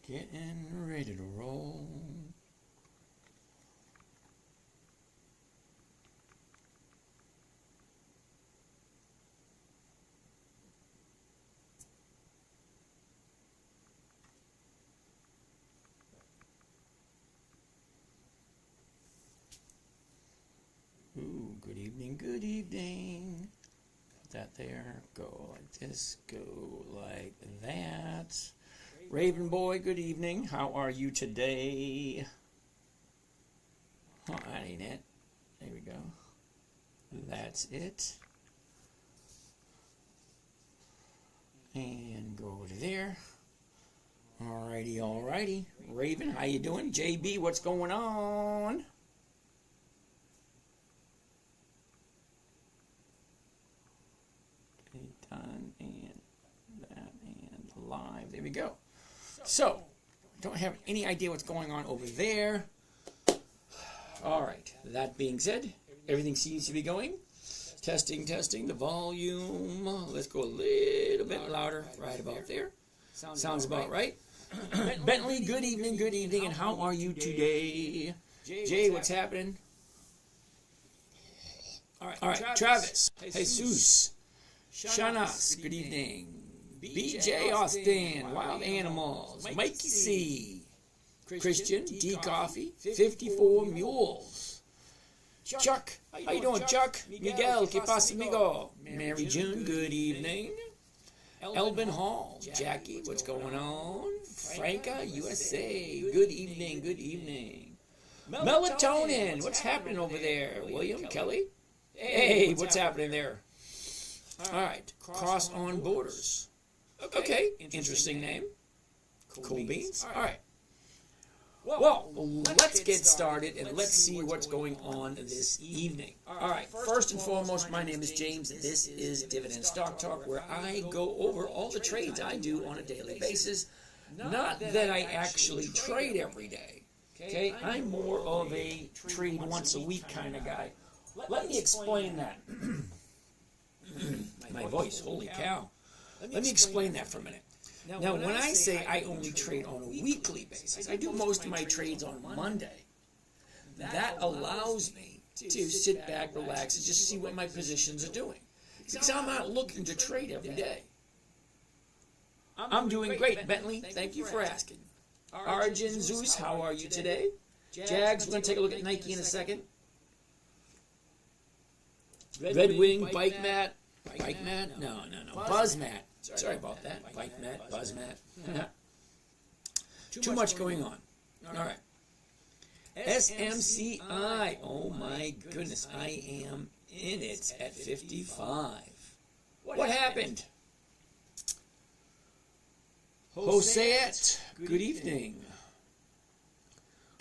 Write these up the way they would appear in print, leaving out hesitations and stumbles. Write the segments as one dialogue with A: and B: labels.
A: Getting ready to roll. Ooh, good evening, good evening. Put that there. Go like this, go like that. Raven boy, good evening. How are you today? Oh, that ain't it. There we go. That's it. And go to there. Alrighty, alrighty. Raven, how you doing? JB, what's going on? Okay, done, and that, and live. There we go. So, don't have any idea what's going on over there. Alright, that being said, everything seems to be going. Testing, testing, the volume. Let's go a little bit louder, right about there. Sounds about right. Bentley, good evening, and how are you today? Jay, what's happening? Alright, Travis, Jesus, Shanas, good evening. BJ Austin, Wild Animals, Mikey C, Christian, D Coffee, 54 Mules. Chuck, how you doing, Chuck? Miguel, que pasa, amigo? Mary June, good evening. Elvin Hall, Jackie, what's going on? Franca, USA, good evening, good evening. Melatonin, what's happening over there? William, Kelly? Hey, what's happening there? Alright, Cross on Borders. Okay, interesting name. Cool beans. Alright. Well, let's get started and let's see what's going on this evening. Alright, first and foremost, my name is James and this is Dividend Stock Talk, where I go over all the trades I do on a daily basis. Not that I actually trade every day. Okay, I'm more of a trade once a week kind of guy. Let me explain that. My voice, holy cow. Let me explain that for a minute. Now, when I say I only trade on a weekly basis, I do most of my trades on Monday. That allows me to sit back, relax, and just see what my positions are doing. Because I'm not looking to trade every day. I'm doing great, Bentley. Thank you for asking. Arjun Zeus, how are you today? Jags, we're going to take a look at Nike in a second. Red Wing, Bike Mat. Bike Mat? No. Buzz Mat. Sorry about that. Bike Mat, Buzz Mat. Too much going on. Alright. SMCI. Oh my goodness. I am in it at 55. What happened? Joseet. Good evening.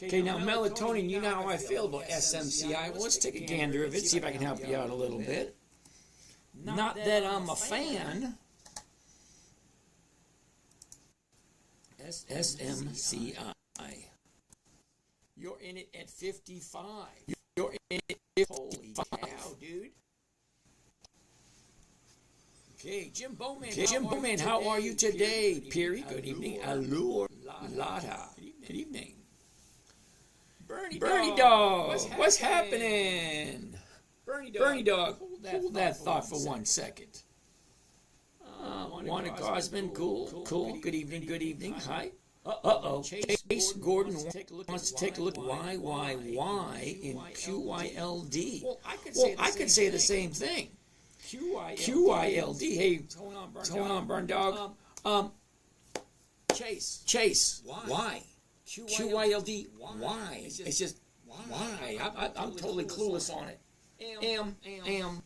A: Okay, now melatonin, you know how I feel about SMCI. Well, let's take a gander of it, see if I can help you out a little bit. Not that I'm a fan. SMCI. You're in it at 55. You're in it at 55. Holy cow, dude. Okay, Jim Bowman, how are you today? Peary, good evening. Allure Lada, good evening. Bernie Dog, what's happening? Bernie Dog, hold that thought for 1 second. Wanda Gosman, cool. Good evening. Hi. Uh-oh. Chase Gordon wants to take a look at YYY in QYLD. Well, I could say the same thing. QYLD. Hey, what's going on, Burn Dog? Chase. Why? QYLD. Why? It's just why? I'm totally clueless on it. Am.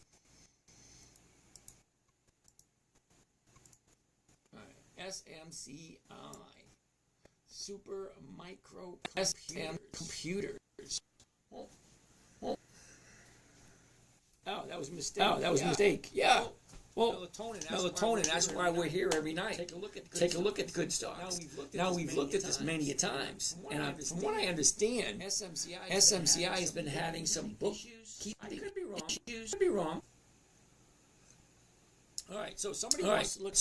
A: SMCI. Super Micro SM Computers. Oh, that was a mistake. Yeah. Well, melatonin, that's why we're here every night. Take a look at the good stocks. Now, we've looked at this many times, and from what I understand, SMCI has been having some bookkeeping issues. Could be wrong. All right, so somebody wants to look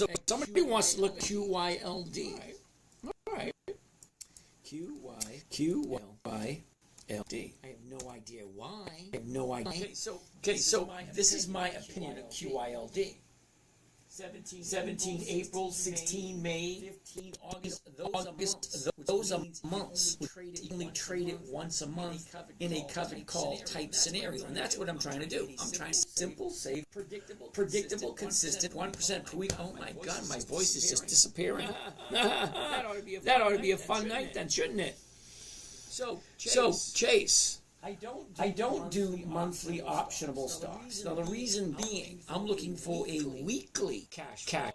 A: at QYLD. All right. QYLD. I have no idea why. Okay, so this is my opinion of QYLD. 17 April, 16 May, 15 August, those are months. We only trade it once a month in a covered call type scenario, and that's what I'm trying to do. I'm trying simple, safe, predictable, consistent, 1% per week. Oh my God, my voice is just disappearing. That ought to be a fun night then, shouldn't it? So Chase. I don't do monthly optionable stocks. Now the reason being, I'm looking for a weekly cash flow.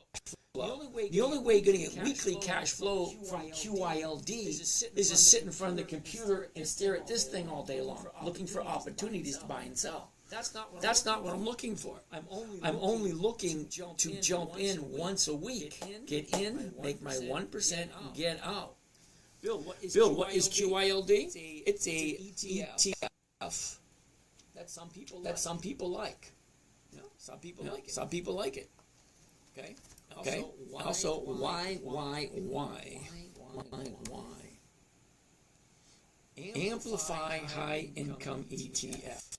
A: The only way you're going to get weekly cash flow from QYLD is to sit in front of the computer and stare at this thing all day long, looking for opportunities to buy and sell. That's not what I'm looking for. I'm only looking to jump in once a week, get in, make my 1%, and get out. Bill, what is QYLD? It's a ETF that some people like. Some people like it. Okay. Also, why? Amplify High Income ETF.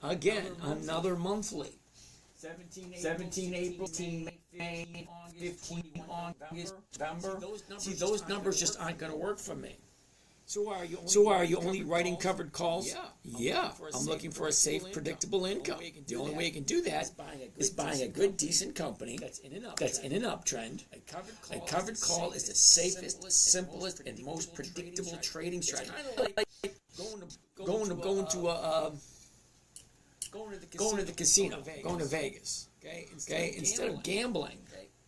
A: Again, another monthly. 17 April, 15 May, 15 August, November. See, those numbers just aren't going to work for me. So are you only writing covered calls? Yeah. I'm looking for a safe, predictable income. The only way you can do that is buying a good, decent company that's in an uptrend. A covered call is the safest, simplest, and most predictable trading strategy. Like going to the casino, going to Vegas. Okay, instead of gambling.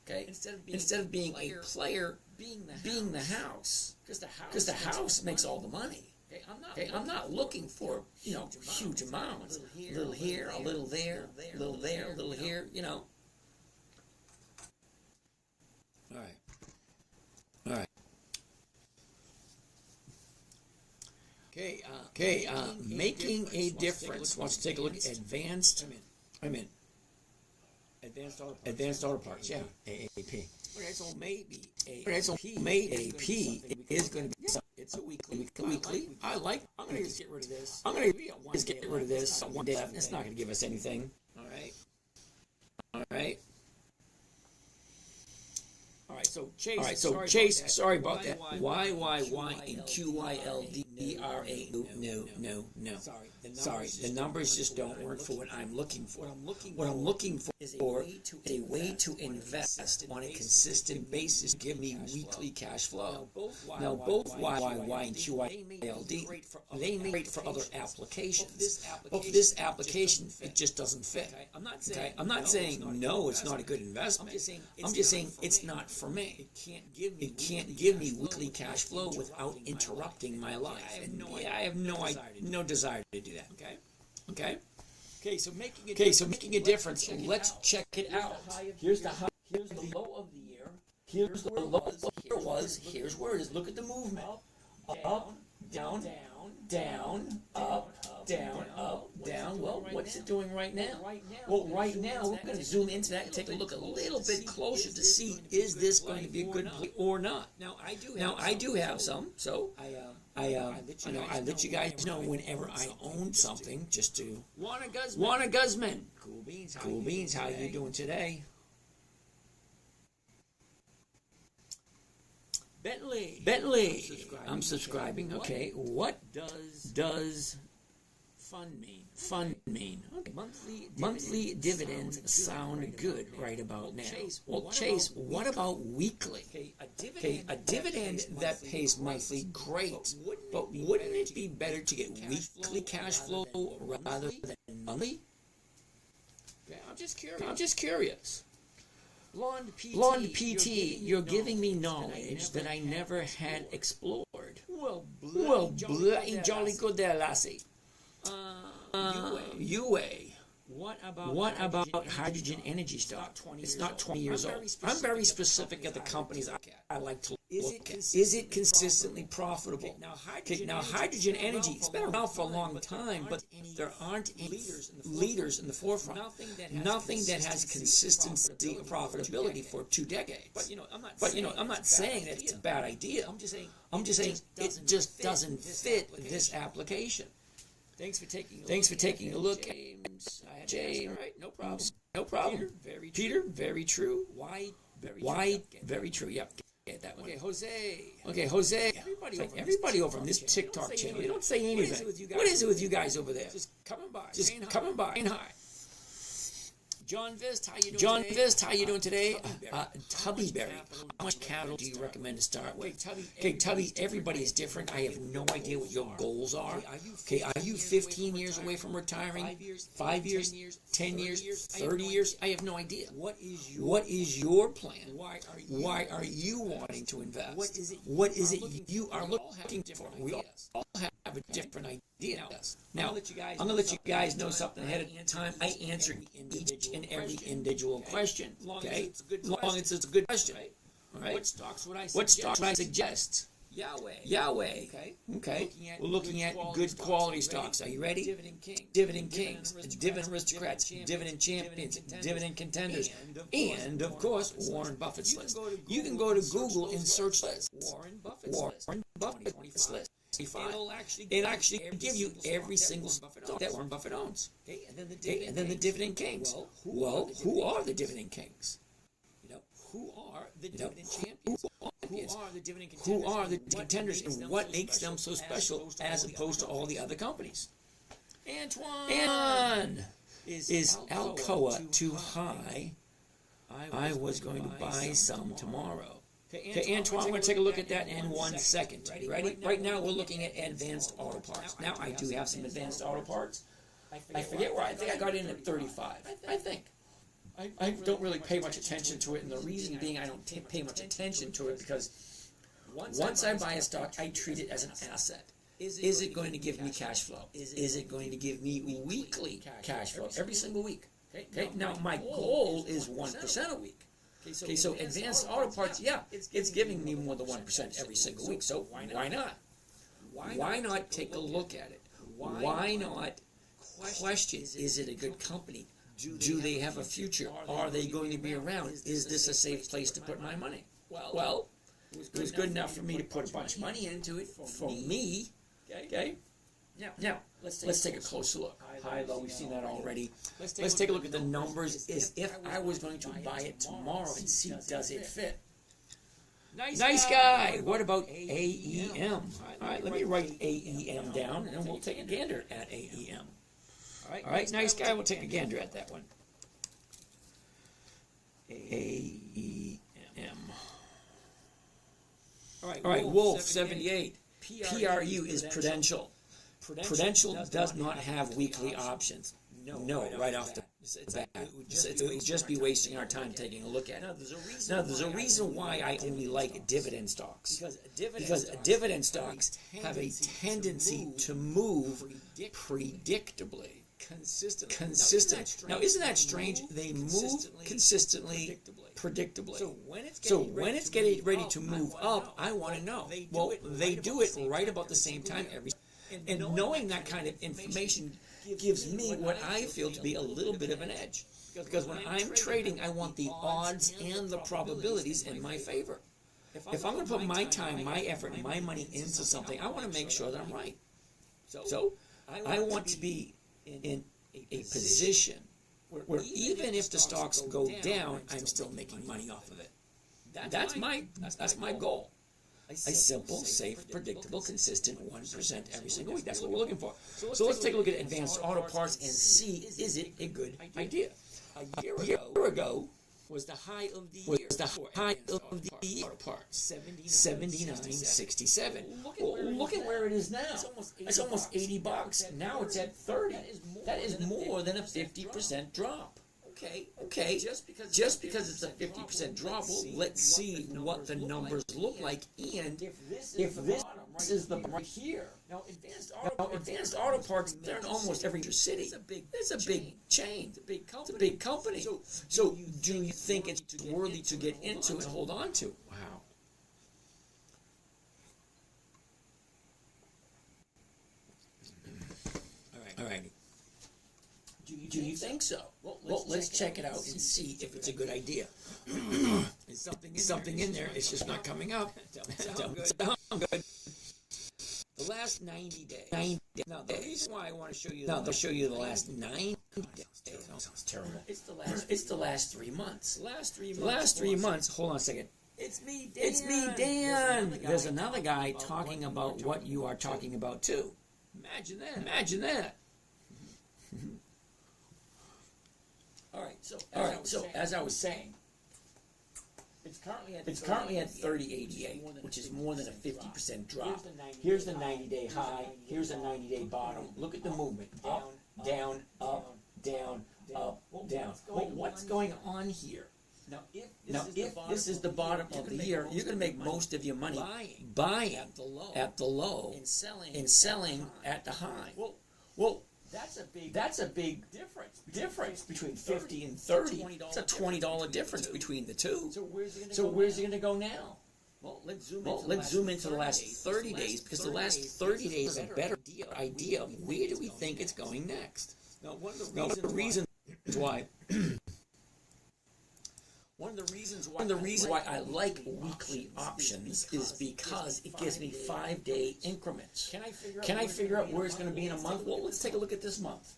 A: Okay, instead of being a player, being the house, because the house makes all the money. Okay, I'm not looking for huge amounts. A little here, a little there, a little there, a little here. All right. Okay, making a difference. Wants to take a look at Advanced Auto Parts, yeah, AAP. Okay, so maybe AAP is going to be it's a weekly. I'm going to just get rid of this. One day. It's not going to give us anything. All right. So Chase, sorry about that. Why in QYLD ERA? No. Sorry, the numbers just don't work for what I'm looking for. What I'm looking for is a way to invest on a consistent basis, give me weekly cash flow. Now, both Y and QYLD, they may rate for other applications. But for this application, it just doesn't fit. I'm not saying no, it's not a good investment. I'm just saying it's not for me. It can't give me weekly cash flow without interrupting my life. And I have no desire to do that. Okay. So making a difference. Let's check it out. Here's the low of the year. Here's the low of the year was. Here's where it is. Look at the movement. Up, down, up, down. Well, what's it doing right now? Well, right now, we're going to zoom into that and take a look a little bit closer to see, is this going to be a good play or not? Now, I do have some, so I let you guys know whenever I own something, just to... Warner Guzman. Cool beans, how you doing today? Bentley. I'm subscribing. Okay. What does fund mean? Okay. Monthly dividends sound good right about now. Well, Chase, what about weekly? Okay, a dividend that pays monthly, great. But wouldn't it be better to get weekly cash flow rather than monthly? Okay, I'm just curious. Blonde PT, you're giving me knowledge that I never had explored. Well, jolly good there, lassie. UA. What about hydrogen energy stock? It's not 20 years old. I'm very specific at the companies I like to Is it consistently profitable? Okay, now hydrogen energy, it's been around for a long time, but there aren't any leaders in the forefront. Nothing that has consistency of profitability for 2 decades. But I'm not saying that it's a bad idea. I'm just saying it just doesn't fit this application. Thanks for taking a look. James, all right, no problem. Peter, very true. Why, very true. Yep. That one. Okay, Jose. Everybody over on this TikTok channel, they don't say anything. What is it with you guys over there? Just coming by. Saying hi. John Vist, how you doing today? Tubbyberry, how much capital do you recommend to start with? Okay, Tubby, everybody is different. I have no idea what your goals are. Okay, are you 15 years away from retiring? 5 years? 10 years? 30 years? I have no idea. What is your plan? Why are you wanting to invest? What is it you are looking for? We all have a different idea. Now, I'm going to let you guys know something ahead of time. I answer each and every individual question. Okay? Long as it's a good question. All right? What stocks would I suggest? Yahweh. Okay. We're looking at good quality stocks. Are you ready? Dividend Kings, Dividend Aristocrats, Dividend Champions, Dividend Contenders, and of course Warren Buffett's list. You can go to Google and search this. Warren Buffett's list. It'll actually give you every single stock that Warren Buffett owns. And then the Dividend Kings. Well, who are the Dividend Kings? Who are the Dividend Champions? Who are the contenders, and what makes them so special as opposed to all the other companies? Antoine! Is Alcoa too high? I was going to buy some tomorrow. Okay, Antoine, we're going to take a look at that in 1 second. Ready? Right now, we're looking at advanced auto parts. Now, I do have some advanced auto parts. I forget where. I think I got in at 35. I think. I don't really pay much attention to it, and the reason being I don't pay much attention to it because once I buy a stock, I treat it as an asset. Is it going to give me cash flow? Is it going to give me weekly cash flow every single week? Okay. Now, my goal is 1% a week. Okay, so advanced auto parts, yeah, it's giving me more than 1% every single week. So why not? Why not take a look at it? Why not question, is it a good company? Do they have a future? Are they going to be around? Is this a safe place to put my money? Well, it was good enough for me to put a bunch of money into it for me. Okay? Now, let's take a closer look. High, low, we've seen that already. Let's take a look at the numbers as if I was going to buy it tomorrow and see, does it fit? Nice guy. What about AEM? All right, let me write AEM down, and we'll take a gander at AEM. All right, nice guy. We'll take a gander at that one. AEM. All right, Wolf 78. PRU is Prudential. Prudential does not have weekly options. No, right off the bat. It would just be wasting our time taking a look at it. Now, there's a reason why I only like dividend stocks. Because dividend stocks have a tendency to move predictably. Consistently. Now, isn't that strange? They move consistently, predictably. So when it's getting ready to move up, I want to know. Well, they do it right about the same time every. And knowing that kind of information gives me what I feel to be a little bit of an edge. Because when I'm trading, I want the odds and the probabilities in my favor. If I'm going to put my time, my effort, and my money into something, I want to make sure that I'm right. So I want to be in a position where even if the stocks go down, I'm still making money off of it. That's my goal. A simple, safe, predictable, consistent 1% every single week. That's what we're looking for. So let's take a look at advanced auto parts and see, is it a good idea? A year ago was the high of the year. Auto parts, 79.67. Well, look at where it is now. It's almost $80. Now it's at 30. That is more than a 50% drop. Okay, just because it's a 50% drop, well, let's see what the numbers look like, and if this is the right here. Now, advanced auto parts, they're in almost every major city. It's a big chain. It's a big company. So do you think it's worthy to get into and hold on to? Wow. All right. Do you think so? Well, let's check it out and see if it's a good idea. There's something in there. It's just not coming up. Don't sound good. The last 90 days. Now, the reason why I want to show you the last 90 days. Sounds terrible. It's the last 3 months. The last 3 months. Hold on a second. It's me, Dan. There's another guy talking about what you are talking about too. Imagine that. All right. So as I was saying, it's currently at 30.88, which is more than a 50% drop. Here's the 90-day high. Here's the 90-day bottom. Look at the movement: up, down, up, down, up, down. Well, what's going on here? Now, if this is the bottom of the year, you're going to make most of your money buying at the low and selling at the high. Well, that's a big difference between 50 and 30. It's a $20 difference between the two. So where's it going to go now? Well, let's zoom into the last 30 days, because the last 30 days is a better idea of where do we think it's going next. Now, one of the reasons why I like weekly options is because it gives me 5-day increments. Can I figure out where it's going to be in a month? Well, let's take a look at this month.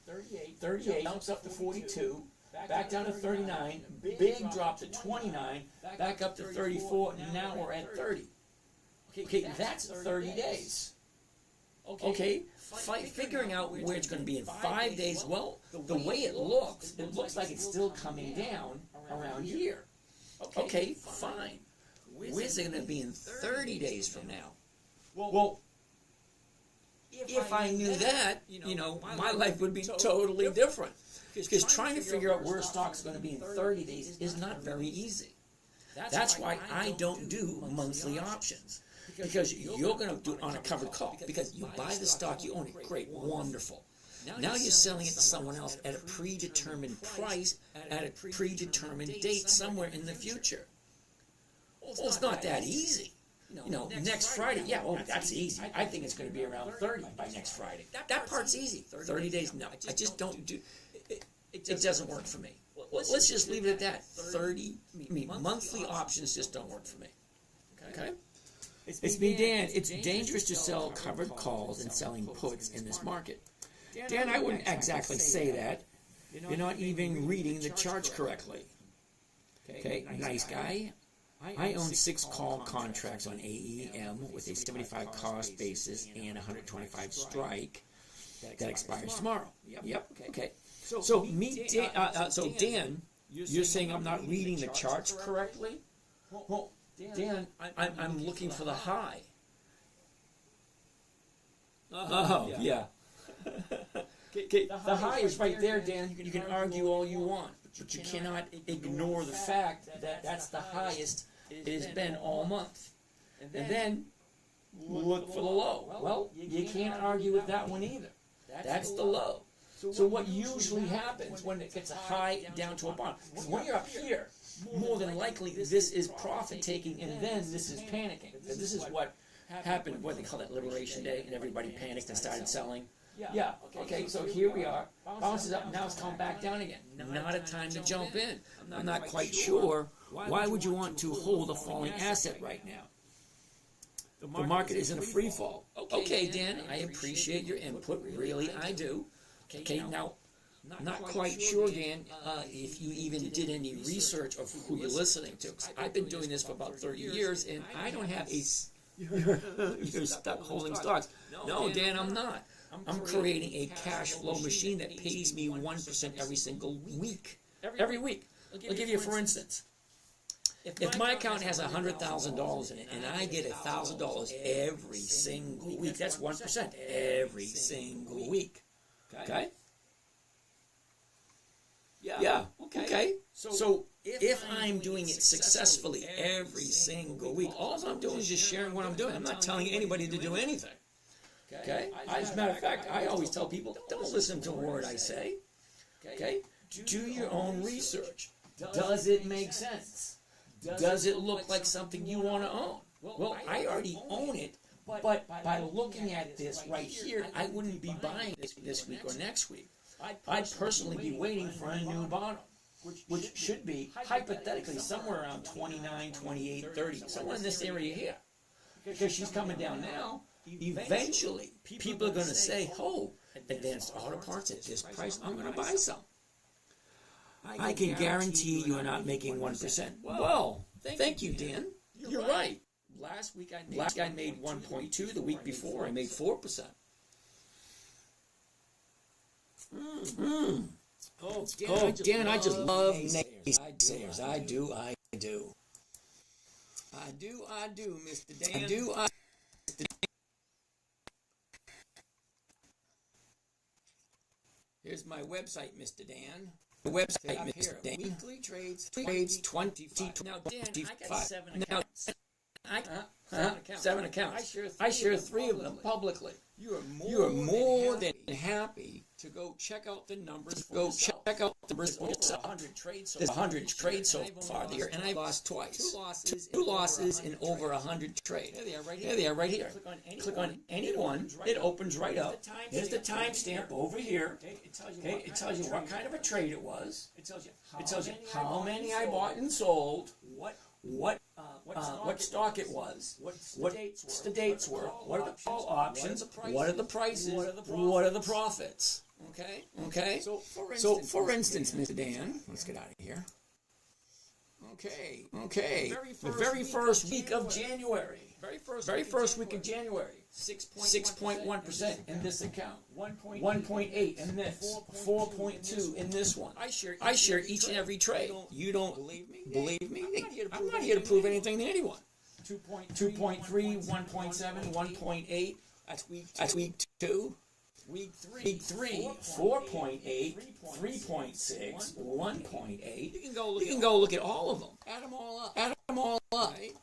A: 38, bounce up to 42, back down to 39, big drop to 29, back up to 34, and now we're at 30. Okay, that's 30 days. Okay, figuring out where it's going to be in 5 days, well, the way it looks like it's still coming down around here. Okay, fine. Where's it going to be in 30 days from now? Well, if I knew that, my life would be totally different. Because trying to figure out where a stock's going to be in 30 days is not very easy. That's why I don't do monthly options. Because you're going to do it on a covered call. Because you buy the stock, you own it. Great, wonderful. Now you're selling it to someone else at a predetermined price, at a predetermined date somewhere in the future. Well, it's not that easy. Next Friday, that's easy. I think it's going to be around 30 by next Friday. That part's easy. 30 days, no. I just don't do it. It doesn't work for me. Let's just leave it at that. Monthly options just don't work for me. Okay? It's me, Dan. It's dangerous to sell covered calls and selling puts in this market. Dan, I wouldn't exactly say that. You're not even reading the charts correctly. Okay, nice guy. I own 6 call contracts on AEM with a 75 cost basis and 125 strike that expires tomorrow. Yep. Okay. So Dan, you're saying I'm not reading the charts correctly? Well, Dan, I'm looking for the high. Oh, yeah. Okay, the high is right there, Dan. You can argue all you want, but you cannot ignore the fact that that's the highest it has been all month. And then look for the low. Well, you can't argue with that one either. That's the low. So what usually happens when it gets a high down to a bottom? When you're up here, more than likely this is profit taking, and then this is panicking. This is what happened, what they call that Liberation Day, and everybody panicked and started selling. Yeah, okay, so here we are. Bounces up, now it's coming back down again. Not a time to jump in. I'm not quite sure. Why would you want to hold a falling asset right now? The market is in a free fall. Okay, Dan, I appreciate your input. Really, I do. Okay, now, not quite sure, Dan, if you even did any research of who you're listening to. I've been doing this for about 30 years, and I don't have a... You're stuck holding stocks. No, Dan, I'm not. I'm creating a cash flow machine that pays me 1% every single week. Every week. I'll give you, for instance, if my account has $100,000 in it, and I get $1,000 every single week, that's 1% every single week. Okay? Yeah. Okay. So if I'm doing it successfully every single week, all I'm doing is just sharing what I'm doing. I'm not telling anybody to do anything. Okay? As a matter of fact, I always tell people, don't listen to a word I say. Okay? Do your own research. Does it make sense? Does it look like something you want to own? Well, I already own it, But by looking at this right here, I wouldn't be buying this week or next week. I'd personally be waiting for a new bottom, which should be hypothetically somewhere around 29, 28, 30, somewhere in this area here. Because she's coming down now, eventually people are going to say, oh, Advanced Auto Parts at this price, I'm going to buy some. I can guarantee you are not making 1%. Well, thank you, Dan. You're right. Last week I made 1.2. The week before I made 4%. Oh, Dan, I just love naysayers. I do, Mr. Dan. Here's my website, Mr. Dan. The website, Mr. Dan. Weekly trades 20. Now, Dan, I got 7 accounts. Seven accounts. I share 3 of them publicly. You are more than happy to go check out the numbers for yourself. There's 100 trades so far there, and I lost twice. Two losses in over 100 trades. There they are right here. Click on any one. It opens right up. There's the timestamp over here. Okay, it tells you what kind of a trade it was. It tells you how many I bought and sold. What stock it was, what the dates were, what are the call options, what are the prices, what are the profits. Okay. So for instance, Mr. Dan, let's get out of here. Okay. The very first week of January. Very first week of January. 6.1% in this account. 1.8 in this. 4.2 in this one. I share each and every trade. You don't believe me? I'm not here to prove anything to anyone. 2.3, 1.7, 1.8. That's week 2. Week 3, 4.8, 3.6, 1.8. You can go look at all of them. Add them all up. Right?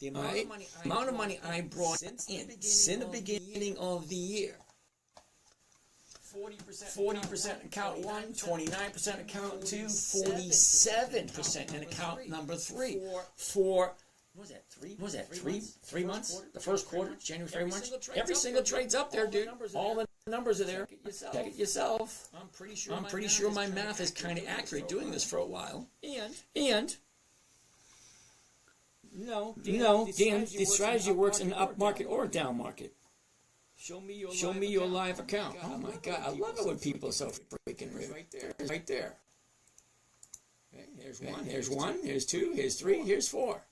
A: The amount of money I brought in since the beginning of the year. 40% account 1, 29% account 2, 47% in account number 3. For what was that? 3 months? The first quarter, January, February, March. Every single trade's up there, dude. All the numbers are there. Check it yourself. I'm pretty sure my math is kind of accurate doing this for a while. And Dan, the strategy works in an up market or a down market. Show me your live account. Oh my God, I love it when people are so freaking rude. Right there. Okay, here's one, here's 2, here's 3, here's 4.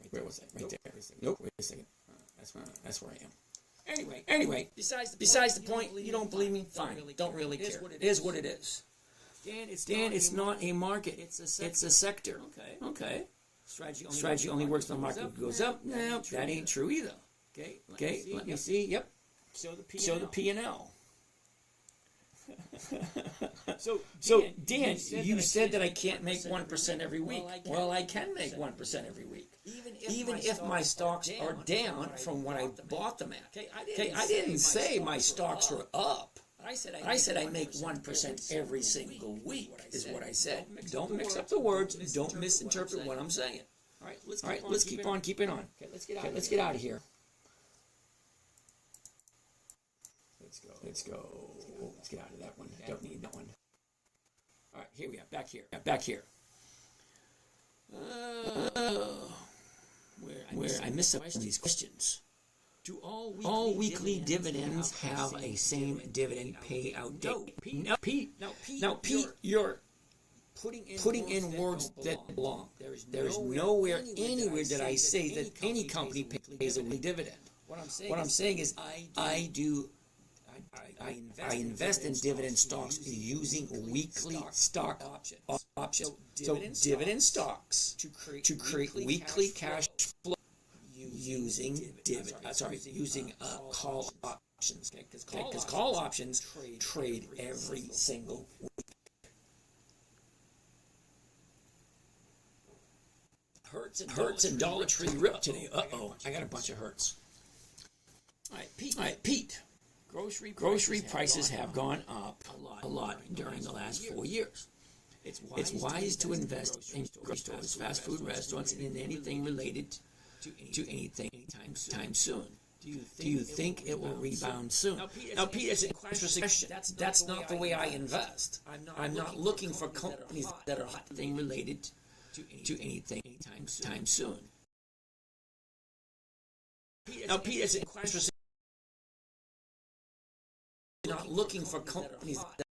A: Where was that? Right there. Nope. Wait a second. That's where I am. Anyway. Besides the point, you don't believe me? Fine. Don't really care. It is what it is. Dan, it's not a market. It's a sector. Okay. Strategy only works when the market goes up. No, that ain't true either. Okay. Let me see. Yep. Show the P&L. So Dan, you said that I can't make 1% every week. Well, I can make 1% every week. Even if my stocks are down from what I bought them at. Okay, I didn't say my stocks were up. I said I make 1% every single week, is what I said. Don't mix up the words. Don't misinterpret what I'm saying. All right, let's keep on keeping on. Okay, let's get out of here. Let's go. Let's get out of that one. Don't need that one. All right, here we are. Back here. Where I missed some of these questions. Do all weekly dividends have a same dividend payout date? No, Pete. Now, Pete, you're putting in words that belong. There is nowhere, anywhere that I say that any company pays a weekly dividend. What I'm saying is I invest in dividend stocks using weekly stock options. So dividend stocks to create weekly cash flow using call options. Because call options trade every single week. Hertz and Dollar Tree ripped today. I got a bunch of Hertz. All right, Pete. Grocery prices have gone up a lot during the last 4 years. It's wise to invest in grocery stores, fast food restaurants, and in anything related to anything anytime soon. Do you think it will rebound soon? Now, Pete, it's an interesting question. That's not the way I invest. I'm not looking for companies that are anything related to anything anytime soon. Now, Pete, it's an interesting. Not looking for companies that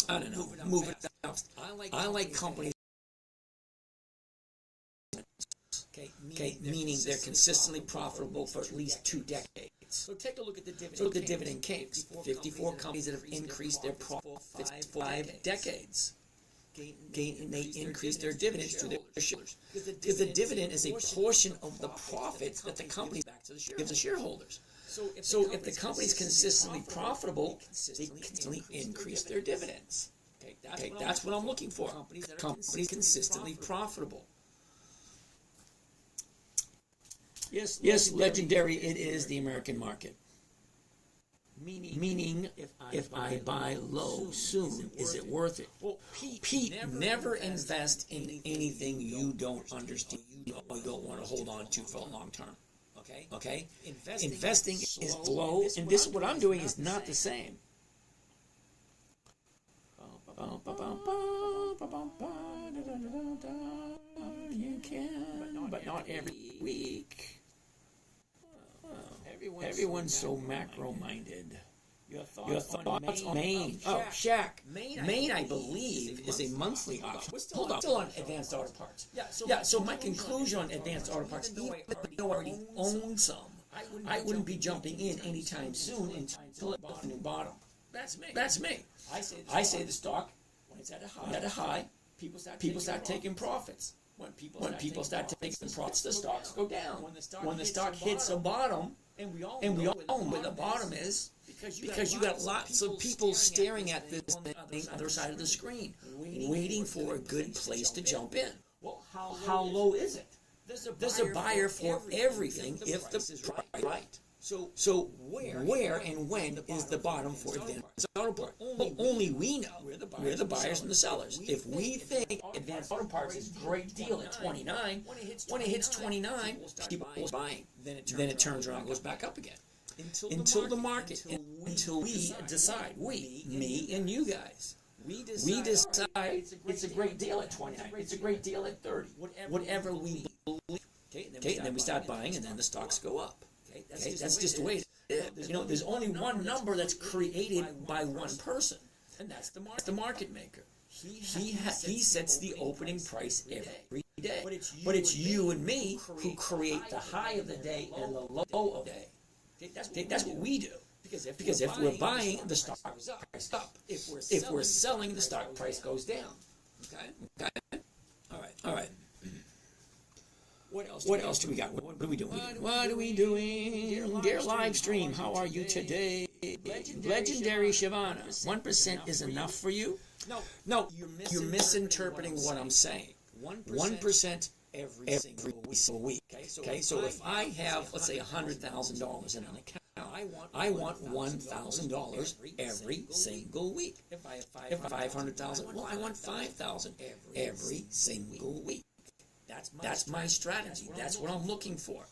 A: I don't know. Move it down. I like companies. Okay, meaning they're consistently profitable for at least 2 decades. So take a look at the dividend. So the dividend kings. 54 companies that have increased their profits 5 decades. And they increase their dividends to their shareholders. Because the dividend is a portion of the profits that the company gives the shareholders. So if the company is consistently profitable, they consistently increase their dividends. Okay, that's what I'm looking for. Companies consistently profitable. Yes, legendary it is the American market. Meaning, if I buy low soon, is it worth it? Well, Pete, never invest in anything you don't understand or you don't want to hold on to for a long term. Okay? Investing is low, and this what I'm doing is not the same. You can, but not every week. Everyone's so macro-minded. Your thoughts on Maine. Oh, Shaq. Maine, I believe, is a monthly option. Hold on. Still on advanced auto parts. Yeah, so my conclusion on advanced auto parts, even though I already own some, I wouldn't be jumping in anytime soon until it hits a new bottom. That's me. I say the stock, when it's at a high, people start taking profits. When people start taking profits, the stocks go down. When the stock hits a bottom, and we all know where the bottom is, because you got lots of people staring at this thing on the other side of the screen, waiting for a good place to jump in. Well, how low is it? There's a buyer for everything if the price is right. So where and when is the bottom for advanced auto parts? Well, only we know. We're the buyers and the sellers. If we think advanced auto parts is a great deal at 29, when it hits 29, people are buying. Then it turns around and goes back up again. Until the market, until we decide, me and you guys, we decide it's a great deal at 29, it's a great deal at 30, whatever we believe. Okay, and then we start buying, and then the stocks go up. Okay, that's just the way it is. There's only one number that's created by one person, and that's the market maker. He sets the opening price every day. But it's you and me who create the high of the day and the low of the day. That's what we do. Because if we're buying, the stock price up. If we're selling, the stock price goes down. Okay. All right. What else do we got? What are we doing? What are we doing? Dear live stream, how are you today? Legendary Shavana, 1% is enough for you? No, you're misinterpreting what I'm saying. 1% every single week. Okay, so if I have, let's say, $100,000 in an account, I want $1,000 every single week. If I have 500,000, well, I want 5,000 every single week. That's my strategy. That's what I'm looking for.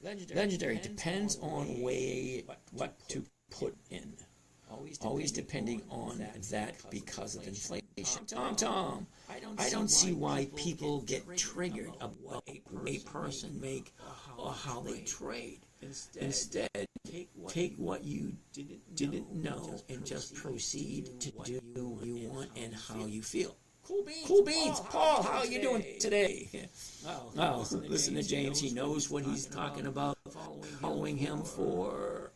A: Legendary depends on what to put in. Always depending on that because of inflation. Tom, I don't see why people get triggered about a person make or how they trade. Instead, take what you didn't know and just proceed to do what you want and how you feel. Cool beans. Paul, how are you doing today? Oh, listen to James. He knows what he's talking about. Following him for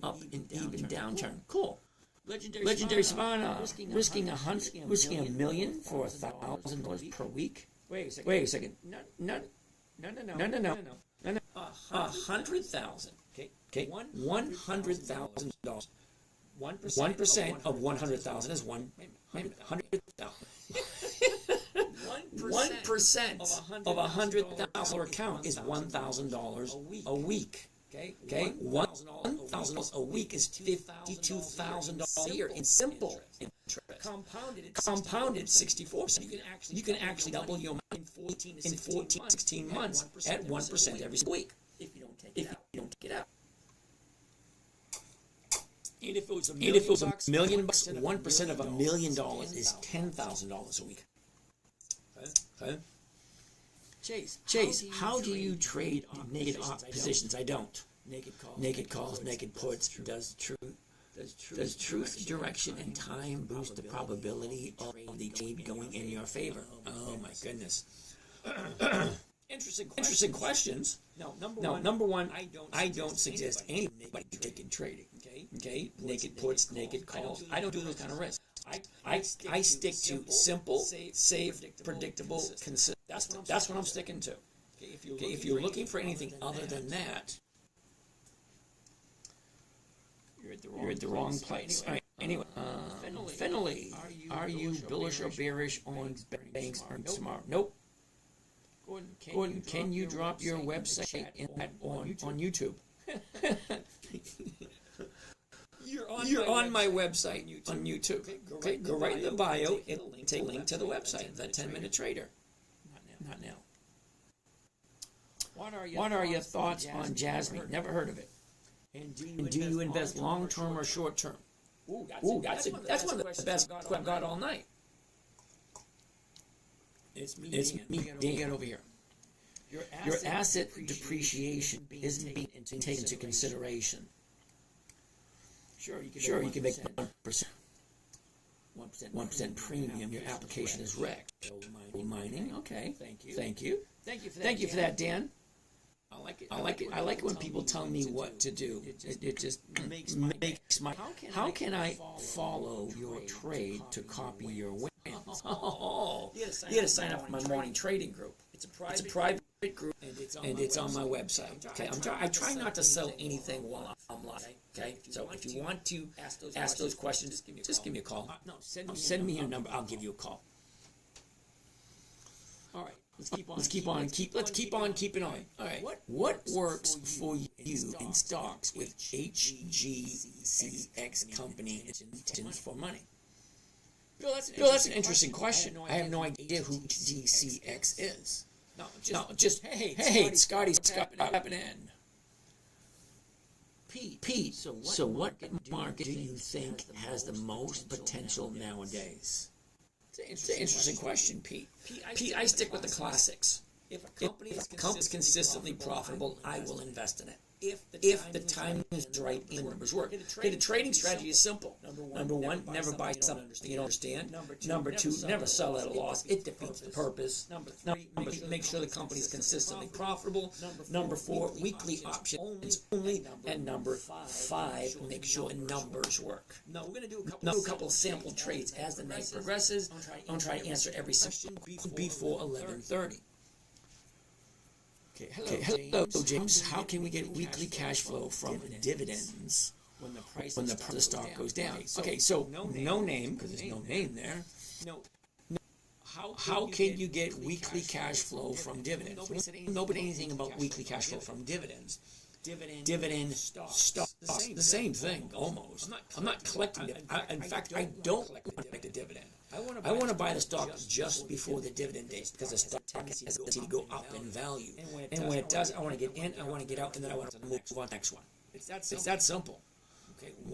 A: up and even downturn. Cool. Legendary Savannah, risking $1 million for $1,000 per week. Wait a second. No. 100,000. Okay. $100,000. 1% of 100,000 is 100,000. 1% of $100,000 account is $1,000 a week. Okay, $1 $50,000 a week is $52,000 a year in simple interest. Compounded 64. You can actually double your money in 14, 16 months at 1% every week if you don't take it out. And if it was $1 million, 1% of $1 million is $10,000 a week. Okay. Chase, how do you trade naked positions? I don't. Naked calls, naked puts. Does truth, direction, and time boost the probability of the trade going in your favor? Oh my goodness. Interesting questions. Now, number one, I don't suggest anybody naked trading. Okay, naked puts, naked calls. I don't do those kind of risks. I stick to simple, safe, predictable, consistent. That's what I'm sticking to. Okay, if you're looking for anything other than that, you're at the wrong place. All right. Anyway, Finley, are you bullish or bearish on banks tomorrow? Nope. Gordon, can you drop your website on YouTube? You're on my website on YouTube. Okay, go right in the bio and take a link to the website, The 10-Minute Trader. Not now. What are your thoughts on Jasmine? Never heard of it. And do you invest long-term or short-term? Ooh, that's one of the best I've got all night. It's me, Dan. Get over here. Your asset depreciation isn't being taken into consideration. Sure, you can make 1% premium. Your application is wrecked. Mining, okay. Thank you for that, Dan. I like it when people tell me what to do. It just makes my. How can I follow your trade to copy your wins? Oh, you got to sign up for my morning trading group. It's a private group, and it's on my website. Okay, I try not to sell anything while I'm live. Okay, so if you want to ask those questions, just give me a call. Send me your number. I'll give you a call. All right. Let's keep on keeping on. All right. What works for you in stocks with HGCX company intentions for money? Bill, that's an interesting question. I have no idea who HGCX is. No, just hey, Scotty's happening. Pete. So what market do you think has the most potential nowadays? It's an interesting question, Pete. I stick with the classics. If a company is consistently profitable, I will invest in it. If the timing is right and the numbers work. Okay, the trading strategy is simple. Number one, never buy something you don't understand. Number two, never sell at a loss. It defeats the purpose. Number three, make sure the company is consistently profitable. Number four, weekly options only. And number five, make sure the numbers work. Now, we're going to do a couple of sample trades as the night progresses. I'm going to try to answer every question before 11:30. Okay, hello, James. How can we get weekly cash flow from dividends when the price of the stock goes down? Okay, so no name, because there's no name there. How can you get weekly cash flow from dividends? Nobody anything about weekly cash flow from dividends. Dividend stocks, the same thing, almost. I'm not collecting it. In fact, I don't collect a dividend. I want to buy the stock just before the dividend date because the stock has a tendency to go up in value. And when it does, I want to get in, I want to get out, and then I want to move on to the next one. It's that simple.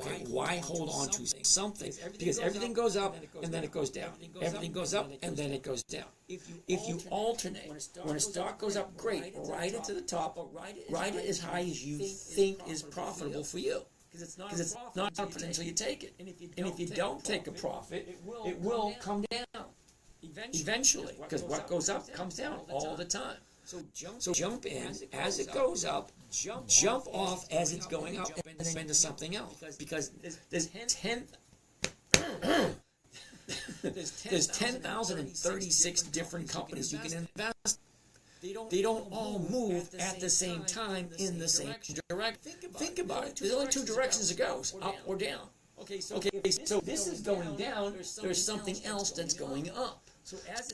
A: Okay, why hold on to something? Because everything goes up and then it goes down. Everything goes up and then it goes down. If you alternate, when a stock goes up, great, ride it to the top, ride it as high as you think is profitable for you. Because it's not a profit until you take it. And if you don't take a profit, it will come down eventually. Because what goes up comes down all the time. So jump in as it goes up, jump off as it's going up, and then into something else. Because there's 10,036 different companies you can invest. They don't all move at the same time in the same direction. Think about it. There's only two directions it goes, up or down. Okay, so this is going down. There's something else that's going up. So as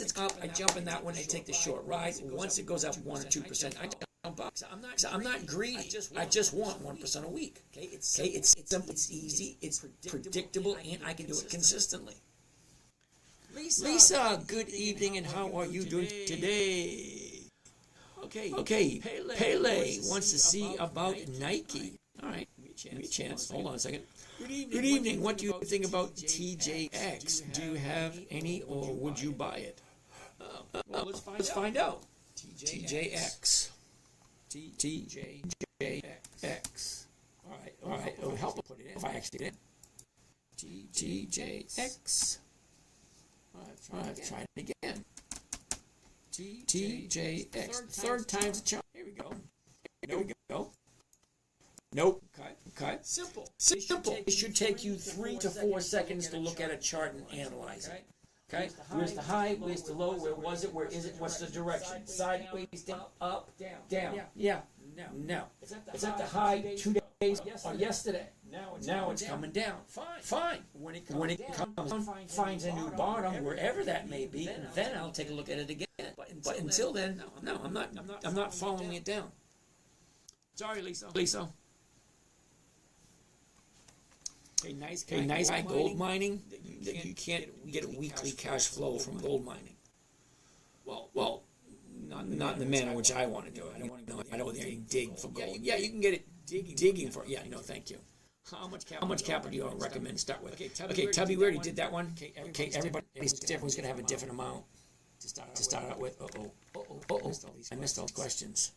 A: it's up, I jump in that one. I take the short ride. Once it goes up 1 or 2%, I bucks. I'm not greedy. I just want 1% a week. Okay, it's simple, it's easy, it's predictable, and I can do it consistently. Lisa, good evening, and how are you doing today? Okay, Pele wants to see about Nike. All right, give me a chance. Hold on a second. Good evening. What do you think about TJX? Do you have any, or would you buy it? Well, let's find out. TJX. TJX. All right. It would help put it in if I actually did. TJX. All right, try it again. TJX. Third time's a charm. Here we go. Nope. Okay. Simple. It should take you 3 to 4 seconds to look at a chart and analyze it. Okay. Where's the high? Where's the low? Where was it? Where is it? What's the direction? Sideways, down, up, down. Yeah. No. It's at the high 2 days or yesterday. Now it's coming down. Fine. When it comes, finds a new bottom, wherever that may be, and then I'll take a look at it again. But until then, no, I'm not following it down. Sorry, Lisa. Okay, nice gold mining. That you can't get a weekly cash flow from gold mining. Well, not in the manner which I want to do it. I don't want to dig for gold. Yeah, you can get it digging for it. Yeah, no, thank you. How much capital do you recommend to start with? Okay, Tubby, we already did that one. Okay, everybody's different. Who's going to have a different amount to start out with? I missed all these questions.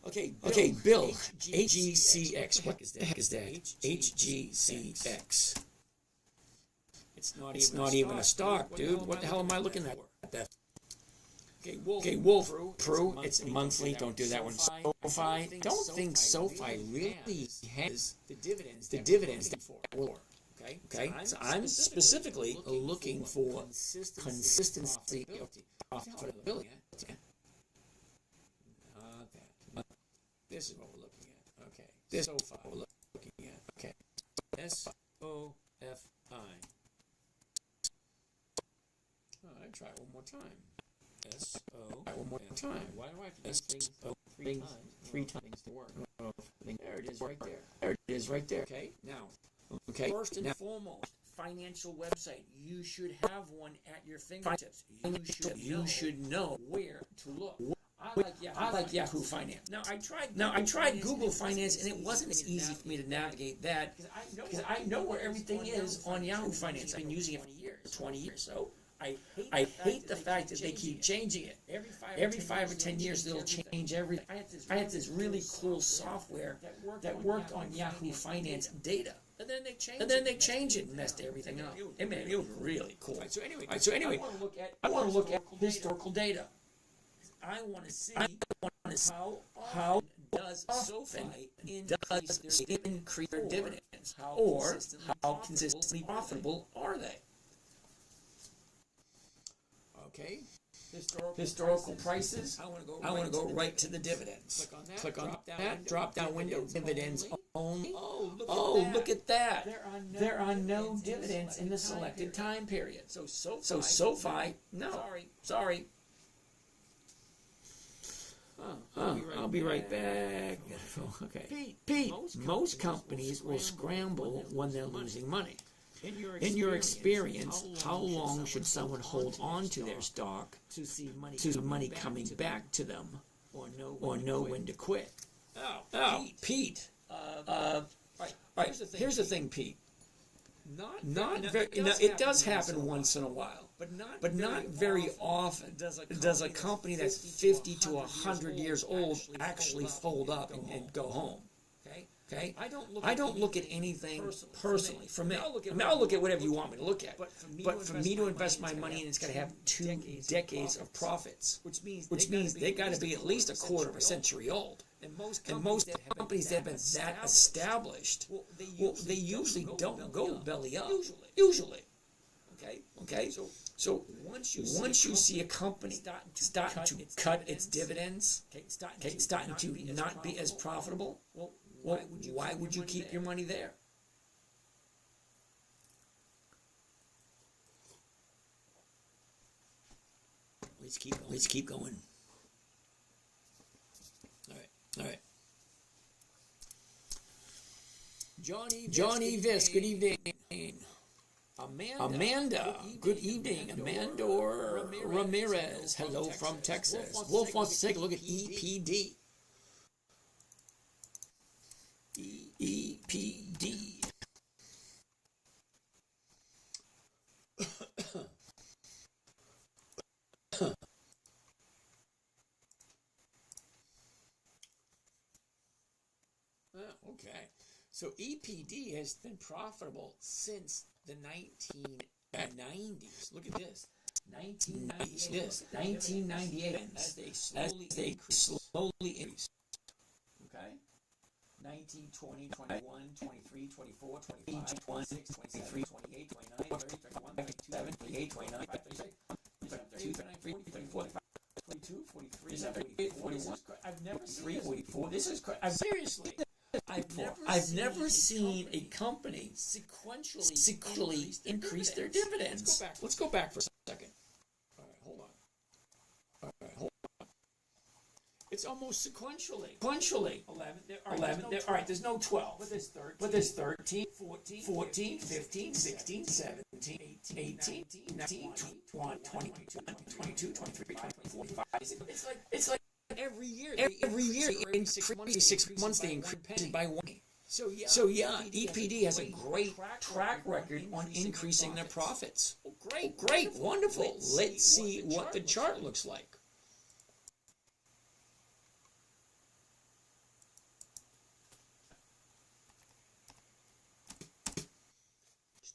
A: Okay, Bill, HGCX. What the heck is that? HGCX. It's not even a stock, dude. What the hell am I looking at? Okay, Wolf, Prue, it's monthly. Don't do that one. SoFi, don't think SoFi really has the dividends that for. Okay, so I'm specifically looking for consistency of profitability. This is what we're looking at. Okay, this SoFi we're looking at. Okay, SOFI. All right, try it one more time. One more time. Why do I have to do things three times to work? There it is right there. Okay, now, first and foremost, financial website. You should have one at your fingertips. You should know where to look. I like Yahoo Finance. Now I tried Google Finance, and it wasn't as easy for me to navigate that because I know where everything is on Yahoo Finance. I've been using it for 20 years. So I hate the fact that they keep changing it. Every 5 or 10 years, they'll change everything. I had this really cool software that worked on Yahoo Finance data. And then they change it and messed everything up. It was really cool. So anyway, I want to look at historical data. I want to see how does SoFi increase their dividends, or how consistently profitable are they? Okay, historical prices. I want to go right to the dividends. Click on that. Drop down window. Dividends only. Oh, look at that. There are no dividends in the selected time period. So SoFi, no. Sorry. I'll be right back. Okay. Pete, most companies will scramble when they're losing money. In your experience, how long should someone hold on to their stock to see money coming back to them, or know when to quit? Pete. Right. Here's the thing, Pete. It does happen once in a while, but not very often does a company that's 50 to 100 years old actually fold up and go home. Okay? I don't look at anything personally. For me, I'll look at whatever you want me to look at. But for me to invest my money in, it's got to have 2 decades of profits, which means they got to be at least a quarter of a century old. And most companies that have been that established, they usually don't go belly up. Usually. Okay. So once you see a company starting to cut its dividends, starting to not be as profitable, well, why would you keep your money there? Let's keep going. All right. Johnny Viss, good evening. Amanda, good evening. Amanda Ramirez, hello from Texas. Wolf wants to take a look at EPD. EPD. Okay, so EPD has been profitable since the 1990s. Look at this. 1998. As they slowly increase. Okay? 19, 20, 21, 23, 24, 25, 26, 27, 28, 29, 30, 31, 32, 28, 29, 36, 32, 33, 34, 42, 43, 41. I've never seen 44. This is seriously. I've never seen a company sequentially increase their dividends. Let's go back for a second. All right, hold on. It's almost sequentially. 11. All right, there's no 12. But there's 13, 14, 15, 16, 17, 18, 19, 20, 22, 23, 24, 25. It's like every year, in 6 months, they increase by 1. So yeah, EPD has a great track record on increasing their profits. Great, wonderful. Let's see what the chart looks like.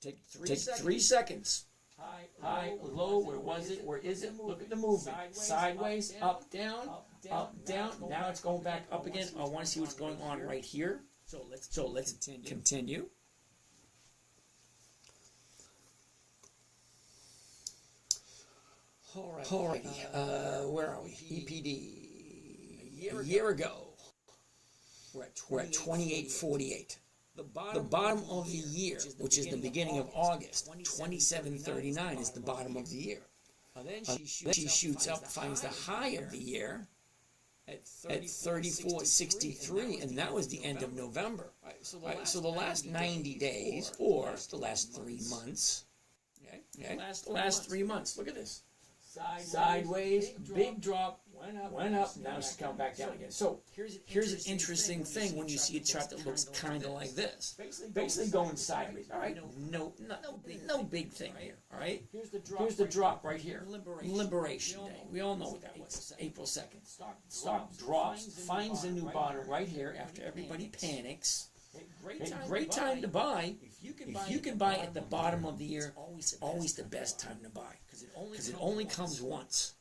A: Take 3 seconds. High, low, where was it? Where is it? Look at the movement. Sideways, up, down. Now it's going back up again. I want to see what's going on right here. So let's continue. Alrighty. Where are we? EPD. A year ago, we're at 28.48. The bottom of the year, which is the beginning of August, 27.39 is the bottom of the year. Then she shoots up, finds the high of the year at 34.63, and that was the end of November. So the last 90 days, or the last 3 months, the last 3 months, look at this. Sideways, big drop, went up, now it's come back down again. So here's an interesting thing when you see a chart that looks kind of like this. Basically going sideways, all right? No big thing here, all right? Here's the drop right here. Liberation Day. We all know what that was, April 2nd. Stock drops, finds a new bottom right here after everybody panics. Great time to buy. If you can buy at the bottom of the year, always the best time to buy. Because it only comes once.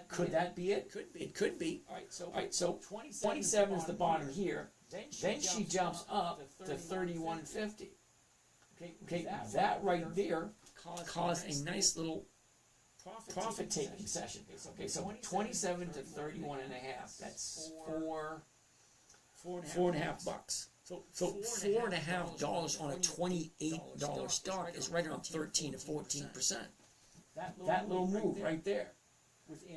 A: Could that be it? It could be. All right, so 27 is the bottom here. Then she jumps up to 31.50. Okay, that right there caused a nice little profit-taking session. Okay, so 27 to 31 and a half. That's $4.50. So $4.50 on a $28 stock is right around 13 to 14%. That little move right there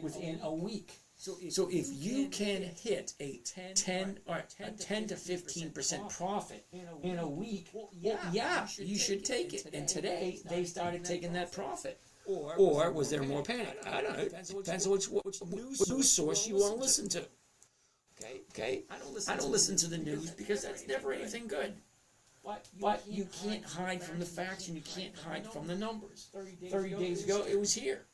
A: within a week. So if you can hit a 10 to 15% profit in a week, well, yeah, you should take it. And today they started taking that profit. Or was there more panic? I don't know. Depends on which news source you want to listen to. Okay. I don't listen to the news because that's never anything good. But you can't hide from the facts and you can't hide from the numbers. 30 days ago, it was here.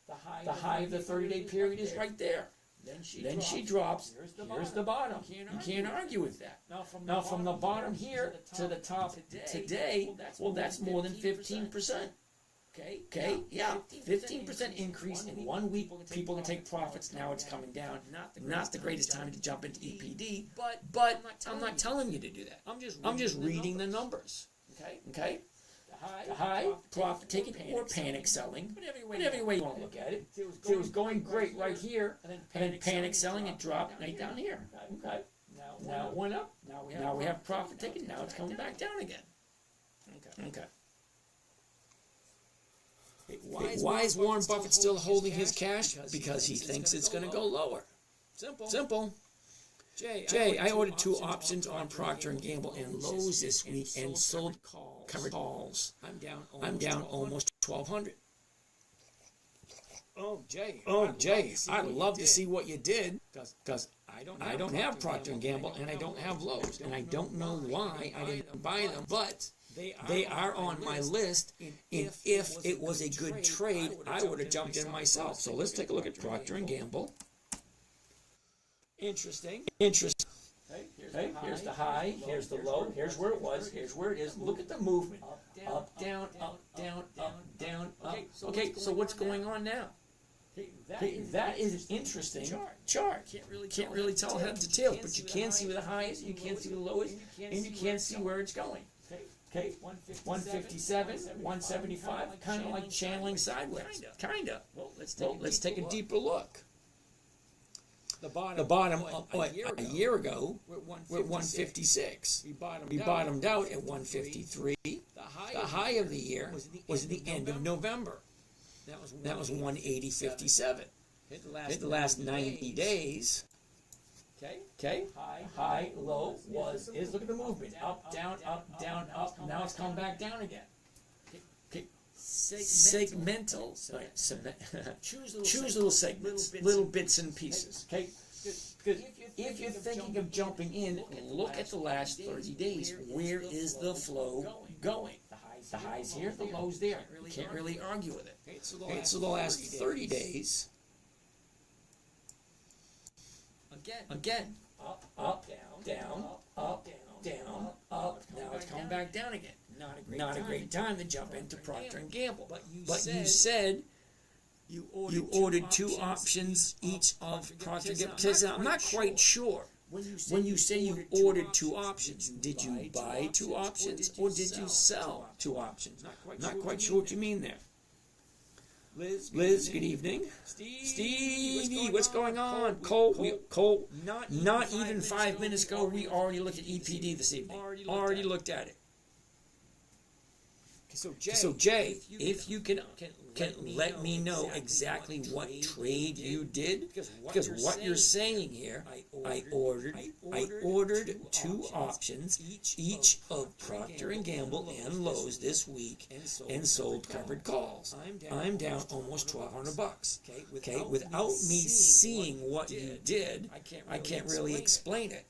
A: The high of the 30-day period is right there. Then she drops. Here's the bottom. You can't argue with that. Now, from the bottom here to the top today, well, that's more than 15%. Okay, yeah, 15% increase in 1 week. People can take profits. Now it's coming down. Not the greatest time to jump into EPD, but I'm not telling you to do that. I'm just reading the numbers. Okay. The high, profit taking, or panic selling, whatever way you want to look at it. It was going great right here, and then panic selling, it dropped right down here. Okay. Now it went up. Now we have profit taking. Now it's coming back down again. Okay. Why is Warren Buffett still holding his cash? Because he thinks it's going to go lower. Simple. Jay, I ordered 2 options on Procter & Gamble and Lowe's this week and sold covered calls. I'm down almost 1,200.
B: Oh, Jay,
A: I'd love to see what you did, because I don't have Procter & Gamble and I don't have Lowe's, and I don't know why I didn't buy them, but they are on my list, and if it was a good trade, I would have jumped in myself. So let's take a look at Procter & Gamble.
B: Interesting.
A: Okay, here's the high, here's the low, here's where it was, here's where it is. Look at the movement. Up, down, up, down, up, down, up. Okay, so what's going on now? Okay, that is an interesting chart. Can't really tell head to tail, but you can see where the high is, you can see where the low is, and you can see where it's going. Okay, 157, 175, kind of like channeling sideways. Kinda. Well, let's take a deeper look. The bottom a year ago, we're at 156. We bottomed out at 153. The high of the year was the end of November. That was 180.57. Hit the last 90 days. Okay, high, low is look at the movement. Up, down, up, down, up. Now it's coming back down again. Okay, segmental. Choose little segments, little bits and pieces. Okay, because if you're thinking of jumping in, look at the last 30 days. Where is the flow going? The high's here, the low's there. You can't really argue with it. Okay, so the last 30 days. Again, up, down, up, down, up. Now it's coming back down again. Not a great time to jump into Procter & Gamble. But you said you ordered 2 options each of Procter & Gamble. I'm not quite sure. When you say you ordered 2 options, did you buy 2 options or did you sell 2 options? Not quite sure what you mean there. Liz, good evening. Stevie, what's going on? Cole, not even 5 minutes ago, we already looked at EPD this evening. Already looked at it. So Jay, if you can let me know exactly what trade you did, because what you're saying here, I ordered 2 options, each of Procter & Gamble and Lowe's this week, and sold covered calls. I'm down almost $1,200. Okay, without me seeing what you did, I can't really explain it.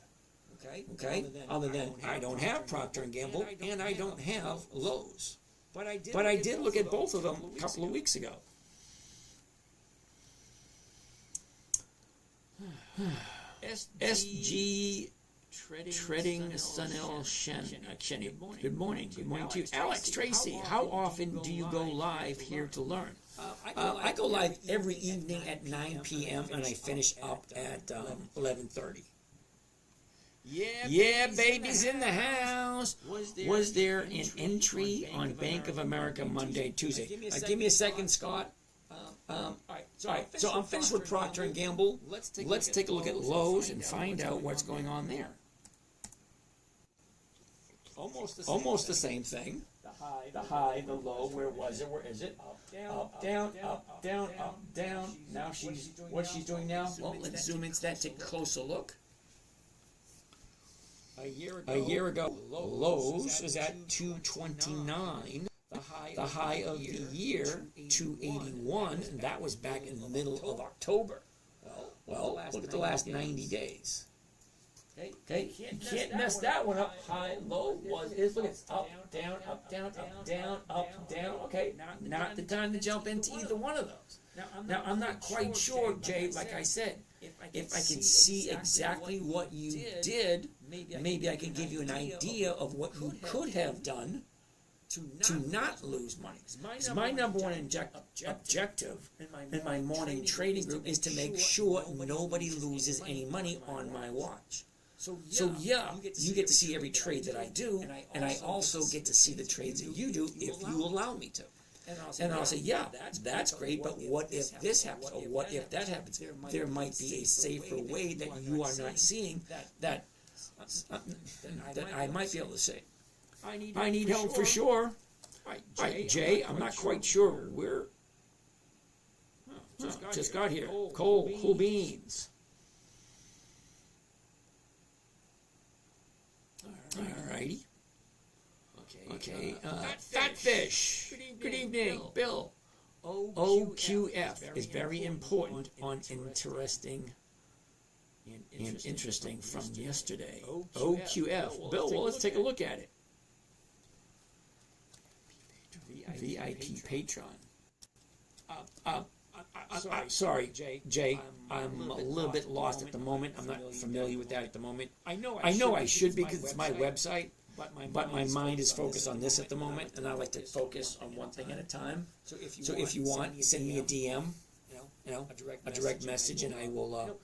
A: Okay, other than I don't have Procter & Gamble and I don't have Lowe's. But I did look at both of them a couple of weeks ago. SG Treading Sunil Shen. Good morning. Good morning to you. Alex Tracy, how often do you go live here to learn? I go live every evening at 9 p.m. and I finish up at 11:30. Yeah, baby's in the house. Was there an entry on Bank of America Monday, Tuesday? Give me a second, Scott. All right, so I'm finished with Procter & Gamble. Let's take a look at Lowe's and find out what's going on there. Almost the same thing. The high, the low, where was it? Where is it? Up, down, up, down, up, down. Now what's she doing now? Well, let's zoom into that, take a closer look. A year ago, Lowe's was at 229. The high of the year, 281, and that was back in the middle of October. Well, look at the last 90 days. Okay, you can't mess that one up. High, low look, it's up, down, up, down, up, down, up, down. Okay, not the time to jump into either one of those. Now, I'm not quite sure, Jay, like I said, if I can see exactly what you did, maybe I can give you an idea of what you could have done to not lose money. Because my number one objective in my morning trading group is to make sure nobody loses any money on my watch. So yeah, you get to see every trade that I do, and I also get to see the trades that you do if you allow me to. And I'll say, yeah, that's great, but what if this happens, or what if that happens? There might be a safer way that you are not seeing that I might be able to see. I need help for sure. All right, Jay, I'm not quite sure where. Just got here. Cool beans. Alrighty. Okay. Fat fish. Good evening, Bill. OQF is very important on interesting from yesterday. OQF. Bill, well, let's take a look at it. VIP patron. Sorry, Jay. I'm a little bit lost at the moment. I'm not familiar with that at the moment. I know I should be because it's my website, but my mind is focused on this at the moment, and I like to focus on one thing at a time. So if you want, send me a DM, a direct message, and I will,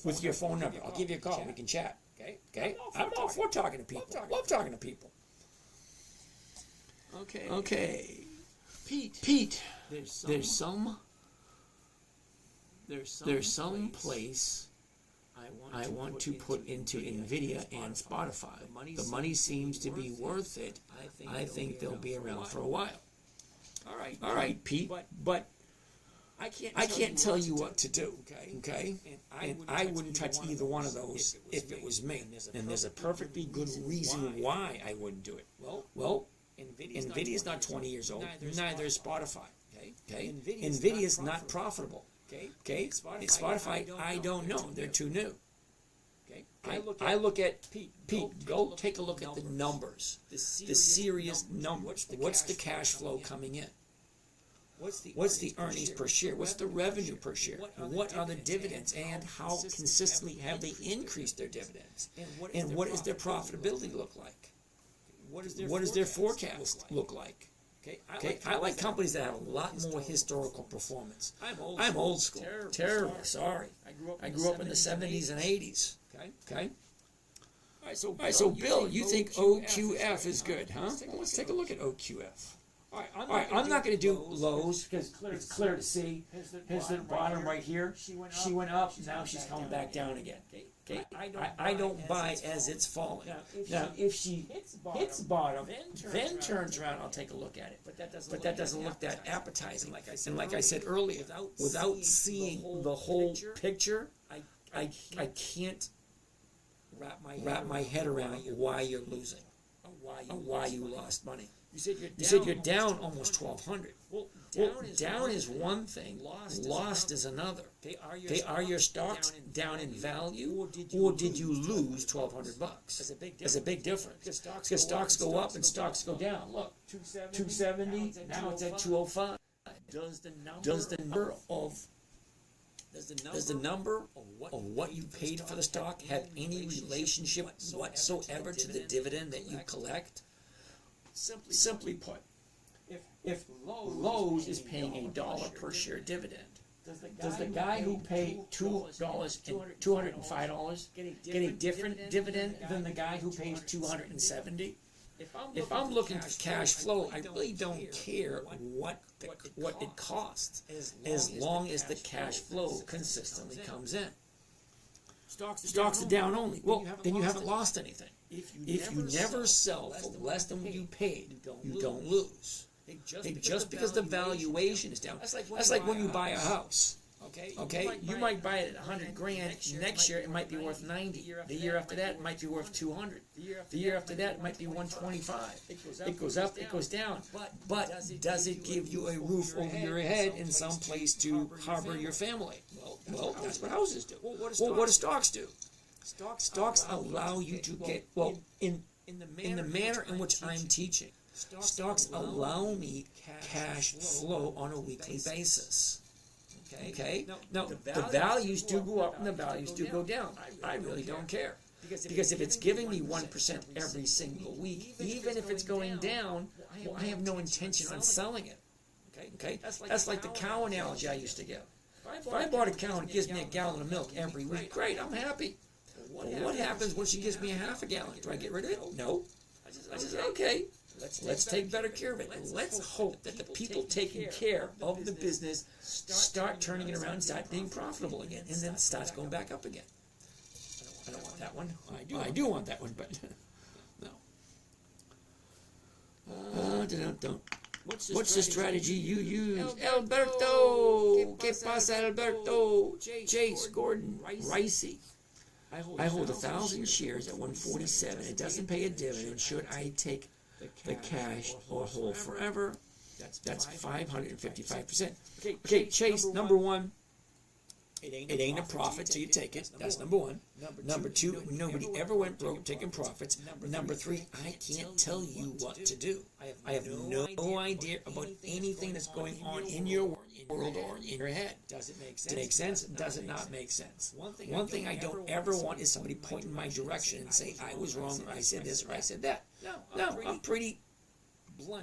A: with your phone number, I'll give you a call. We can chat. Okay? I'm all for talking to people. Love talking to people. Okay. Pete. There's some place I want to put into NVIDIA and Spotify. The money seems to be worth it. I think they'll be around for a while. All right, Pete, but I can't tell you what to do, okay? And I wouldn't touch either one of those if it was me. And there's a perfectly good reason why I wouldn't do it. Well, NVIDIA's not 20 years old, neither is Spotify. Okay? NVIDIA's not profitable. Okay? Spotify, I don't know. They're too new. Okay? I look at Pete. Go take a look at the numbers, the serious numbers. What's the cash flow coming in? What's the earnings per share? What's the revenue per share? What are the dividends? And how consistently have they increased their dividends? And what does their profitability look like? What does their forecast look like? Okay, I like companies that have a lot more historical performance. I'm old school. Terrible. Sorry. I grew up in the 70s and 80s. Okay. All right, so Bill, you think OQF is good, huh? Well, let's take a look at OQF. All right, I'm not going to do lows because it's clear to see. Here's the bottom right here. She went up, now she's coming back down again. Okay, I don't buy as it's falling. Now, if she hits bottom, then turns around, I'll take a look at it. But that doesn't look that appetizing. And like I said earlier, without seeing the whole picture, I can't wrap my head around why you're losing, or why you lost money. You said you're down almost 1,200. Well, down is one thing. Lost is another. Okay, are your stocks down in value, or did you lose $1,200? There's a big difference. Because stocks go up and stocks go down. Look, 270. Now it's at 205. Does the number of what you paid for the stock have any relationship whatsoever to the dividend that you collect? Simply put, if Lowe's is paying $1 per share dividend, does the guy who paid $2 and $205 get a different dividend than the guy who pays $270? If I'm looking for cash flow, I really don't care what it costs, as long as the cash flow consistently comes in. Stocks are down only. Well, then you haven't lost anything. If you never sell for less than you paid, you don't lose. Just because the valuation is down. That's like when you buy a house. Okay, you might buy it at $100,000. Next year it might be worth 90. The year after that it might be worth 200. The year after that it might be 125. It goes up, it goes down. But does it give you a roof over your head and some place to harbor your family? Well, that's what houses do. Well, what do stocks do? Stocks allow you to get, in the manner in which I'm teaching, stocks allow me cash flow on a weekly basis. Okay? Now, the values do go up and the values do go down. I really don't care. Because if it's giving me 1% every single week, even if it's going down, well, I have no intention on selling it. Okay? That's like the cow analogy I used to give. If I bought a cow and it gives me a gallon of milk every week, great, I'm happy. Well, what happens when she gives me a half a gallon? Do I get rid of it? No. I just okay, let's take better care of it. Let's hope that the people taking care of the business start turning it around and start being profitable again, and then it starts going back up again. I don't want that one. I do want that one, but no. What's the strategy you use? Alberto! ¿Qué pasa, Alberto? Chase, Gordon, Ricey. I hold 1,000 shares at 147. It doesn't pay a dividend. Should I take the cash or hold forever? That's 555%. Okay, Chase, number one, it ain't a profit till you take it. That's number one. Number two, nobody ever went broke taking profits. Number three, I can't tell you what to do. I have no idea about anything that's going on in your world or in your head. Does it make sense? Does it not make sense? One thing I don't ever want is somebody pointing in my direction and say, I was wrong, or I said this, or I said that. No, I'm pretty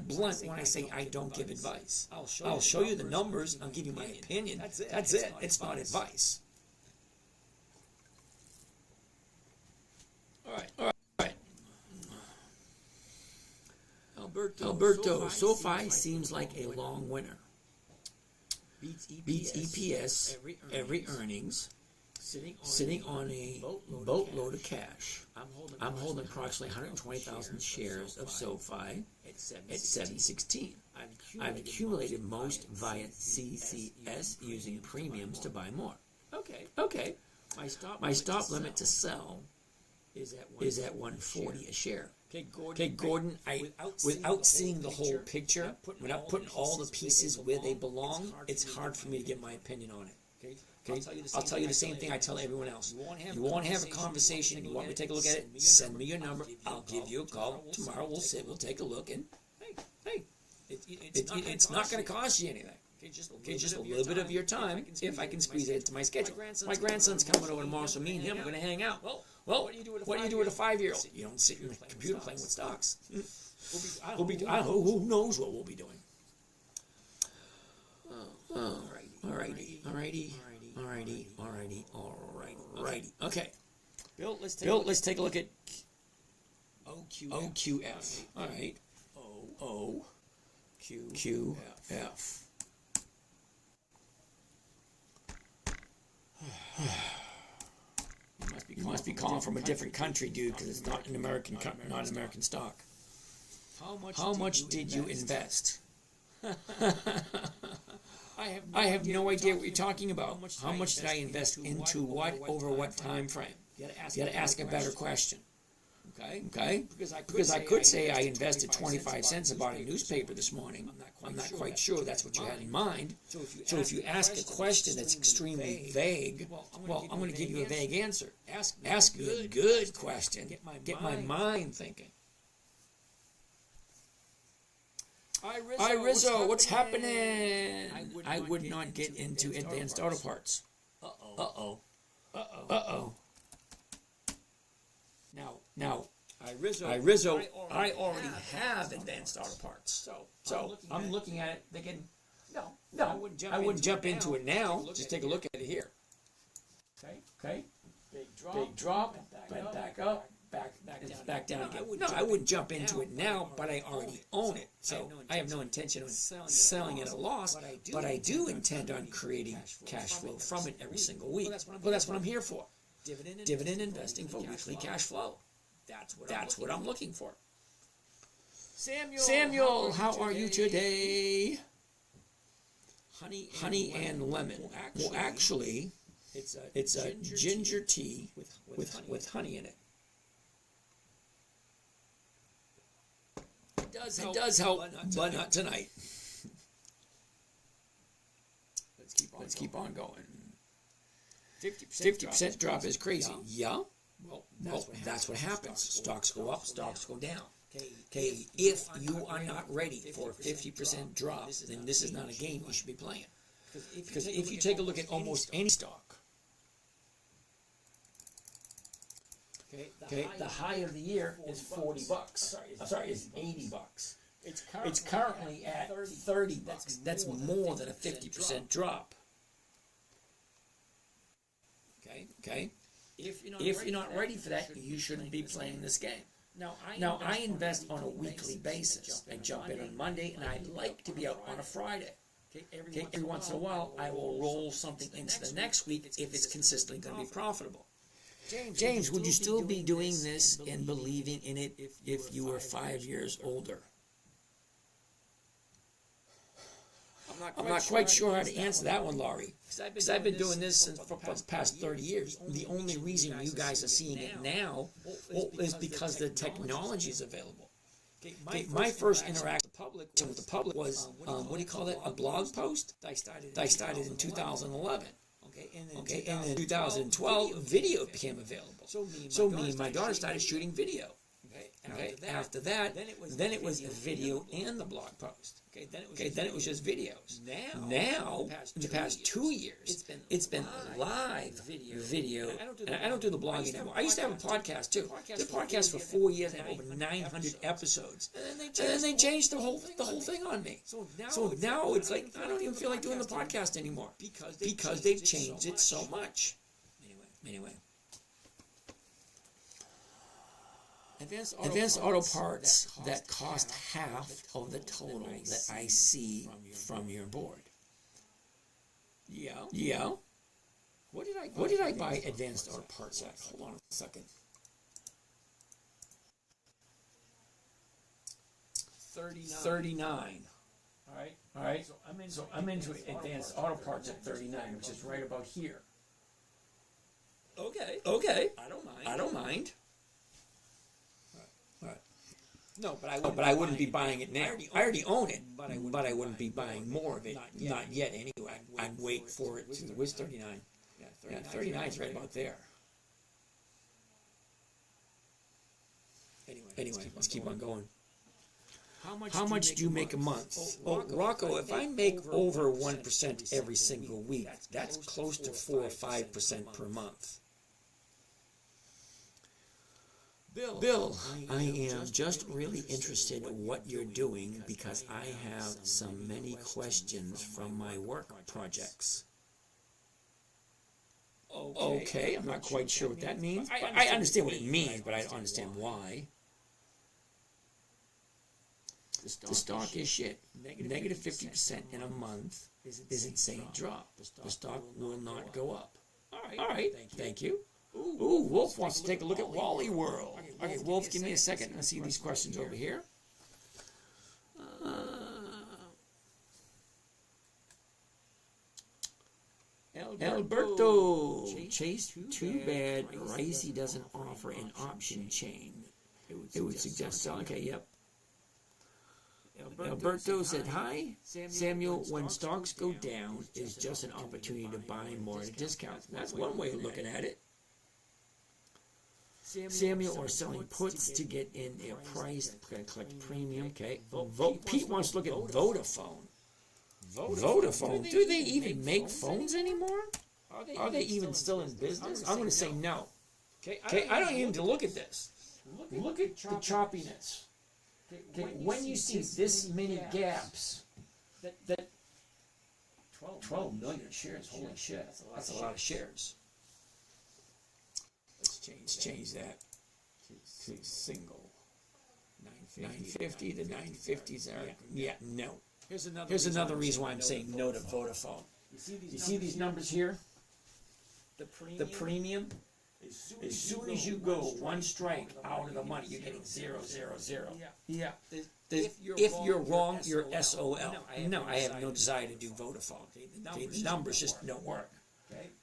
A: blunt when I say I don't give advice. I'll show you the numbers. I'll give you my opinion. That's it. It's not advice. All right. Alberto, SoFi seems like a long winner. Beats EPS every earnings. Sitting on a boatload of cash. I'm holding approximately 120,000 shares of SoFi at 7.16. I've accumulated most via CCS using premiums to buy more. Okay. My stop limit to sell is at 140 a share. Okay, Gordon, without seeing the whole picture, without putting all the pieces where they belong, it's hard for me to get my opinion on it. Okay, I'll tell you the same thing I tell everyone else. You want to have a conversation, you want me to take a look at it, send me your number, I'll give you a call. Tomorrow we'll take a look, and hey, it's not going to cost you anything. Okay, just a little bit of your time, if I can squeeze it into my schedule. My grandson's coming over tomorrow, so me and him are going to hang out. Well, what do you do with a 5-year-old? You don't sit in the computer playing with stocks. Who knows what we'll be doing. Alrighty. Okay. Bill, let's take a look at OQF. All right. OQF. You must be calling from a different country, dude, because it's not an American stock. How much did you invest? I have no idea what you're talking about. How much did I invest into what over what time frame? You got to ask a better question. Okay? Because I could say I invested 25 cents and bought a newspaper this morning. I'm not quite sure that's what you had in mind. So if you ask a question that's extremely vague, well, I'm going to give you a vague answer. Ask a good question. Get my mind thinking. Hi Rizzo, what's happening? I would not get into advanced auto parts. Uh-oh. Now, Rizzo, I already have advanced auto parts. So I'm looking at it thinking, no, I wouldn't jump into it now. Just take a look at it here. Okay. Big drop, went back up. Back down again. No, I wouldn't jump into it now, but I already own it. So I have no intention of selling at a loss, but I do intend on creating cash flow from it every single week. Well, that's what I'm here for. Dividend investing for weekly cash flow. That's what I'm looking for. Samuel, how are you today? Honey and lemon. Well, actually, it's a ginger tea with honey in it. It does help, but not tonight. Let's keep on going. 50% drop is crazy. Yeah? Well, that's what happens. Stocks go up, stocks go down. Okay, if you are not ready for a 50% drop, then this is not a game you should be playing. Because if you take a look at almost any stock, okay, the high of the year is $40. Sorry, it's $80. It's currently at $30. That's more than a 50% drop. Okay. If you're not ready for that, you shouldn't be playing this game. Now I invest on a weekly basis. I jump in on Monday, and I like to be out on a Friday. Okay, every once in a while, I will roll something into the next week if it's consistently going to be profitable. James, would you still be doing this and believing in it if you were 5 years older? I'm not quite sure how to answer that one, Laurie. Because I've been doing this since for the past 30 years. The only reason you guys are seeing it now is because the technology is available. Okay, my first interaction with the public was, what do you call it, a blog post that I started in 2011. Okay, and in 2012, video became available. So me and my daughter started shooting video. Okay, after that, then it was a video and the blog post. Okay, then it was just videos. Now, in the past 2 years, it's been live video. And I don't do the blog anymore. I used to have a podcast too. Did a podcast for 4 years and had over 900 episodes. And then they changed the whole thing on me. So now it's like I don't even feel like doing the podcast anymore because they've changed it so much. Anyway. Advanced Auto Parts that cost half of the total that I see from your board. Yeah. What did I buy Advanced Auto Parts at? Hold on a second. 39. All right. So I'm into Advanced Auto Parts at 39, which is right about here. Okay. I don't mind. No, but I wouldn't be buying it now. I already own it, but I wouldn't be buying more of it. Not yet, anyway. I'd wait for it to. Where's 39? Yeah, 39 is right about there. Anyway, let's keep on going. How much do you make a month? Oh, Rocco, if I make over 1% every single week, that's close to 4 or 5% per month. Bill, I am just really interested in what you're doing because I have so many questions from my work projects. Okay, I'm not quite sure what that means. I understand what it means, but I don't understand why. The stock is shit. Negative 50% in a month is insane drop. The stock will not go up. All right, thank you. Ooh, Wolf wants to take a look at Wally World. Okay, Wolf, give me a second. Let's see these questions over here. Alberto, Chase, too bad Ricey doesn't offer an option chain. It would suggest selling. Okay, yep. Alberto said, hi, Samuel, when stocks go down, is just an opportunity to buy more at a discount. That's one way of looking at it. Samuel, or selling puts to get in their price, collect premium. Okay. Pete wants to look at Vodafone. Vodafone? Do they even make phones anymore? Are they even still in business? I'm going to say no. Okay, I don't even need to look at this. Look at the choppiness. Okay, when you see this many gaps, that 12 million shares, holy shit, that's a lot of shares. Let's change that to single. 950, the 950s are, yeah, no. Here's another reason why I'm saying no to Vodafone. You see these numbers here? The premium, as soon as you go one strike out of the money, you're getting 0, 0, 0. Yeah. If you're wrong, you're SOL. No, I have no desire to do Vodafone. Okay, the numbers just don't work.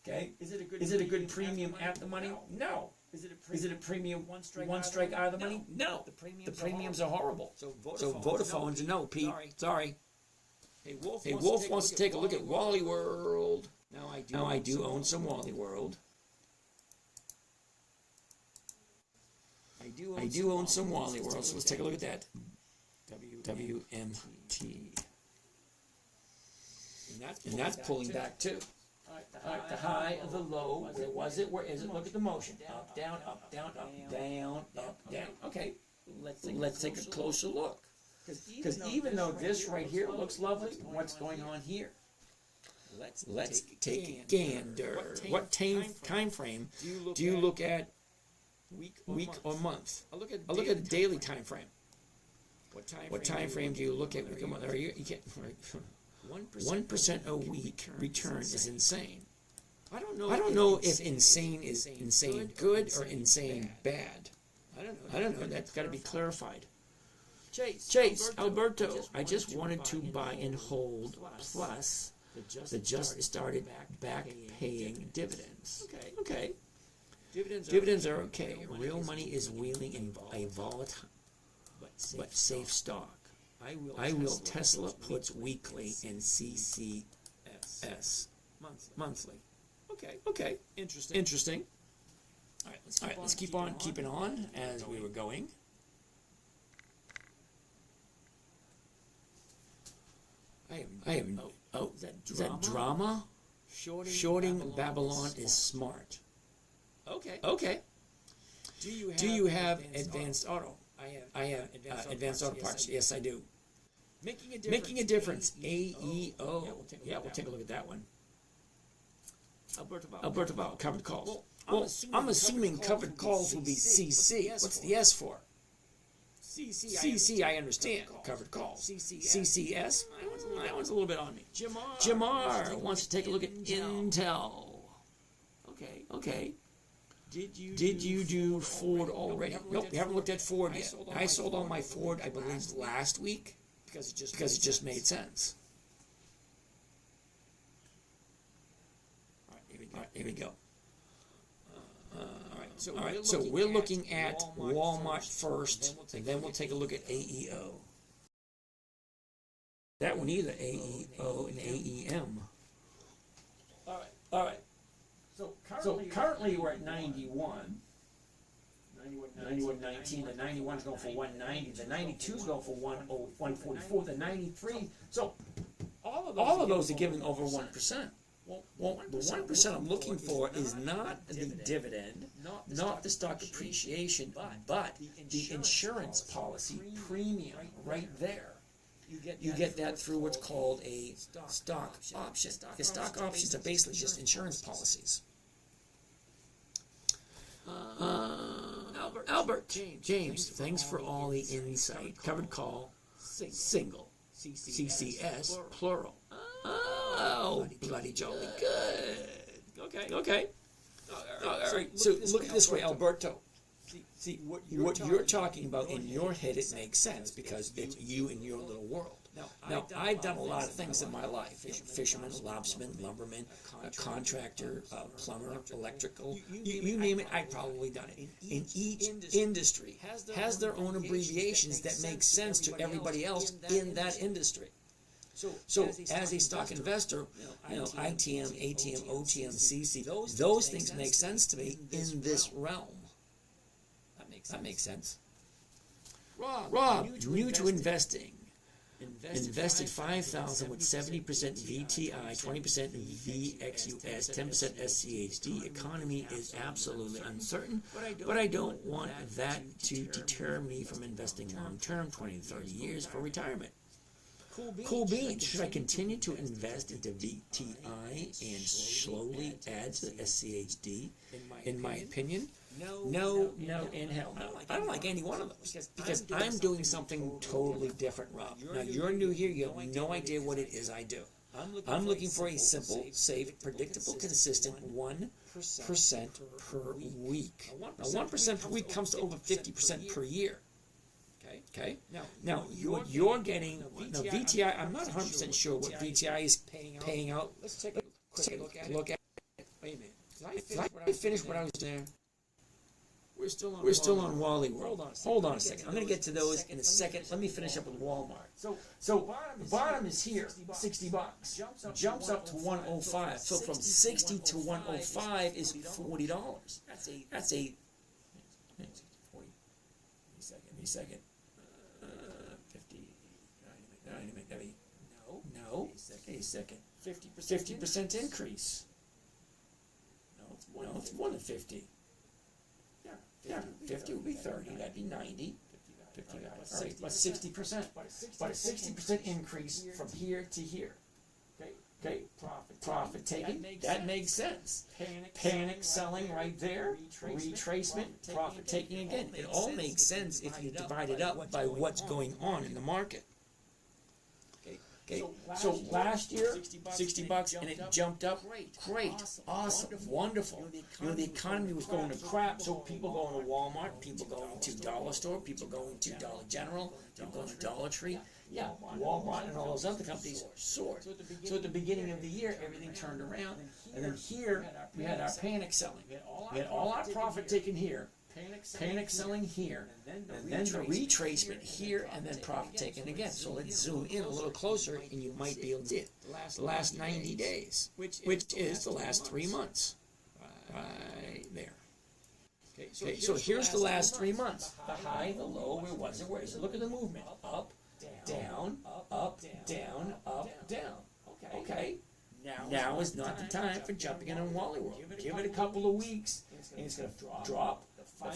A: Okay. Is it a good premium at the money? No. Is it a premium one strike out of the money? No. The premiums are horrible. So Vodafone's a no, Pete. Sorry. Hey, Wolf wants to take a look at Wally World. Now I do own some Wally World. I do own some Wally World, so let's take a look at that. WMT. And that's pulling back too. Alright, the high, the low, where was it? Where is it? Look at the motion. Up, down, up, down, up, down, up, down. Okay, let's take a closer look. Because even though this right here looks lovely, what's going on here? Let's take a gander. What time frame do you look at? Week or month? I look at the daily time frame. What time frame do you look at? Week or month? 1% a week return is insane. I don't know if insane is insane good or insane bad. I don't know. That's got to be clarified. Chase, Alberto, I just wanted to buy and hold, plus the just started back paying dividends. Okay. Dividends are okay. Real money is wheeling in a volatile but safe stock. I will Tesla puts weekly and CCS monthly. Okay. Interesting. All right, let's keep on keeping on as we were going. I have no. Oh, is that drama? Shorting Babylon is smart. Okay. Do you have advanced auto? I have advanced auto parts. Yes, I do. Making a difference. AEO. Yeah, we'll take a look at that one. Alberto Val, covered calls. Well, I'm assuming covered calls will be CC. What's the S for? CC, I understand. Covered calls. CCS? That one's a little bit on me. Jamar wants to take a look at Intel. Okay. Did you do Ford already? Nope, we haven't looked at Ford yet. I sold all my Ford, I believe, last week because it just made sense. All right, here we go. All right, so we're looking at Walmart first, and then we'll take a look at AEO. That one either, AEO and AEM. All right. So currently we're at 91. 91.19. The 91 is going for 190. The 92 is going for 144. The 93. So all of those are giving over 1%. Well, the 1% I'm looking for is not the dividend, not the stock appreciation, but the insurance policy premium right there. You get that through what's called a stock option. The stock options are basically just insurance policies. Albert, James, thanks for all the insight. Covered call, single, CCS, plural. Oh, bloody jolly good. Okay. All right, so look at it this way, Alberto. See, what you're talking about in your head, it makes sense because it's you in your little world. Now, I've done a lot of things in my life. Fisherman, lobsterman, lumberman, contractor, plumber, electrical. You name it, I've probably done it. And each industry has their own abbreviations that make sense to everybody else in that industry. So as a stock investor, ITM, ATM, OTM, CC, those things make sense to me in this realm. That makes sense. Rob, new to investing. Invested 5,000 with 70% VTI, 20% VXUS, 10% SCHD. Economy is absolutely uncertain, but I don't want that to deter me from investing long term, 20 to 30 years for retirement. Cool beans. Should I continue to invest into VTI and slowly add to the SCHD? In my opinion, no, and hell no. I don't like any one of those because I'm doing something totally different, Rob. Now you're new here. You have no idea what it is I do. I'm looking for a simple, safe, predictable, consistent 1% per week. Now 1% per week comes to over 50% per year. Okay. Now what you're getting, VTI, I'm not 100% sure what VTI is paying out. Let's take a quick look at it. Wait a minute. Did I finish what I was there? We're still on Wally World. Hold on a second. I'm going to get to those in a second. Let me finish up with Walmart. So the bottom is here, $60. Jumps up to 105. So from 60 to 105 is $40. That's a 40. Give me a second. 50. No. A second. 50% increase. No, it's more than 50. Yeah, 50 would be 30. That'd be 90. 50. All right, but 60%. But a 60% increase from here to here. Okay. Profit taking. That makes sense. Panic selling right there. Retracement. Profit taking again. It all makes sense if you divide it up by what's going on in the market. Okay, so last year, $60, and it jumped up. Great, awesome, wonderful. The economy was going to crap, so people going to Walmart, people going to Dollar Store, people going to Dollar General, people going to Dollar Tree. Yeah, Walmart and all those other companies soared. So at the beginning of the year, everything turned around, and then here we had our panic selling. We had all our profit taken here, panic selling here, and then the retracement here, and then profit taken again. So let's zoom in a little closer, and you might be able to see it. The last 90 days, which is the last 3 months, right there. Okay, so here's the last 3 months. The high, the low, where was it? Where is it? Look at the movement. Up, down, up, down, up, down. Okay. Now is not the time for jumping in on Wally World. Give it a couple of weeks, and it's going to drop,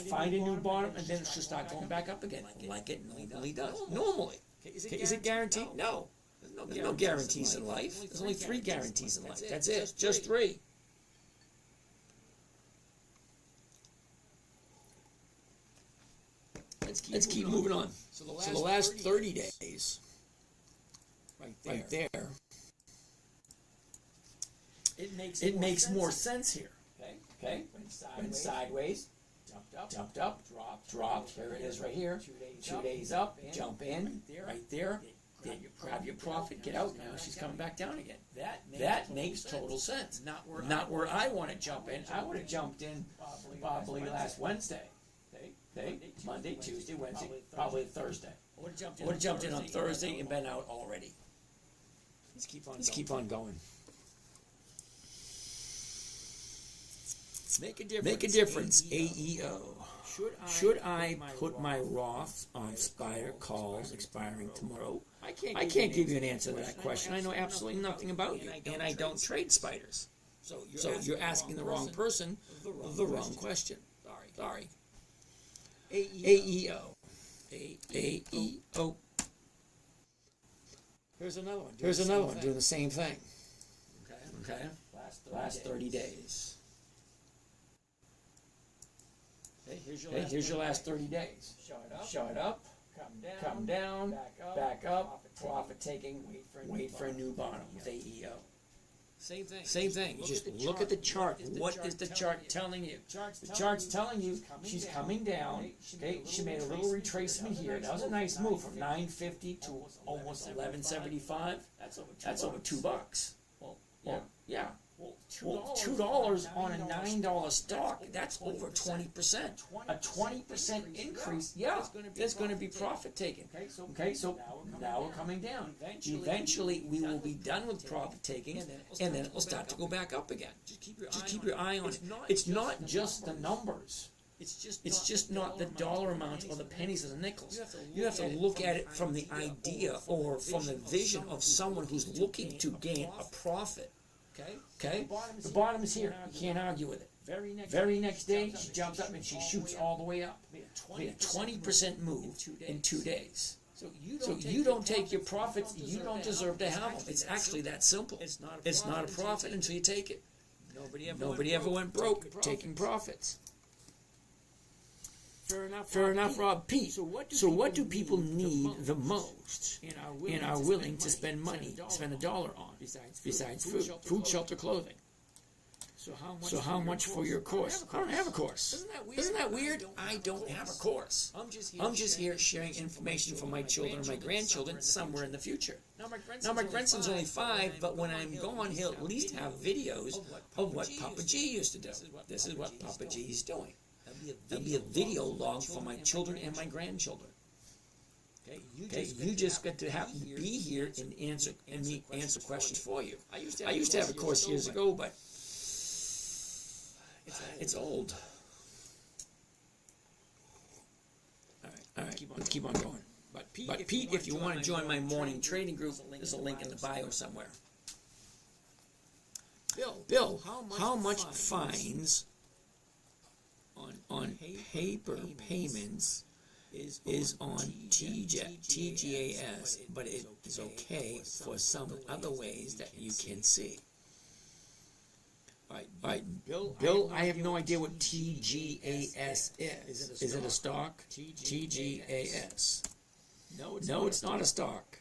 A: find a new bottom, and then it should start going back up again, like it normally does. Normally. Is it guaranteed? No. There's no guarantees in life. There's only 3 guarantees in life. That's it. Just 3. Let's keep moving on. So the last 30 days, right there, it makes more sense here. Okay, went sideways, jumped up, dropped. Here it is right here. 2 days up, jump in, right there. Grab your profit, get out. Now she's coming back down again. That makes total sense. Not where I want to jump in. I would have jumped in probably last Wednesday. Okay, Monday, Tuesday, Wednesday, probably Thursday. I would have jumped in on Thursday and been out already. Let's keep on going. Make a difference, AEO. Should I put my Roth on Spider calls expiring tomorrow? I can't give you an answer to that question. I know absolutely nothing about you, and I don't trade spiders. So you're asking the wrong person the wrong question. Sorry. AEO. AEO. Here's another one doing the same thing. Okay. Last 30 days. Okay, here's your last 30 days. Show it up. Come down. Back up. Profit taking. Wait for a new bottom with AEO. Same thing. Just look at the chart. What is the chart telling you? The chart's telling you she's coming down. Okay, she made a little retracement here. That was a nice move from 950 to almost 1175. That's over $2. Well, yeah. Well, $2 on a $9 stock, that's over 20%. A 20% increase, yeah, there's going to be profit taken. Okay, so now we're coming down. Eventually, we will be done with profit taking, and then it will start to go back up again. Just keep your eye on it. It's not just the numbers. It's just not the dollar amount or the pennies or the nickels. You have to look at it from the idea or from the vision of someone who's looking to gain a profit. Okay, the bottom is here. You can't argue with it. Very next day, she jumps up and she shoots all the way up. Made a 20% move in 2 days. So you don't take your profits. You don't deserve to have them. It's actually that simple. It's not a profit until you take it. Nobody ever went broke taking profits. Fair enough, Rob. Pete, so what do people need the most and are willing to spend a dollar on, besides food, shelter, clothing? So how much for your course? I don't have a course. Isn't that weird? I don't have a course. I'm just here sharing information for my children and my grandchildren somewhere in the future. Now my grandson's only 5, but when I'm gone, he'll at least have videos of what Papa G used to do. This is what Papa G is doing. There'll be a video log for my children and my grandchildren. Okay, you just get to be here and answer questions for you. I used to have a course years ago, but it's old. All right, let's keep on going. But Pete, if you want to join my morning trading group, there's a link in the bio somewhere. Bill, how much fines on paper payments is on TGAS, but it is okay for some other ways that you can see. All right, Bill, I have no idea what TGAS is. Is it a stock? TGAS. No, it's not a stock.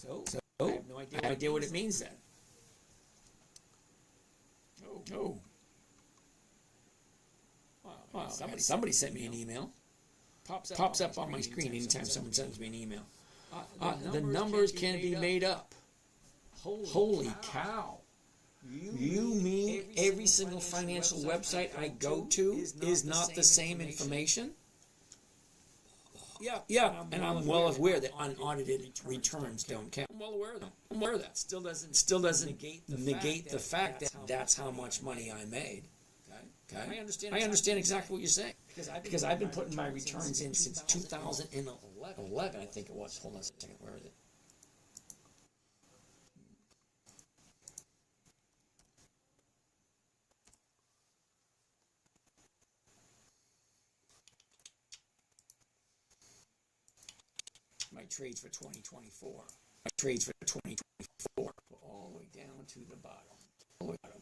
A: So I idea what it means then. Oh. Wow, somebody sent me an email. Pops up on my screen anytime someone sends me an email. The numbers can be made up. Holy cow. You mean every single financial website I go to is not the same information? Yeah, and I'm well aware that unaudited returns don't count. I'm well aware of that. Still doesn't negate the fact that that's how much money I made. Okay? I understand exactly what you're saying. Because I've been putting my returns in since 2011, I think it was. Hold on a second, where is it? My trades for 2024. My trades for 2024. All the way down to the bottom. All the way bottom.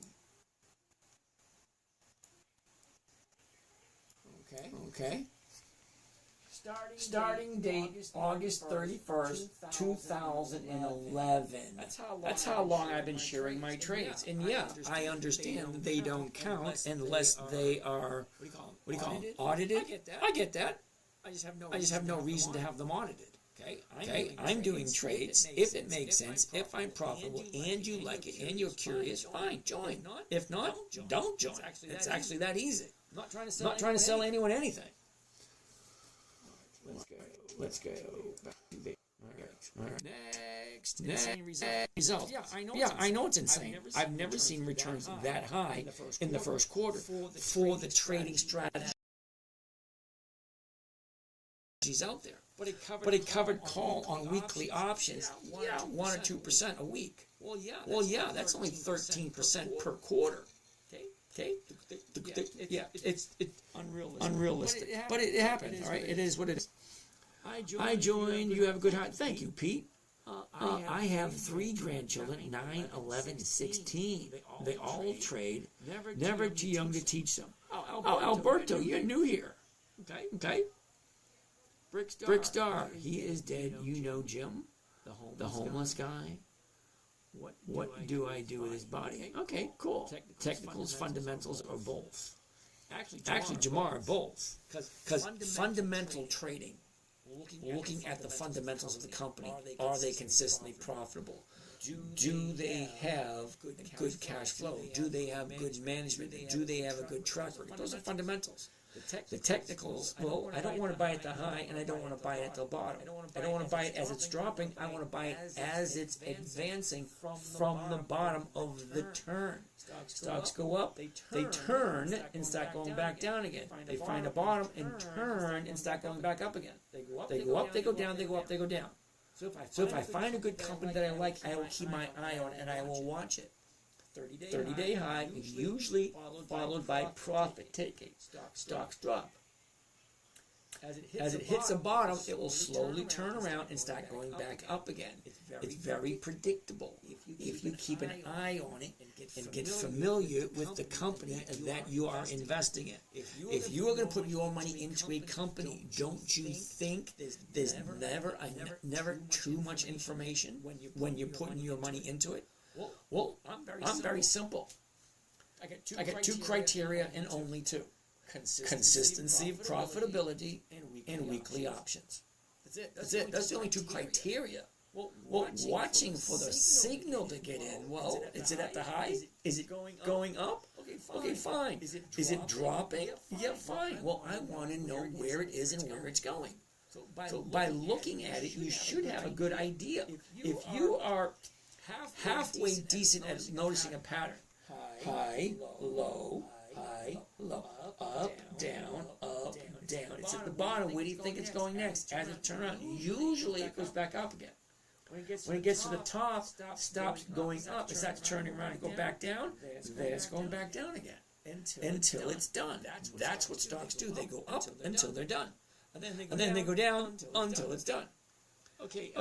A: Okay. Starting date August 31st, 2011. That's how long I've been sharing my trades. And yeah, I understand they don't count unless they are, what do you call them? Audited? I get that. I just have no reason to have them audited. Okay, I'm doing trades. If it makes sense, if I'm profitable, and you like it, and you're curious, fine, join. If not, don't join. It's actually that easy. Not trying to sell anyone anything. Let's go. Back to the all right. Next result. Yeah, I know it's insane. I've never seen returns that high in the first quarter for the trading strategies out there. But it covered call on weekly options. Yeah, 1 or 2% a week. Well, yeah, that's only 13% per quarter. Okay? Yeah, it's unrealistic. But it happened, all right? It is what it is. I joined. You have a good heart. Thank you, Pete. I have 3 grandchildren, 9, 11, 16. They all trade. Never too young to teach them. Alberto, you're new here. Okay? Brickstar, he is dead. You know Jim, the homeless guy. What do I do with his body? Okay, cool. Technicals, fundamentals, or both? Actually, Jamar, both. Because fundamental trading, looking at the fundamentals of the company, are they consistently profitable? Do they have good cash flow? Do they have good management? Do they have a good track record? Those are fundamentals. The technicals, well, I don't want to buy at the high and I don't want to buy it at the bottom. I don't want to buy it as it's dropping. I want to buy it as it's advancing from the bottom of the turn. Stocks go up, they turn and start going back down again. They find a bottom and turn and start going back up again. They go up, they go down, they go up, they go down. So if I find a good company that I like, I will keep my eye on it and I will watch it. 30-day high, usually followed by profit taking. Stocks drop. As it hits a bottom, it will slowly turn around and start going back up again. It's very predictable if you keep an eye on it and get familiar with the company that you are investing in. If you are going to put your money into a company, don't you think there's never too much information when you're putting your money into it? Well, I'm very simple. I got 2 criteria and only 2. Consistency of profitability and weekly options. That's it. That's the only 2 criteria. Well, watching for the signal to get in. Well, is it at the high? Is it going up? Okay, fine. Is it dropping? Yeah, fine. Well, I want to know where it is and where it's going. So by looking at it, you should have a good idea. If you are halfway decent at noticing a pattern. High, low, up, down, down. It's at the bottom. Where do you think it's going next? As it turns around, usually it goes back up again. When it gets to the top, stops going up. It starts turning around and go back down. Then it's going back down again until it's done. That's what stocks do. They go up until they're done. And then they go down until it's done. Okay,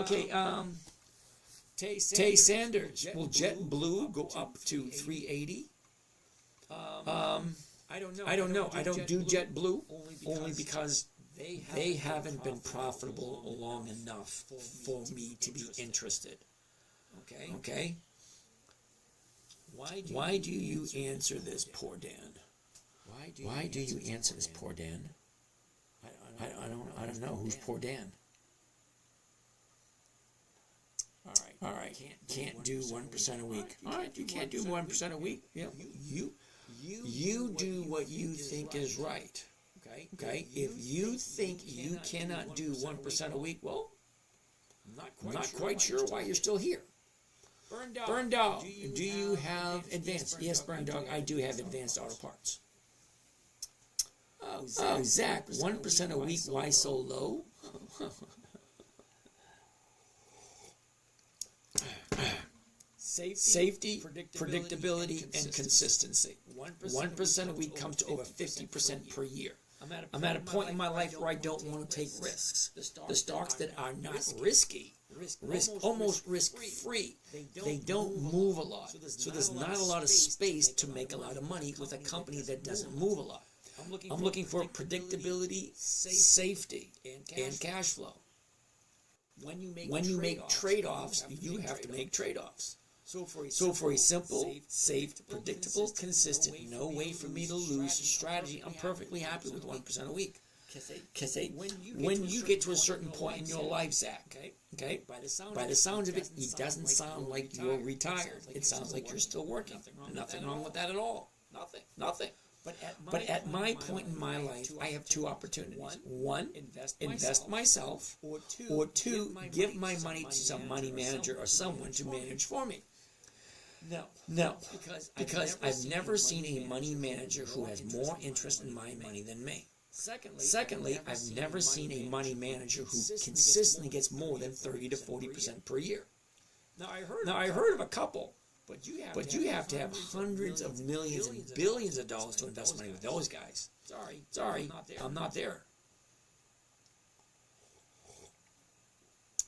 A: Tay Sanders, will JetBlue go up to 380? I don't know. I don't do JetBlue only because they haven't been profitable long enough for me to be interested. Okay? Why do you answer this, poor Dan? Why do you answer this, poor Dan? I don't know. Who's poor Dan? All right. Can't do 1% a week. All right, you can't do 1% a week. Yeah. You do what you think is right. Okay? If you think you cannot do 1% a week, well, I'm not quite sure why you're still here. Burn Dog, do you have advanced? Yes, Burn Dog, I do have advanced auto parts. Oh, Zach, 1% a week, why so low? Safety, predictability, and consistency. 1% a week comes to over 50% per year. I'm at a point in my life where I don't want to take risks. The stocks that are not risky, almost risk-free, they don't move a lot. So there's not a lot of space to make a lot of money with a company that doesn't move a lot. I'm looking for predictability, safety, and cash flow. When you make trade-offs, you have to make trade-offs. So for a simple, safe, predictable, consistent, no way for me to lose strategy, I'm perfectly happy with 1% a week. Because when you get to a certain point in your life, Zach, okay, by the sound of it, it doesn't sound like you're retired. It sounds like you're still working. Nothing wrong with that at all. Nothing. But at my point in my life, I have two opportunities. One, invest myself, or two, give my money to some money manager or someone to manage for me. No, because I've never seen a money manager who has more interest in my money than me. Secondly, I've never seen a money manager who consistently gets more than 30 to 40% per year. Now, I heard of a couple, but you have to have hundreds of millions and billions of dollars to invest money with those guys. Sorry, I'm not there.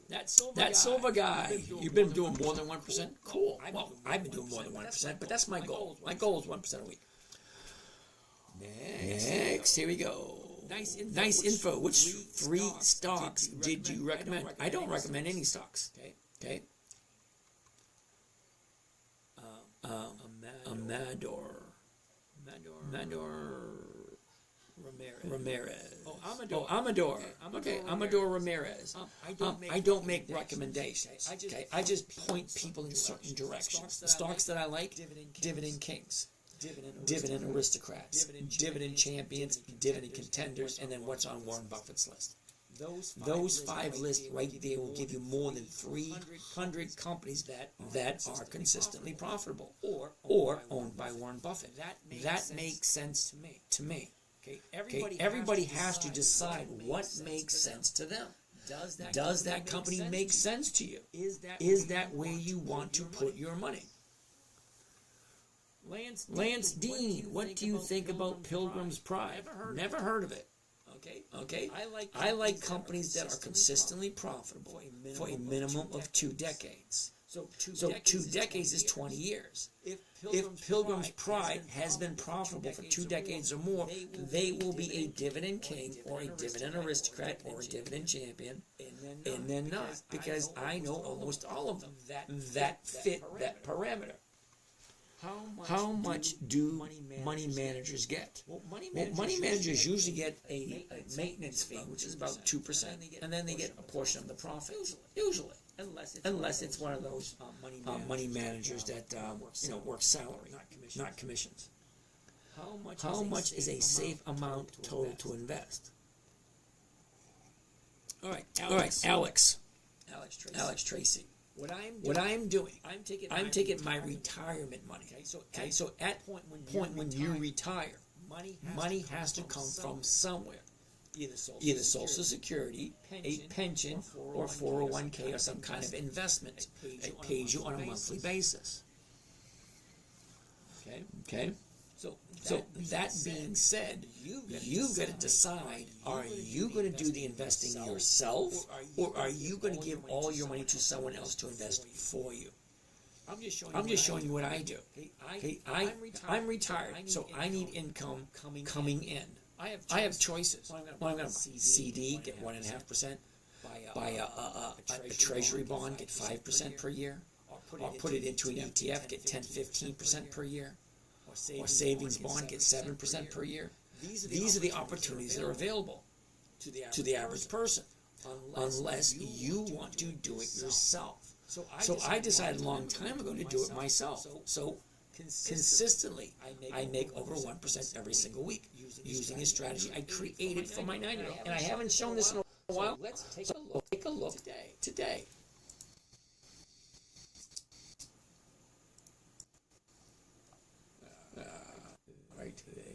A: That silver guy, you've been doing more than 1%? Cool. Well, I've been doing more than 1%, but that's my goal. My goal is 1% a week. Next, here we go. Nice info. Which 3 stocks did you recommend? I don't recommend any stocks. Okay. Amador Ramirez. Amador. Okay, Amador Ramirez. I don't make recommendations. Okay, I just point people in certain directions. The stocks that I like: Dividend Kings, Dividend Aristocrats, Dividend Champions, Dividend Contenders, and then what's on Warren Buffett's list. Those 5 lists right there will give you more than 300 companies that are consistently profitable or owned by Warren Buffett. That makes sense to me. Okay, everybody has to decide what makes sense to them. Does that company make sense to you? Is that where you want to put your money? Lance Dean, what do you think about Pilgrim's Pride? Never heard of it. Okay. I like companies that are consistently profitable for a minimum of 2 decades. So 2 decades is 20 years. If Pilgrim's Pride has been profitable for 2 decades or more, they will be a Dividend King or a Dividend Aristocrat or a Dividend Champion, and then not, because I know almost all of them that fit that parameter. How much do money managers get? Well, money managers usually get a maintenance fee, which is about 2%, and then they get a portion of the profits, usually. Unless it's one of those money managers that work salary, not commissions. How much is a safe amount total to invest? All right, Alex Tracy. What I'm doing, I'm taking my retirement money. Okay, so at point when you retire, money has to come from somewhere. Either Social Security, a pension, or 401k, or some kind of investment. It pays you on a monthly basis. Okay? So that being said, you've got to decide, are you going to do the investing yourself, or are you going to give all your money to someone else to invest for you? I'm just showing you what I do. Okay, I'm retired, so I need income coming in. I have choices. Well, I'm going to CD, get 1.5%, buy a treasury bond, get 5% per year, or put it into an ETF, get 10-15% per year, or savings bond, get 7% per year. These are the opportunities that are available to the average person, unless you want to do it yourself. So I decided a long time ago to do it myself. So consistently, I make over 1% every single week using a strategy I created for my 9-year-old. And I haven't shown this in a while, so take a look today. Right there.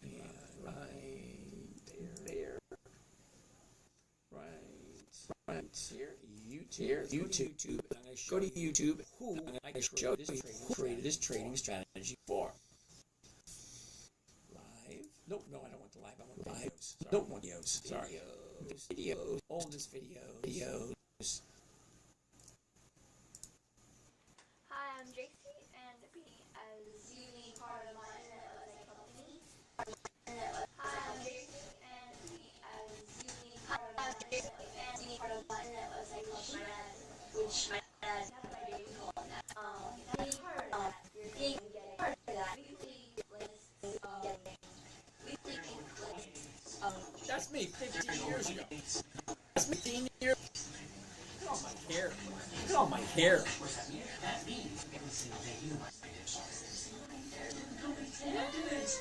A: And right there. Right here. YouTube. Go to YouTube. Who I show you who created this trading strategy for. Live? No, I don't want the live. I want videos. Don't want videos. Sorry. Videos. Oldest videos.
B: Hi, I'm JC, and as being part of my internet company. Hi, I'm JC, and as being part of my internet company, which my dad had my baby call that. Being part of that, you're being part of that weekly lists
A: That's me 15 years ago. That's me 15 years. Look at all my hair. Look at all my hair.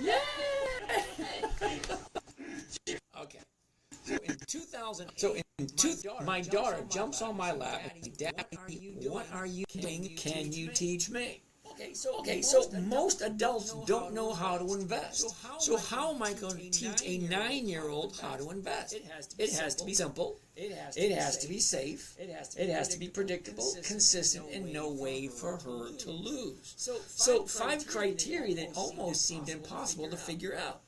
A: Yeah. Okay. So in 2000, my daughter jumps on my lap and says, "Daddy, what are you doing? Can you teach me?" Okay, so most adults don't know how to invest. So how am I going to teach a 9-year-old how to invest? It has to be simple. It has to be safe. It has to be predictable, consistent, and no way for her to lose. So 5 criteria that almost seemed impossible to figure out.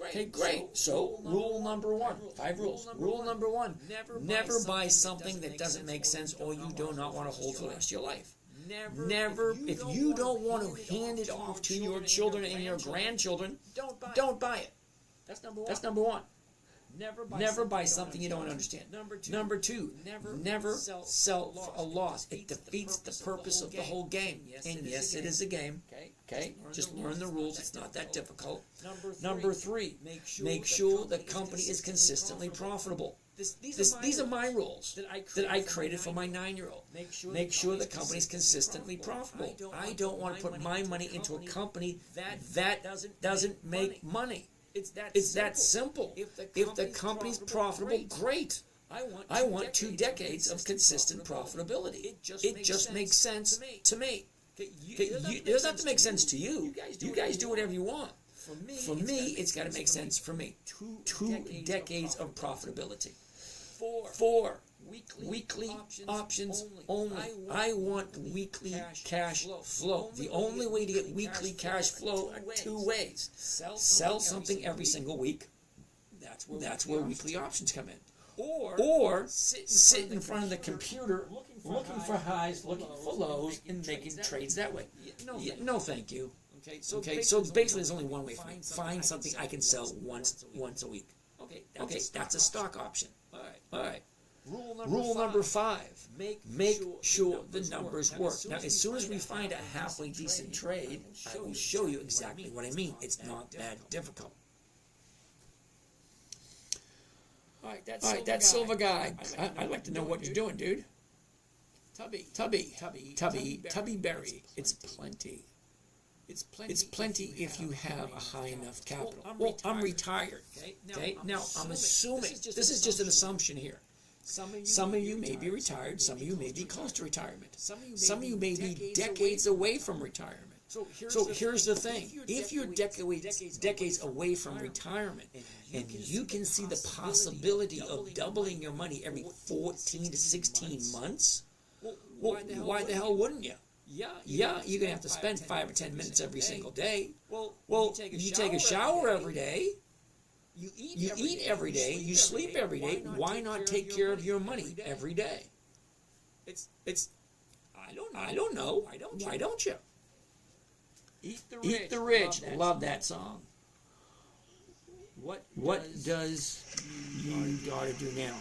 A: Okay, great. So, rule number 1. 5 rules. Rule number 1. Never buy something that doesn't make sense or you do not want to hold for the rest of your life. Never, if you don't want to hand it off to your children and your grandchildren, don't buy it. That's number 1. Never buy something you don't understand. Number 2, never sell for a loss. It defeats the purpose of the whole game. And yes, it is a game. Okay, just learn the rules. It's not that difficult. Number 3, make sure the company is consistently profitable. These are my rules that I created for my 9-year-old. Make sure the company is consistently profitable. I don't want to put my money into a company that doesn't make money. It's that simple. If the company's profitable, great. I want 2 decades of consistent profitability. It just makes sense to me. It doesn't have to make sense to you. You guys do whatever you want. For me, it's got to make sense for me. 2 decades of profitability. 4, weekly options only. I want weekly cash flow. The only way to get weekly cash flow are 2 ways. Sell something every single week. That's where weekly options come in. Or sit in front of the computer looking for highs, looking for lows, and making trades that way. No, thank you. Okay, so basically there's only one way for me. Find something I can sell once a week. Okay, that's a stock option. All right. Rule number 5. Make sure the numbers work. Now, as soon as we find a halfway decent trade, I will show you exactly what I mean. It's not that difficult. All right, that silver guy. I'd like to know what you're doing, dude. Tubby berry. It's plenty. It's plenty if you have a high enough capital. Well, I'm retired. Okay, now I'm assuming, this is just an assumption here. Some of you may be retired, some of you may be close to retirement. Some of you may be decades away from retirement. So here's the thing. If you're decades away from retirement and you can see the possibility of doubling your money every 14 to 16 months, well, why the hell wouldn't you? Yeah, you're going to have to spend 5 or 10 minutes every single day. Well, you take a shower every day. You eat every day. You sleep every day. Why not take care of your money every day? I don't know. Why don't you? Eat the rich. Love that song. What does your daughter do now?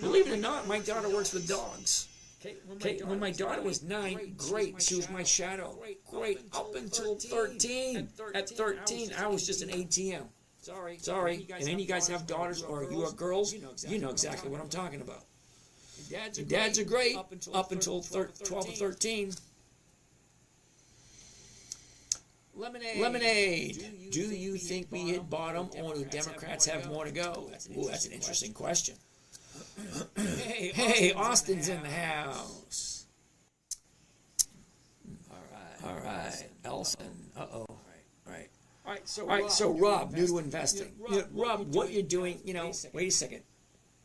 A: Believe it or not, my daughter works with dogs. Okay, when my daughter was 9, great, she was my shadow. Great, up until 13. At 13, I was just an ATM. Sorry, and any of you guys have daughters or you are girls, you know exactly what I'm talking about. Dads are great up until 12 or 13. Lemonade. Do you think we hit bottom, or do Democrats have more to go? Ooh, that's an interesting question. Hey, Austin's in the house. All right, Elson. Uh-oh. All right, so Rob, new to investing. Rob, what you're doing, wait a second.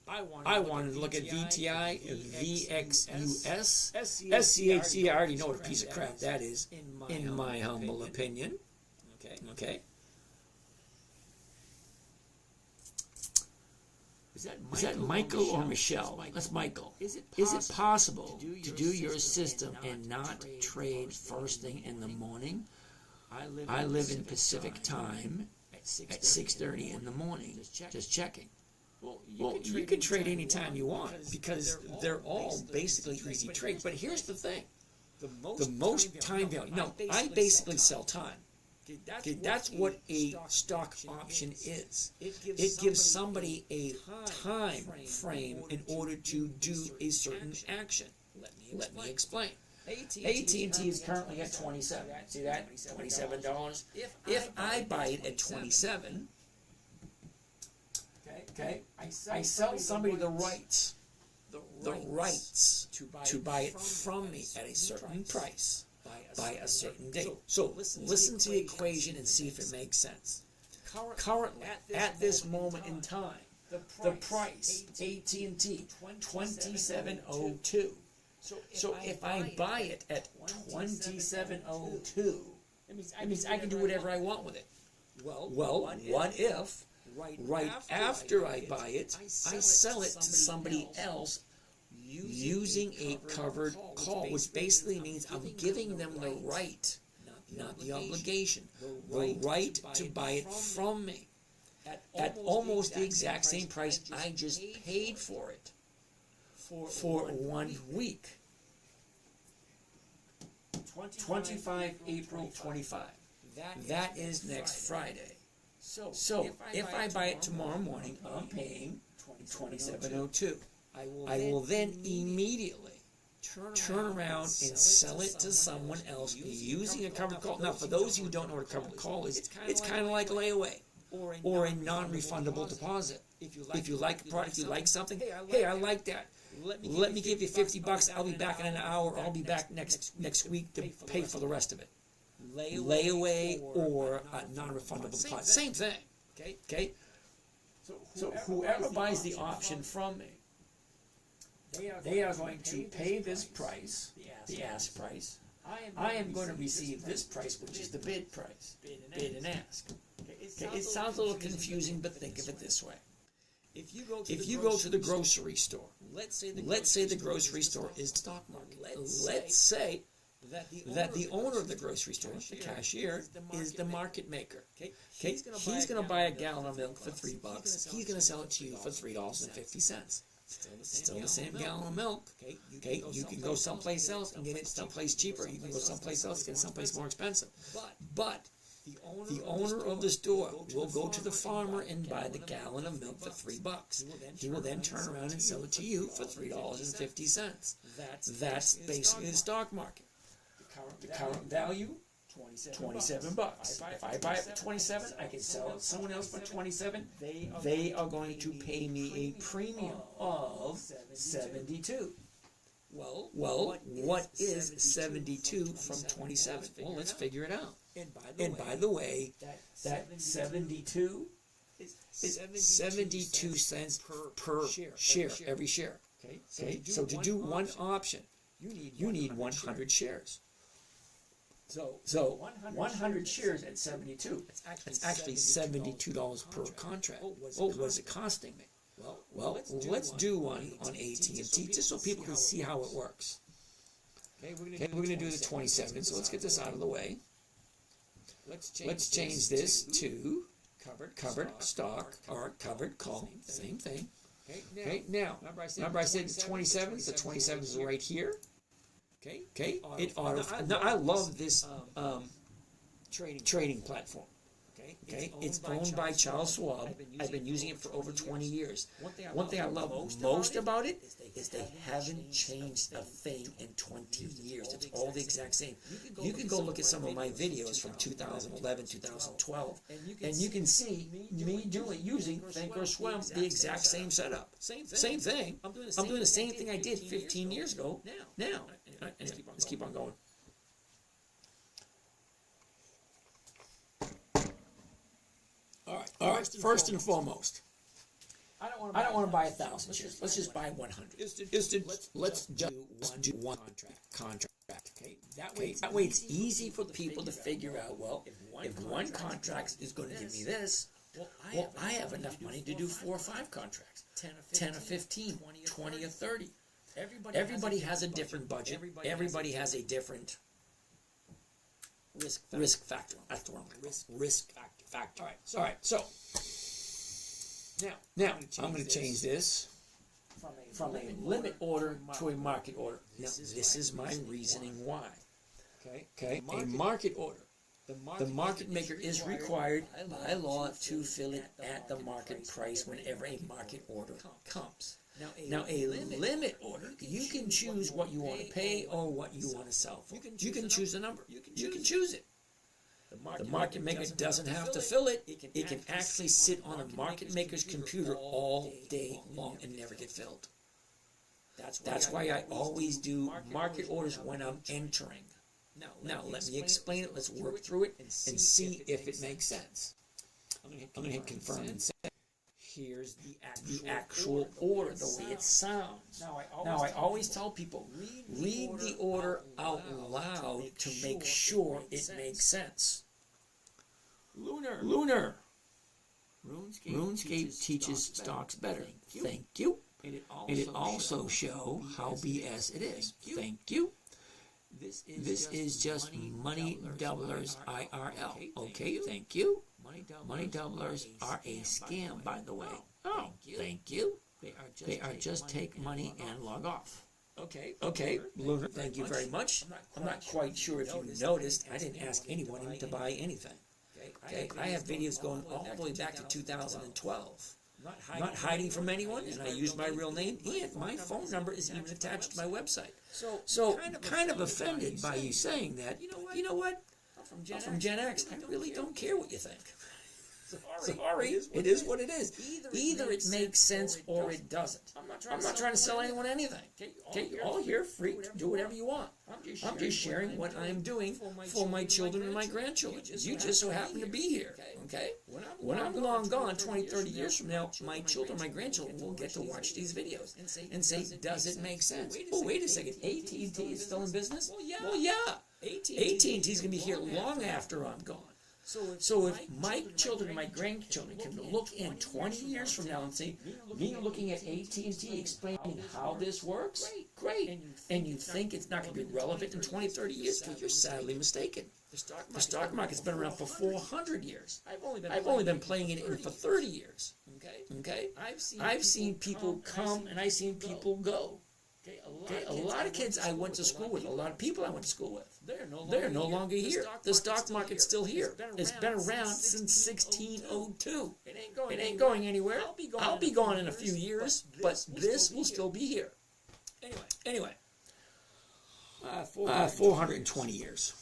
A: I wanted to look at VTI, VXUS, SCHD. I already know what a piece of crap that is, in my humble opinion. Okay. Is that Michael or Michelle? That's Michael. Is it possible to do your system and not trade first thing in the morning? I live in Pacific time at 6:30 in the morning. Just checking. Well, you can trade any time you want because they're all basically easy trades. But here's the thing: the most time value. No, I basically sell time. Okay, that's what a stock option is. It gives somebody a time frame in order to do a certain action. Let me explain. AT&T is currently at 27. See that? $27. If I buy it at 27, okay, I sell somebody the rights to buy it from me at a certain price by a certain date. So listen to the equation and see if it makes sense. Currently, at this moment in time, the price, AT&T, $27.02. So if I buy it at $27.02, it means I can do whatever I want with it. Well, what if right after I buy it, I sell it to somebody else using a covered call, which basically means I'm giving them the right, not the obligation, the right to buy it from me at almost the exact same price I just paid for it for 1 week. 25 April 25. That is next Friday. So if I buy it tomorrow morning, I'm paying $27.02. I will then immediately turn around and sell it to someone else using a covered call. Now, for those of you who don't know what a covered call is, it's kind of like layaway or a non-refundable deposit. If you like a product, you like something, hey, I like that. Let me give you $50. I'll be back in an hour. I'll be back next week to pay for the rest of it. Layaway or a non-refundable deposit. Same thing. Okay? So whoever buys the option from me, they are going to pay this price, the ask price. I am going to receive this price, which is the bid price, bid and ask. Okay? It sounds a little confusing, but think of it this way. If you go to the grocery store, let's say the grocery store is the stock market. Let's say that the owner of the grocery store, the cashier, is the market maker. Okay, he's going to buy a gallon of milk for $3. He's going to sell it to you for $3.50. Still the same gallon of milk. Okay, you can go someplace else and get it someplace cheaper. You can go someplace else and get it someplace more expensive. But the owner of the store will go to the farmer and buy the gallon of milk for $3. He will then turn around and sell it to you for $3.50. That's basically the stock market. The current value, $27. If I buy it for $27, I can sell it to someone else for $27. They are going to pay me a premium of $72. Well, what is 72 from 27? Well, let's figure it out. And by the way, that 72 is 72 cents per share, every share. Okay, so to do one option, you need 100 shares. So 100 shares at 72. It's actually $72 per contract. Oh, what's it costing me? Well, let's do one on AT&T just so people can see how it works. Okay, we're going to do the 27. So let's get this out of the way. Let's change this to covered stock or covered call. Same thing. Okay, now, remember I said 27, the 27 is right here. Okay, it auto. Now I love this trading platform. Okay, it's owned by Charles Schwab. I've been using it for over 20 years. One thing I love most about it is they haven't changed a thing in 20 years. It's all the exact same. You can go look at some of my videos from 2011, 2012, and you can see me using Thinkorswim, the exact same setup. Same thing. I'm doing the same thing I did 15 years ago now. Anyway, let's keep on going. All right. First and foremost, I don't want to buy 1,000 shares. Let's just buy 100. Let's just do one contract. Okay. That way it's easy for people to figure out. Well, if one contract is going to give me this, well, I have enough money to do 4 or 5 contracts, 10 or 15, 20 or 30. Everybody has a different budget. Everybody has a different risk factor. That's the wrong risk factor. All right. So now I'm going to change this from a limit order to a market order. Now this is my reasoning why. Okay. A market order. The market maker is required by law to fill it at the market price whenever a market order comes. Now, a limit order, you can choose what you want to pay or what you want to sell for. You can choose the number. You can choose it. The market maker doesn't have to fill it. It can actually sit on a market maker's computer all day long and never get filled. That's why I always do market orders when I'm entering. Now, let me explain it. Let's work through it and see if it makes sense. I'm going to hit confirm and send. Here's the actual order, the way it sounds. Now, I always tell people, read the order out loud to make sure it makes sense. Lunar. RuneScape teaches stocks better. Thank you. And it also show how BS it is. Thank you. This is just Money Doublers IRL. Okay, thank you. Money doublers are a scam, by the way. Oh, thank you. They are just take money and log off. Okay, Lunar, thank you very much. I'm not quite sure if you noticed, I didn't ask anyone to buy anything. Okay, I have videos going all the way back to 2012. Not hiding from anyone, and I use my real name, and my phone number is even attached to my website. So, kind of offended by you saying that. You know what? I'm from Gen X. I really don't care what you think. Sorry, it is what it is. Either it makes sense or it doesn't. I'm not trying to sell anyone anything. Okay, you're all here free to do whatever you want. I'm just sharing what I'm doing for my children and my grandchildren. You just so happen to be here. Okay? When I'm long gone, 20, 30 years from now, my children, my grandchildren will get to watch these videos and say, does it make sense? Oh, wait a second. AT&T is still in business? Well, yeah. AT&T is going to be here long after I'm gone. So if my children and my grandchildren can look in 20 years from now and say, me looking at AT&T explaining how this works, great. And you think it's not going to be relevant in 20, 30 years, well, you're sadly mistaken. The stock market's been around for 400 years. I've only been playing it in for 30 years. Okay? I've seen people come and I've seen people go. Okay, a lot of kids I went to school with, a lot of people I went to school with, they're no longer here. The stock market's still here. It's been around since 1602. It ain't going anywhere. I'll be gone in a few years, but this will still be here. Anyway, 420 years.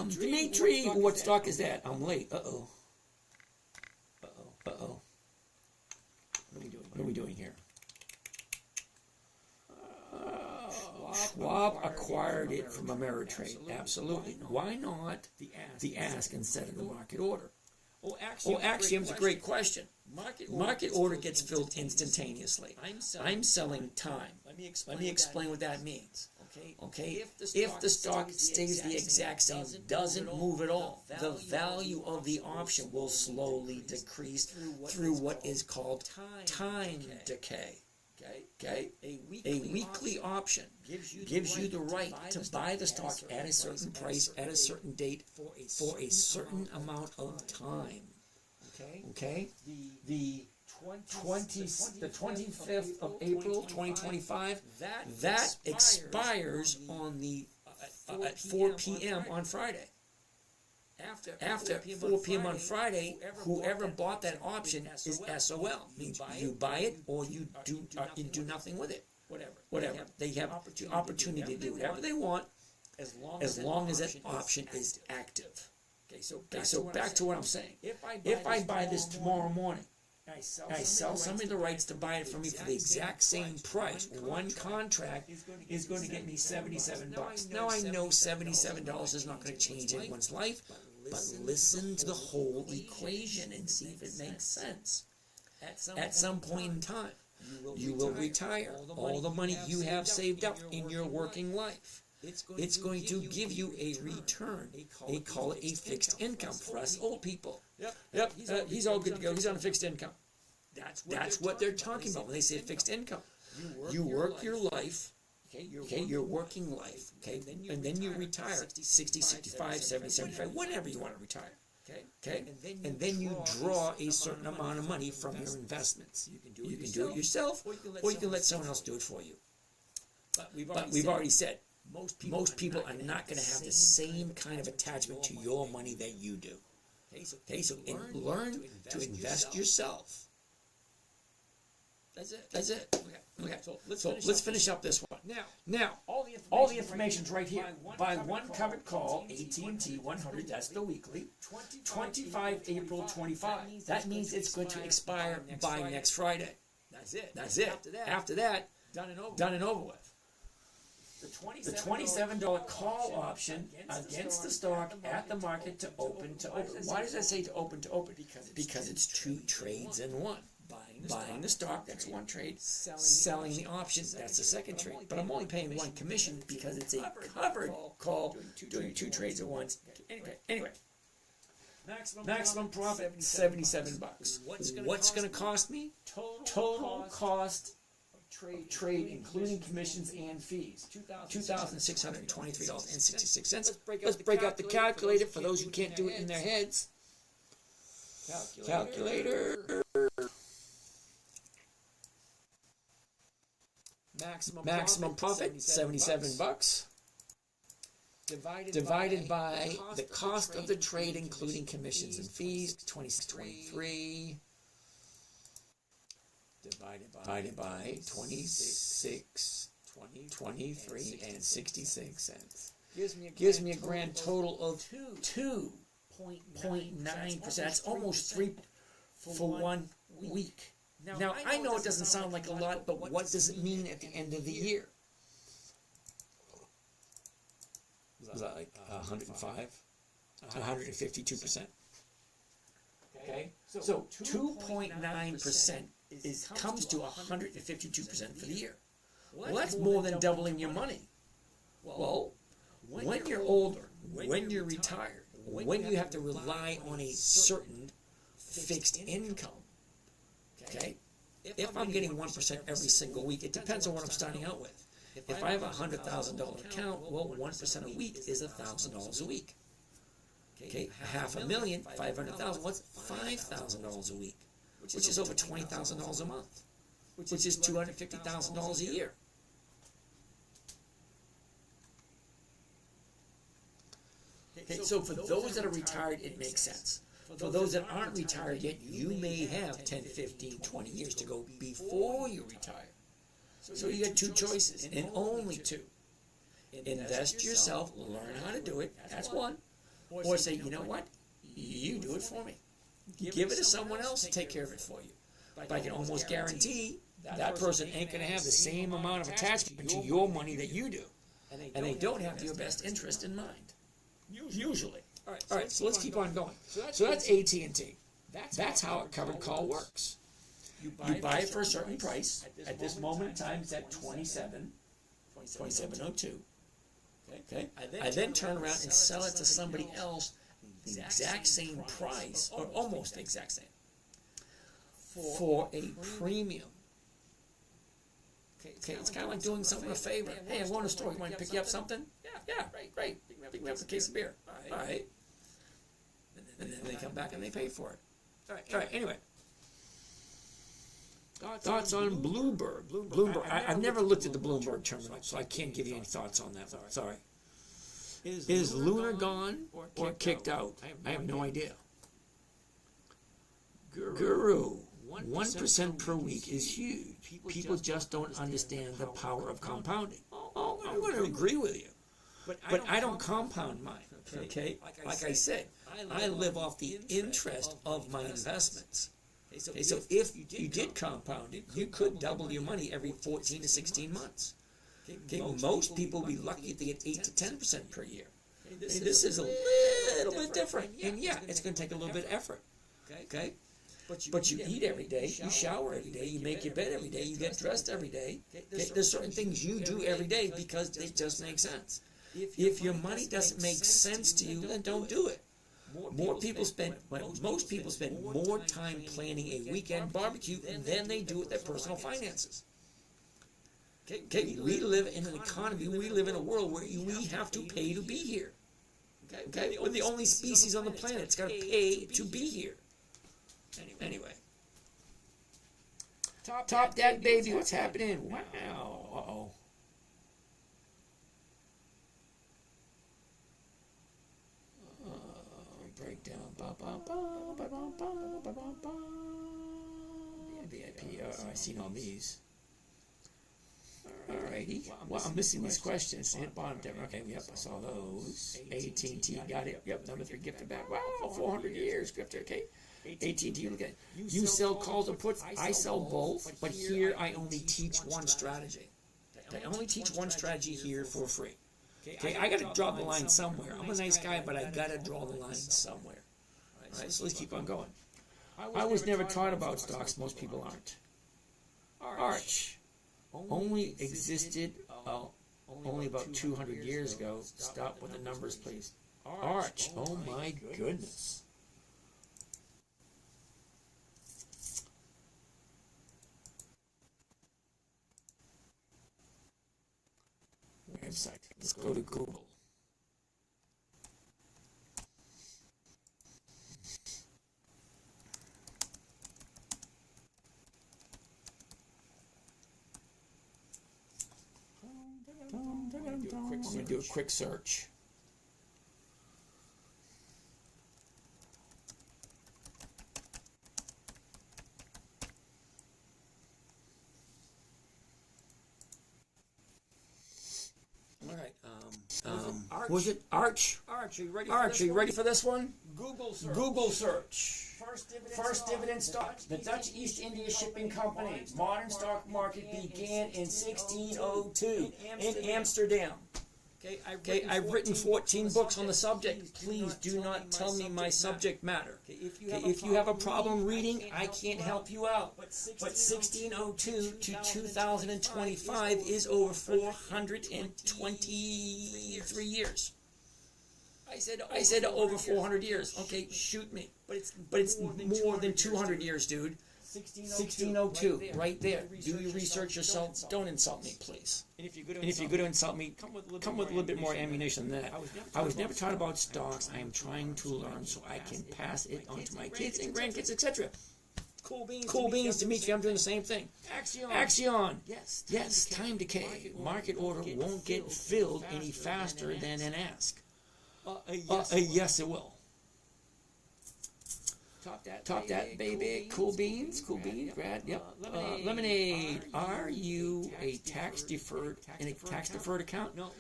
A: Dimitri, what stock is that? I'm late. Uh-oh. What are we doing here? Schwab acquired it from Ameritrade. Absolutely. Why not the ask instead of the market order? Well, Axiom's a great question. Market order gets filled instantaneously. I'm selling time. Let me explain what that means. Okay, if the stock stays the exact same, doesn't move at all, the value of the option will slowly decrease through what is called time decay. Okay, a weekly option gives you the right to buy the stock at a certain price at a certain date for a certain amount of time. Okay, the the 25th of April 2025, that expires on the at 4 p.m. on Friday. After 4 p.m. on Friday, whoever bought that option is SOL. Means you buy it or you do nothing with it. Whatever. They have the opportunity to do whatever they want as long as that option is active. Okay, so back to what I'm saying. If I buy this tomorrow morning, I sell somebody the rights to buy it from me for the exact same price. One contract is going to get me $77. Now I know $77 is not going to change anyone's life, but listen to the whole equation and see if it makes sense. At some point in time, you will retire. All the money you have saved up in your working life, it's going to give you a return. They call it a fixed income for us old people. Yep, he's all good to go. He's on a fixed income. That's what they're talking about when they say fixed income. You work your life, okay, your working life, okay, and then you retire at 60, 65, 70, 75, whenever you want to retire. Okay, and then you draw a certain amount of money from your investments. You can do it yourself, or you can let someone else do it for you. But we've already said, most people are not going to have the same kind of attachment to your money that you do. Okay, so learn to invest yourself. That's it. Okay. So let's finish up this one. Now, all the information's right here. Buy one covered call, AT&T 100, that's the weekly, 25 April 25. That means it's going to expire by next Friday. That's it. After that, done and over with. The $27 call option against the stock at the market to open to open. Why does that say to open to open? Because it's two trades in one. Buying the stock, that's one trade. Selling the option, that's the second trade. But I'm only paying one commission because it's a covered call doing two trades at once. Anyway. Maximum profit, $77. What's going to cost me? Total cost trade, including commissions and fees, $2,623.66. Let's break out the calculator for those who can't do it in their heads. Calculator. Maximum profit, $77. Divided by the cost of the trade, including commissions and fees, $26.23. Divided by 26.23 and 66 cents. Gives me a grand total of 2.9%. That's almost 3 for 1 week. Now I know it doesn't sound like a lot, but what does it mean at the end of the year? Was that like 105? 152%. Okay, so 2.9% comes to 152% for the year. Well, that's more than doubling your money. Well, when you're older, when you're retired, when you have to rely on a certain fixed income, okay, if I'm getting 1% every single week, it depends on what I'm starting out with. If I have a $100,000 account, well, 1% a week is $1,000 a week. Okay, $500,000, 500,000, what's $5,000 a week? Which is over $20,000 a month, which is $250,000 a year. Okay, so for those that are retired, it makes sense. For those that aren't retired yet, you may have 10, 15, 20 years to go before you retire. So you got two choices, and only two. Invest yourself, learn how to do it, that's one. Or say, you know what, you do it for me. Give it to someone else to take care of it for you. But I can almost guarantee that person ain't going to have the same amount of attachment to your money that you do. And they don't have your best interest in mind. Usually. All right, so let's keep on going. So that's AT&T. That's how a covered call works. You buy it for a certain price. At this moment in time, it's at $27.02. Okay. I then turn around and sell it to somebody else the exact same price, or almost the exact same, for a premium. Okay, it's kind of like doing someone a favor. Hey, I'm going to the store. You want to pick you up something? Yeah, great. Pick me up a case of beer. All right. And then they come back and they pay for it. All right. Anyway. Thoughts on Bloomberg? Bloomberg. I've never looked at the Bloomberg terminal, so I can't give you any thoughts on that. Sorry. Is Lunar gone or kicked out? I have no idea. Guru. 1% per week is huge. People just don't understand the power of compounding. Oh, I'm going to agree with you. But I don't compound mine, okay? Like I said, I live off the interest of my investments. Okay, so if you did compound it, you could double your money every 14 to 16 months. Okay, most people will be lucky if they get 8 to 10% per year. This is a little bit different, and yeah, it's going to take a little bit of effort. Okay, but you eat every day, you shower every day, you make your bed every day, you get dressed every day. Okay, there's certain things you do every day because they just make sense. If your money doesn't make sense to you, then don't do it. Most people spend more time planning a weekend barbecue than they do with their personal finances. Okay, we live in an economy, we live in a world where we have to pay to be here. Okay, we're the only species on the planet that's got to pay to be here. Anyway. Top that baby, what's happening? Wow. Uh-oh. Breakdown. VIP. I've seen all these. Alrighty. Well, I'm missing these questions. Hit bottom there. Okay, yep, I saw those. AT&T, got it. Yep, number 3, gifted back. Wow, 400 years, gifted. Okay. AT&T, look at it. You sell calls or puts. I sell both, but here I only teach one strategy. I only teach one strategy here for free. Okay, I got to draw the line somewhere. I'm a nice guy, but I got to draw the line somewhere. All right, so let's keep on going. I was never taught about stocks. Most people aren't. Arch only existed only about 200 years ago. Stop with the numbers, please. Arch. Oh my goodness. Website. Let's go to Google. I'm going to do a quick search. All right. Was it Arch? Arch, are you ready for this one? Google search. First dividend stock. The Dutch East India Shipping Company. Modern stock market began in 1602 in Amsterdam. Okay, I've written 14 books on the subject. Please do not tell me my subject matter. If you have a problem reading, I can't help you out. But 1602 to 2025 is over 423 years. I said over 400 years. Okay, shoot me. But it's more than 200 years, dude. 1602, right there. Do your research yourself. Don't insult me, please. And if you're going to insult me, come with a little bit more ammunition than that. I was never taught about stocks. I am trying to learn so I can pass it on to my kids and grandkids, etc. Cool beans, Dimitri. I'm doing the same thing. Axion. Yes, time decay. Market order won't get filled any faster than an ask. Yes, it will. Top that, baby. Cool beans, Brad. Yep. Lemonade. Are you a tax deferred account? No,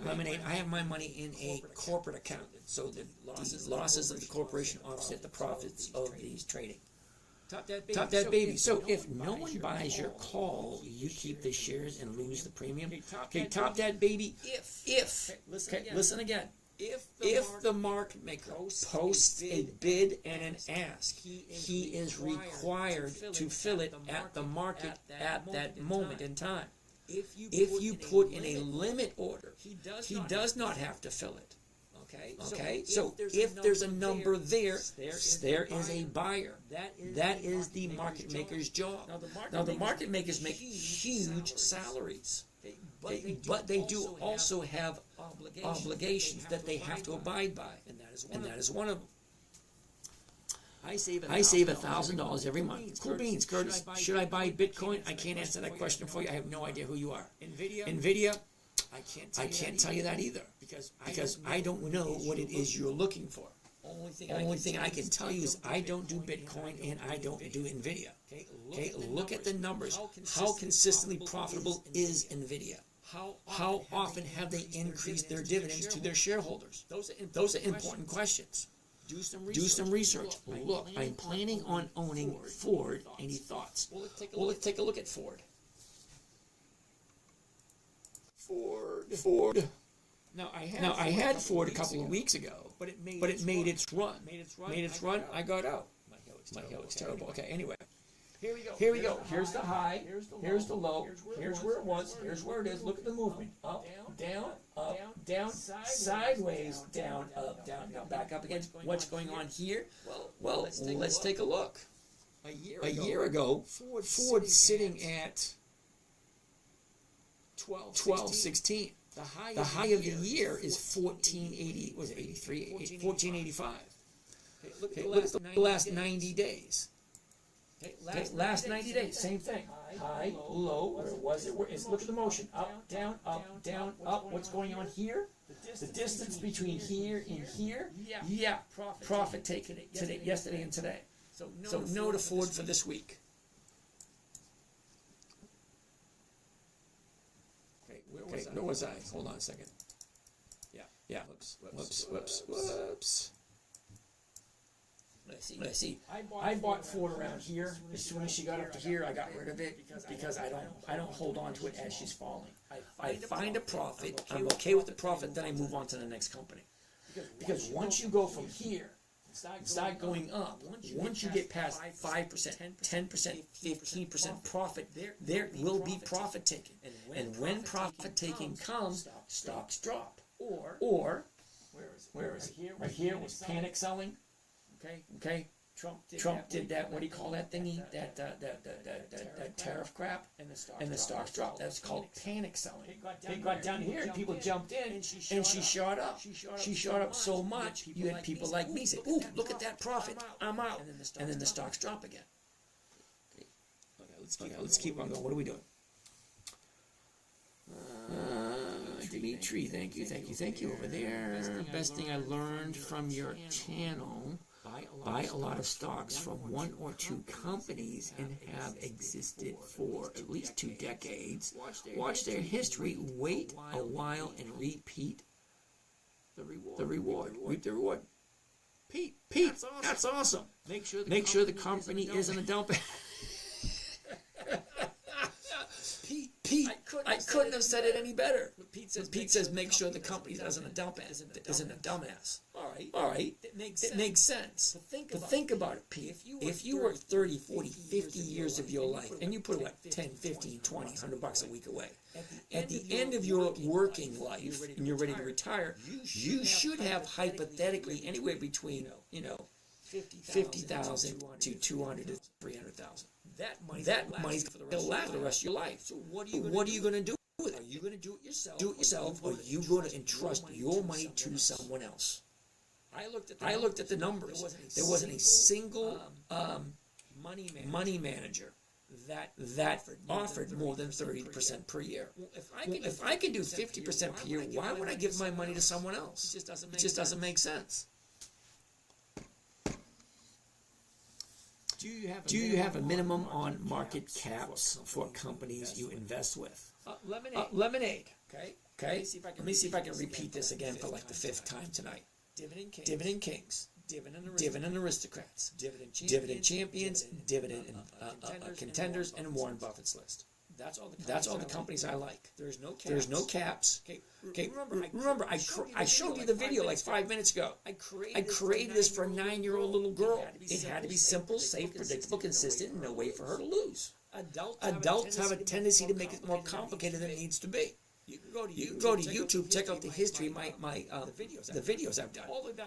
A: Lemonade. I have my money in a corporate account, so the losses of the corporation offset the profits of these trading. Top that, baby. So if no one buys your call, you keep the shares and lose the premium. Okay, top that, baby. Listen again. If the market maker posts a bid and an ask, he is required to fill it at the market at that moment in time. If you put in a limit order, he does not have to fill it. Okay, so if there's a number there is a buyer. That is the market maker's job. Now the market makers make huge salaries. But they do also have obligations that they have to abide by, and that is one of them. I save $1,000 every month. Cool beans, Curtis. Should I buy Bitcoin? I can't answer that question for you. I have no idea who you are. Nvidia? I can't tell you that either because I don't know what it is you're looking for. Only thing I can tell you is I don't do Bitcoin and I don't do Nvidia. Okay, look at the numbers. How consistently profitable is Nvidia? How often have they increased their dividends to their shareholders? Those are important questions. Do some research. Look, I'm planning on owning Ford. Any thoughts? Well, let's take a look at Ford. Ford. Now I had Ford a couple of weeks ago, but it made its run. I got out. My hair looks terrible. Okay, anyway. Here we go. Here's the high. Here's the low. Here's where it was. Here's where it is. Look at the movement. Up, down, sideways, down, up, down. Now back up again. What's going on here? Well, let's take a look. A year ago, Ford sitting at 12.16. The high of the year is 1480. Was it 83? 1485. Okay, look at the last 90 days. Okay, last 90 days, same thing. High, low, where was it? Look at the motion. Up, down, up. What's going on here? The distance between here and here? Yeah, profit taken today, yesterday and today. So no to Ford for this week. Okay, where was I? Hold on a second. Yeah. Whoops. Let's see. I bought Ford around here. As soon as she got up to here, I got rid of it because I don't hold on to it as she's falling. I find a profit. I'm okay with the profit. Then I move on to the next company. Because once you go from here, start going up. Once you get past 5%, 10%, 15% profit, there will be profit taking. And when profit taking comes, stocks drop. Or where is it? Right here was panic selling. Okay. Trump did that. What do you call that thingy? That tariff crap, and the stocks dropped. That's called panic selling. It got down here, and people jumped in, and she shot up. She shot up so much, you had people like me say, "Ooh, look at that profit! I'm out." And then the stocks drop again. Okay, let's keep on going. What are we doing? Dimitri, thank you over there. Best thing I learned from your channel. Buy a lot of stocks from one or two companies and have existed for at least 2 decades. Watch their history, wait a while, and repeat the reward. Reap the reward. Pete, that's awesome. Make sure the company isn't a dump. Pete, I couldn't have said it any better. Pete says make sure the company isn't a dumbass. All right. It makes sense. But think about it, Pete. If you work 30, 40, 50 years of your life, and you put, 10, 15, 20, $100 a week away, at the end of your working life, and you're ready to retire, you should have hypothetically anywhere between, 50,000 to 200 to 300,000. That money's going to last for the rest of your life. So what are you going to do with it? Are you going to do it yourself? Or are you going to entrust your money to someone else? I looked at the numbers. There wasn't a single money manager that offered more than 30% per year. If I can do 50% per year, why would I give my money to someone else? It just doesn't make sense. Do you have a minimum on market caps for companies you invest with? Lemonade. Okay. Let me see if I can repeat this again for the 5th time tonight. Dividend Kings. Dividend Aristocrats. Dividend Champions. Dividend Contenders. And Warren Buffett's list. That's all the companies I like. There's no caps. Okay. Remember, I showed you the video 5 minutes ago. I created this for a 9-year-old little girl. It had to be simple, safe, predictable, consistent, and no way for her to lose. Adults have a tendency to make it more complicated than it needs to be. You can go to YouTube, check out the history, the videos I've done.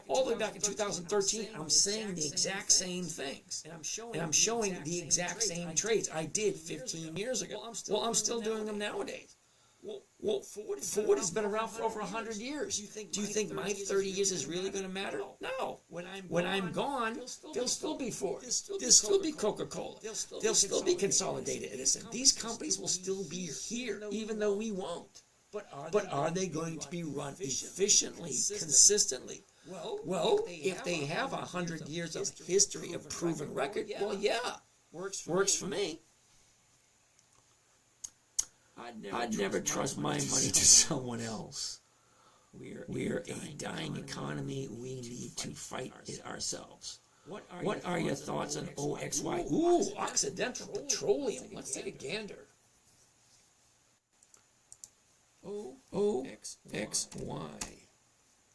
A: All the way back in 2013, I'm saying the exact same things. And I'm showing the exact same trades I did 15 years ago. Well, I'm still doing them nowadays. Well, Ford has been around for over 100 years. Do you think my 30 years is really going to matter? No. When I'm gone, there'll still be Ford. There'll still be Coca-Cola. There'll still be Consolidated Edison. These companies will still be here, even though we won't. But are they going to be run efficiently, consistently? Well, if they have 100 years of history of proven record, well, yeah, works for me. I'd never trust my money to someone else. We're a dying economy. We need to fight it ourselves. What are your thoughts on OXY? Ooh, Occidental Petroleum. Let's take a gander. OXY.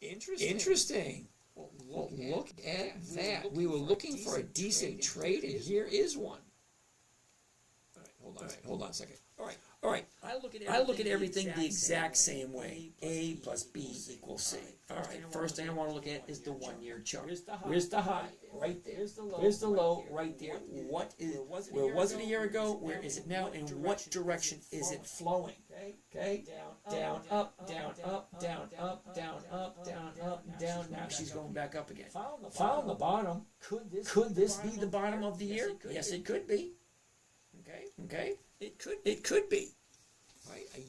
A: Interesting. Well, look at that. We were looking for a decent trade, and here is one. All right, hold on a second. All right. I look at everything the exact same way. A plus B equals C. All right. First thing I want to look at is the 1-year chart. Where's the high? Right there. Where's the low? Right there. Where was it a year ago? Where is it now? And what direction is it flowing? Okay. Down, up, down, up, down, up, down, up, down, up, down. Now she's going back up again. Found the bottom. Could this be the bottom of the year? Yes, it could be. Okay. It could be.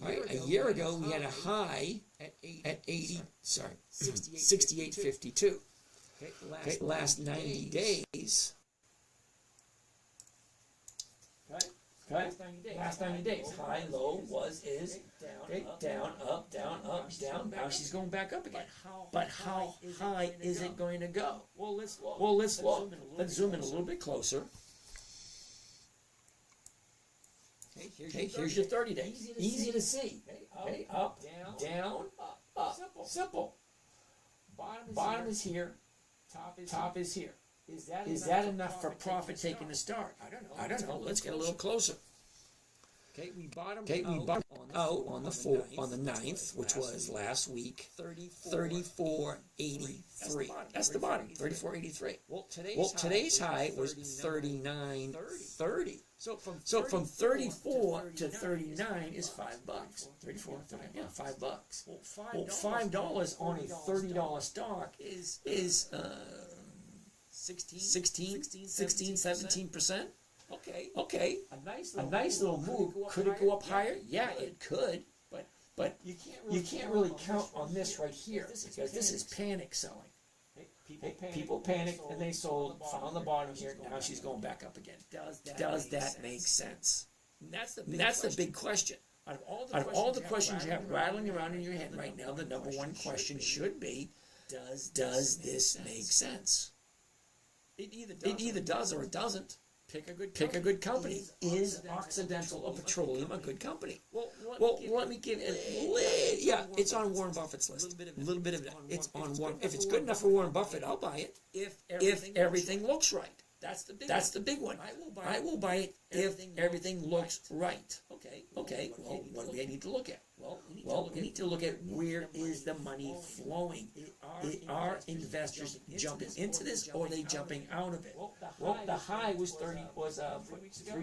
A: Right. A year ago, we had a high at 68.52. Okay, last 90 days. Okay, last 90 days. High, low, is. Okay, down, up, down, up, down. Now she's going back up again. But how high is it going to go? Well, let's look. Let's zoom in a little bit closer. Okay, here's your 30 days. Easy to see. Okay, up, down, up. Simple. Bottom is here. Top is here. Is that enough for profit taking the start? I don't know. Let's get a little closer. Okay, we bottomed out on the 9th, which was last week. 34.83. That's the bottom. 34.83. Well, today's high was 39.30. So from 34 to 39 is $5. 34 to 39, yeah, $5. Well, $5 on a $30 stock is 17%. Okay. A nice little move. Could it go up higher? Yeah, it could. But you can't really count on this right here because this is panic selling. People panicked and they sold, found the bottom here. Now she's going back up again. Does that make sense? That's the big question. Out of all the questions you have rattling around in your head right now, the number one question should be, does this make sense? It either does or it doesn't. Pick a good company. Is Occidental Petroleum a good company? Well, let me give it. Yeah, it's on Warren Buffett's list. A little bit of it. It's on Warren. If it's good enough for Warren Buffett, I'll buy it. If everything looks right. That's the big one. I will buy it if everything looks right. Okay. Well, what do we need to look at? Well, we need to look at where is the money flowing. Are investors jumping into this, or are they jumping out of it? Well, the high was 3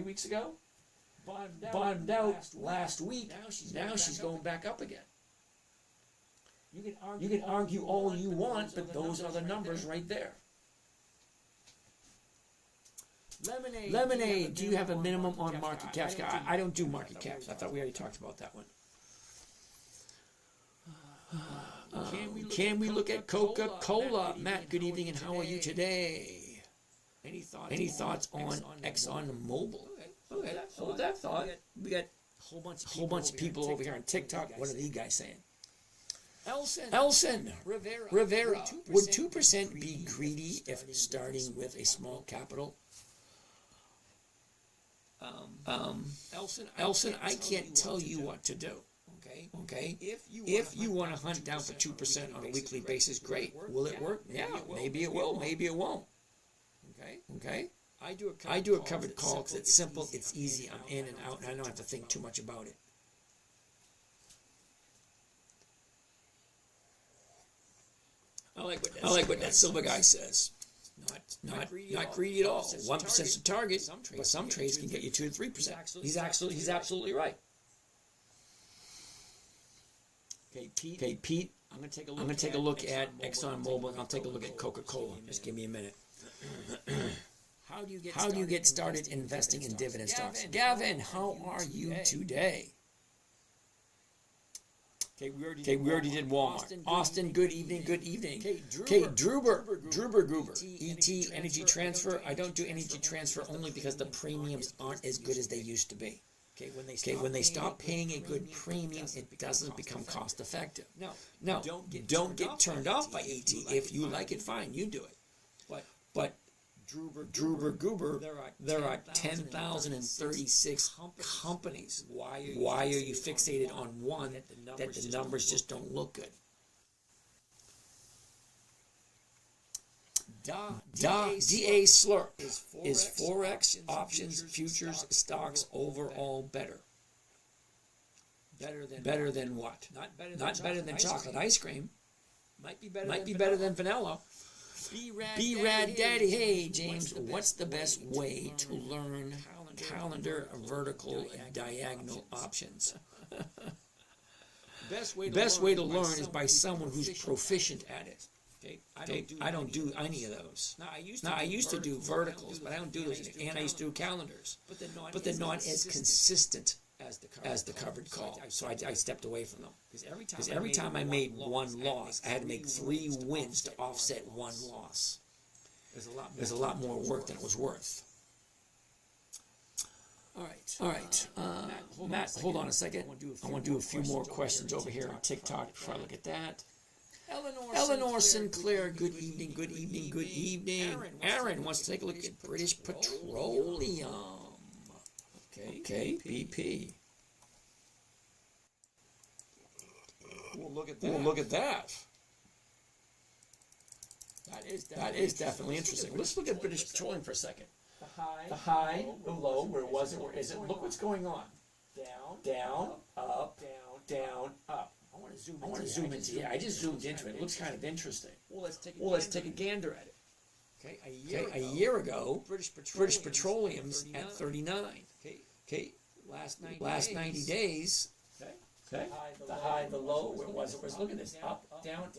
A: weeks ago. Bottomed out last week. Now she's going back up again. You can argue all you want, but those are the numbers right there. Lemonade, do you have a minimum on market caps? I don't do market caps. I thought we already talked about that one. Can we look at Coca-Cola? Matt, good evening, and how are you today? Any thoughts on ExxonMobil? Okay, hold that thought. We got a whole bunch of people over here on TikTok. What are these guys saying? Elson Rivera, would 2% be greedy if starting with a small capital? Elson, I can't tell you what to do. Okay. If you want to hunt down for 2% on a weekly basis, great. Will it work? Yeah, maybe it will. Maybe it won't. Okay. I do a covered call because it's simple, it's easy. I'm in and out, and I don't have to think too much about it. I like what that silver guy says. Not greedy at all. 1% is the target, but some trades can get you 2 to 3%. He's absolutely right. Okay, Pete, I'm going to take a look at ExxonMobil, and I'll take a look at Coca-Cola. Just give me a minute. How do you get started investing in dividend stocks? Gavin, how are you today? Okay, we already did Walmart. Austin, good evening, good evening. Okay, Druber Goober. ET, Energy Transfer. I don't do Energy Transfer only because the premiums aren't as good as they used to be. Okay, when they stop paying a good premium, it doesn't become cost effective. No, don't get turned off by ET. If you like it, fine, you do it. But Druber Goober, there are 10,036 companies. Why are you fixated on one that the numbers just don't look good? DA Slurp. Is Forex options, futures, stocks overall better? Better than what? Not better than chocolate ice cream. Might be better than vanilla. B-Rad Daddy. Hey, James, what's the best way to learn calendar, vertical, and diagonal options? Best way to learn is by someone who's proficient at it. Okay, I don't do any of those. Now, I used to do verticals, but I don't do those anymore. And I used to do calendars. But they're not as consistent as the covered call. So I stepped away from them. Because every time I made one loss, I had to make 3 wins to offset one loss. There's a lot more work than it was worth. All right. Matt, hold on a second. I want to do a few more questions over here on TikTok before I look at that. Eleanor Sinclair, good evening, good evening, good evening. Aaron wants to take a look at British Petroleum. Okay, BP. We'll look at that. That is definitely interesting. Let's look at British Petroleum for a second. The high, the low, where was it, where is it? Look what's going on. Down, up, down, up. I want to zoom into it. I just zoomed into it. It looks kind of interesting. Well, let's take a gander at it. Okay, a year ago, British Petroleum's at 39. Okay, last 90 days. Okay, the high, the low, where was it? Look at this. Up, down.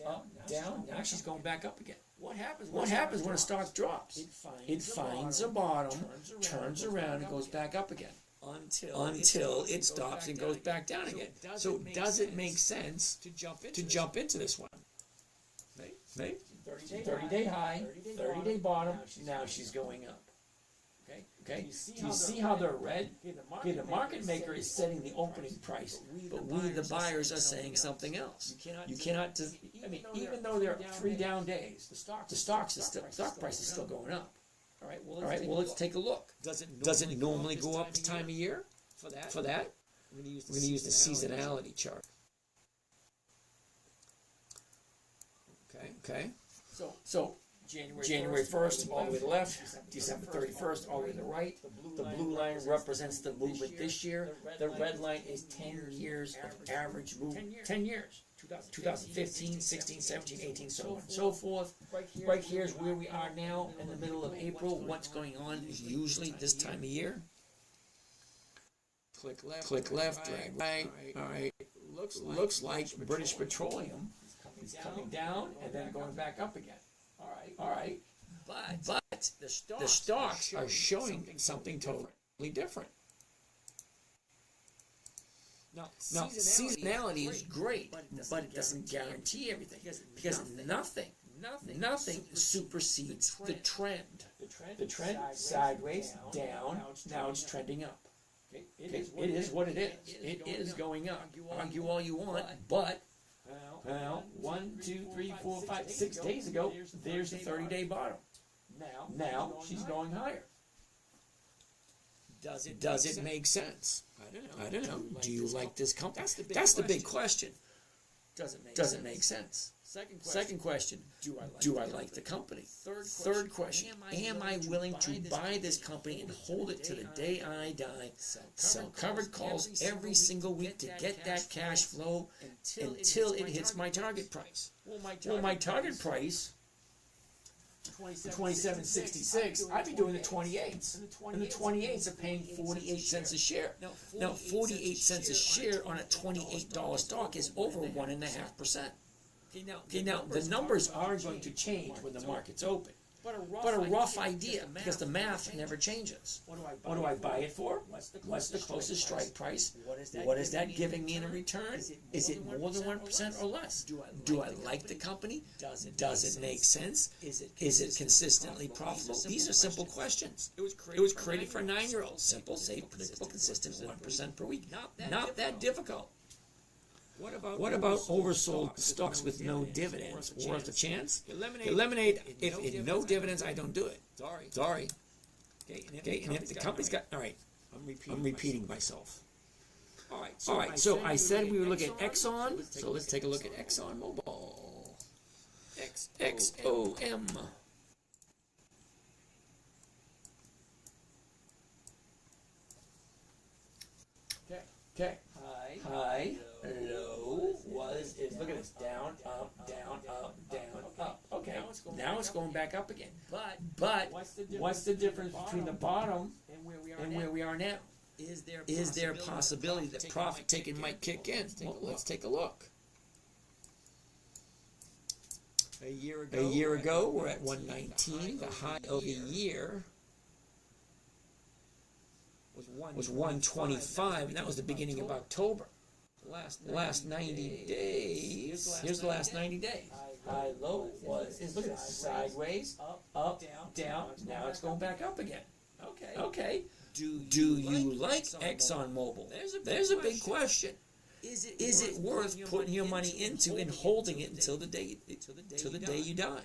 A: Now she's going back up again. What happens when a stock drops? It finds a bottom, turns around, and goes back up again. Until it stops and goes back down again. So does it make sense to jump into this one? 30-day high, 30-day bottom, now she's going up. Okay. Do you see how they're red? Okay, the market maker is setting the opening price, but we, the buyers, are saying something else. You cannot. Even though there are 3 down days, the stock price is still going up. All right. Well, let's take a look. Does it normally go up the time of year? For that, we're going to use the seasonality chart. Okay. So January 1st, all the way to the left. December 31st, all the way to the right. The blue line represents the movement this year. The red line is 10 years of average movement. 10 years. 2015, 16, 17, 18, so on and so forth. Right here is where we are now in the middle of April. What's going on is usually this time of year. Click left, drag right. All right. Looks like British Petroleum is coming down and then going back up again. All right. But the stocks are showing something totally different. Now, seasonality is great, but it doesn't guarantee everything because nothing supersedes the trend. The trend sideways, down, now it's trending up. It is what it is. It is going up. Argue all you want, but 1, 2, 3, 4, 5, 6 days ago, there's the 30-day bottom. Now she's going higher. Does it make sense? I don't know. Do you like this company? That's the big question. Does it make sense? Second question, do I like the company? Third question, am I willing to buy this company and hold it to the day I die, sell covered calls every single week to get that cash flow until it hits my target price? Well, my target price 27.66, I'd be doing the 28s. And the 28s are paying 48 cents a share. Now, 48 cents a share on a $28 stock is over 1.5%. Okay, now the numbers are going to change when the market's open. But a rough idea, because the math never changes. What do I buy it for? What's the closest strike price? What is that giving me in a return? Is it more than 1% or less? Do I like the company? Does it make sense? Is it consistently profitable? These are simple questions. It was created for a 9-year-old. Simple, safe, predictable, consistent, 1% per week. Not that difficult. What about oversold stocks with no dividends? Worth a chance? Lemonade, if no dividends, I don't do it. Sorry. Okay, and if the company's got, all right, I'm repeating myself. All right, so I said we were looking at Exxon, so let's take a look at Exxon Mobil. XOM. Okay. High, low, is look at this, down, up, down, up, down, up. Okay, now it's going back up again. But what's the difference between the bottom and where we are now? Is there a possibility that profit taking might kick in? Well, let's take a look. A year ago, we're at 119. The high of the year was 125, and that was the beginning of October. The last 90 days. Here's the last 90 days. High, low is look at this, sideways, up, down. Now it's going back up again. Okay. Do you like Exxon Mobil? There's a big question. Is it worth putting your money into and holding it until the day you die?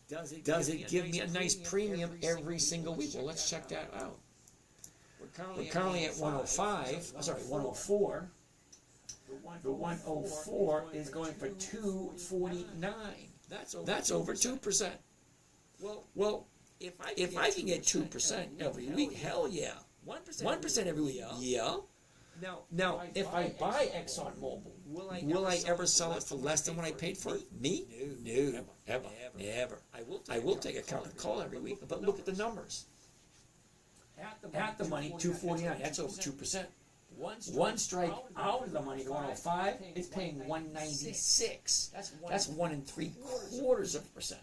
A: Does it give me a nice premium every single week? Well, let's check that out. We're currently at 104. The 104 is going for 249. That's over 2%. Well, if I can get 2% every week, hell yeah. 1% every week, yeah. Now, if I buy Exxon Mobil, will I ever sell it for less than what I paid for it? Me? No, never. I will take a covered call every week, but look at the numbers. At the money, 249. That's over 2%. One strike out of the money, the 105, it's paying 196. That's 1 3/4%.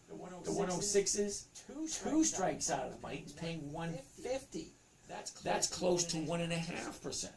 A: The 106s, two strikes out of the money, it's paying 150. That's close to 1.5%.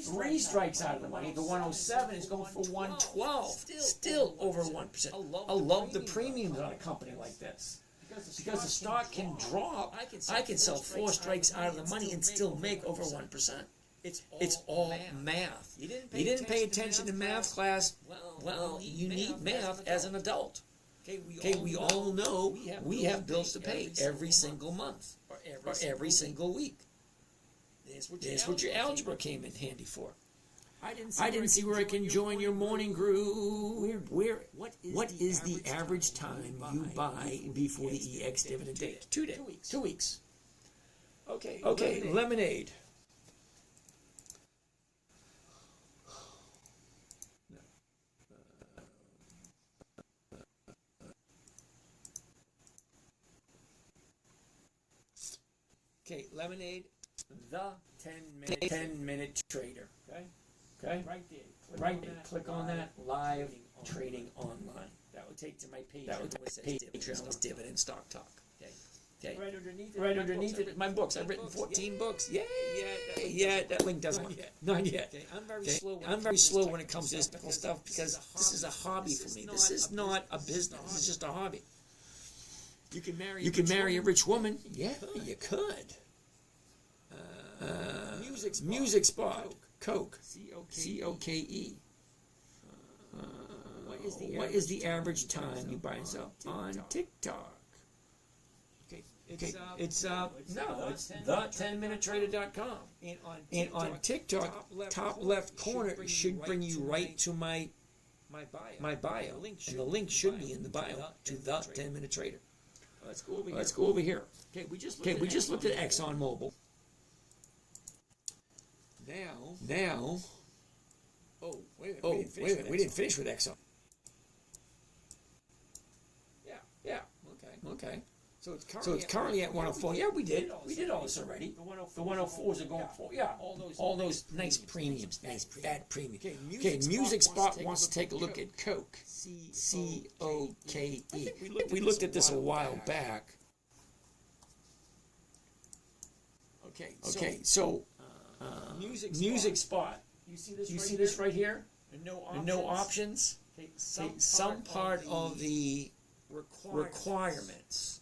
A: 3 strikes out of the money, the 107 is going for 112. Still over 1%. I love the premiums on a company like this. Because the stock can drop, I can sell 4 strikes out of the money and still make over 1%. It's all math. You didn't pay attention to math class. Well, you need math as an adult. Okay, we all know we have bills to pay every single month or every single week. That's what your algebra came in handy for. I didn't see where I can join your morning group. What is the average time you buy before the EX dividend date? 2 days. 2 weeks. Okay, Lemonade. Okay, Lemonade, the 10-minute trader. Okay? Right there. Click on that. Live trading online. That would take to my page. That would take Patreon's Dividend Stock Talk. Okay. Right underneath it, my books. I've written 14 books. Yeah. That link doesn't work. Not yet. Okay. I'm very slow when it comes to this technical stuff because this is a hobby for me. This is not a business. This is just a hobby. You can marry a rich woman. Yeah, you could. Music spot. Coke. COKE. What is the average time you buy and sell on TikTok? It's the10minutetrader.com. And on TikTok, top left corner should bring you right to my bio. And the link should be in the bio to the 10-minute trader. Let's go over here. Okay, we just looked at Exxon Mobil. Now. Oh, wait a minute. We didn't finish with Exxon. Okay. So it's currently at 104. Yeah, we did all this already. The 104s are going for, yeah, all those nice premiums, nice fat premium. Okay, Music Spot wants to take a look at Coke. C-O-K-E. We looked at this a while back. Okay, so Music Spot. You see this right here? And no options. Some part of the requirements.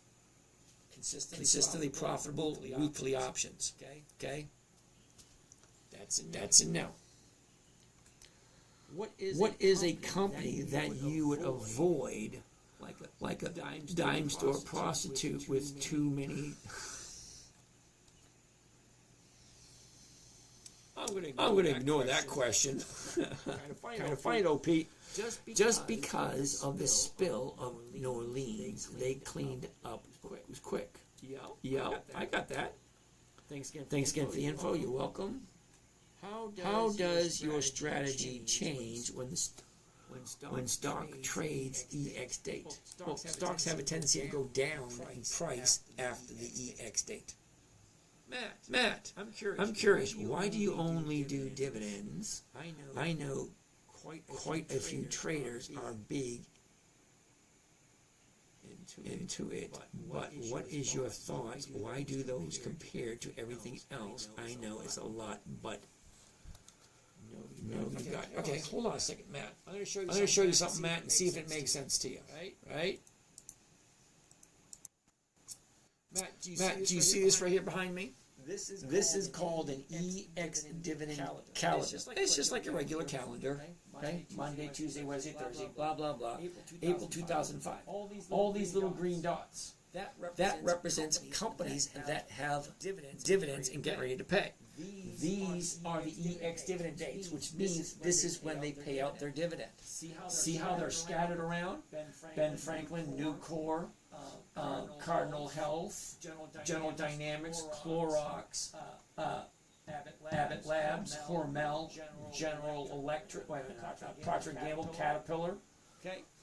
A: Consistently profitable weekly options. Okay? That's a no. What is a company that you would avoid, like a dime store prostitute with too many? I'm going to ignore that question. Kind of funny though, Pete. Just because of the spill of New Orleans, they cleaned up quick. It was quick. Yeah, I got that. Thanks again for the info. You're welcome. How does your strategy change when stock trades EX date? Well, stocks have a tendency to go down in price after the EX date. Matt, I'm curious. Why do you only do dividends? I know quite a few traders are big into it, but what is your thoughts? Why do those compare to everything else? I know it's a lot, but no, you got it. Okay, hold on a second, Matt. I'm going to show you something, Matt, and see if it makes sense to you. Right? Matt, do you see this right here behind me? This is called an EX dividend calendar. It's just like a regular calendar. Okay? Monday, Tuesday, Wednesday, Thursday, blah, blah, blah. April 2005. All these little green dots. That represents companies that have dividends and get ready to pay. These are the EX dividend dates, which means this is when they pay out their dividend. See how they're scattered around? Ben Franklin, Nucor, Cardinal Health, General Dynamics, Clorox, Abbott Labs, Hormel, General Electric, Procter & Gamble, Caterpillar.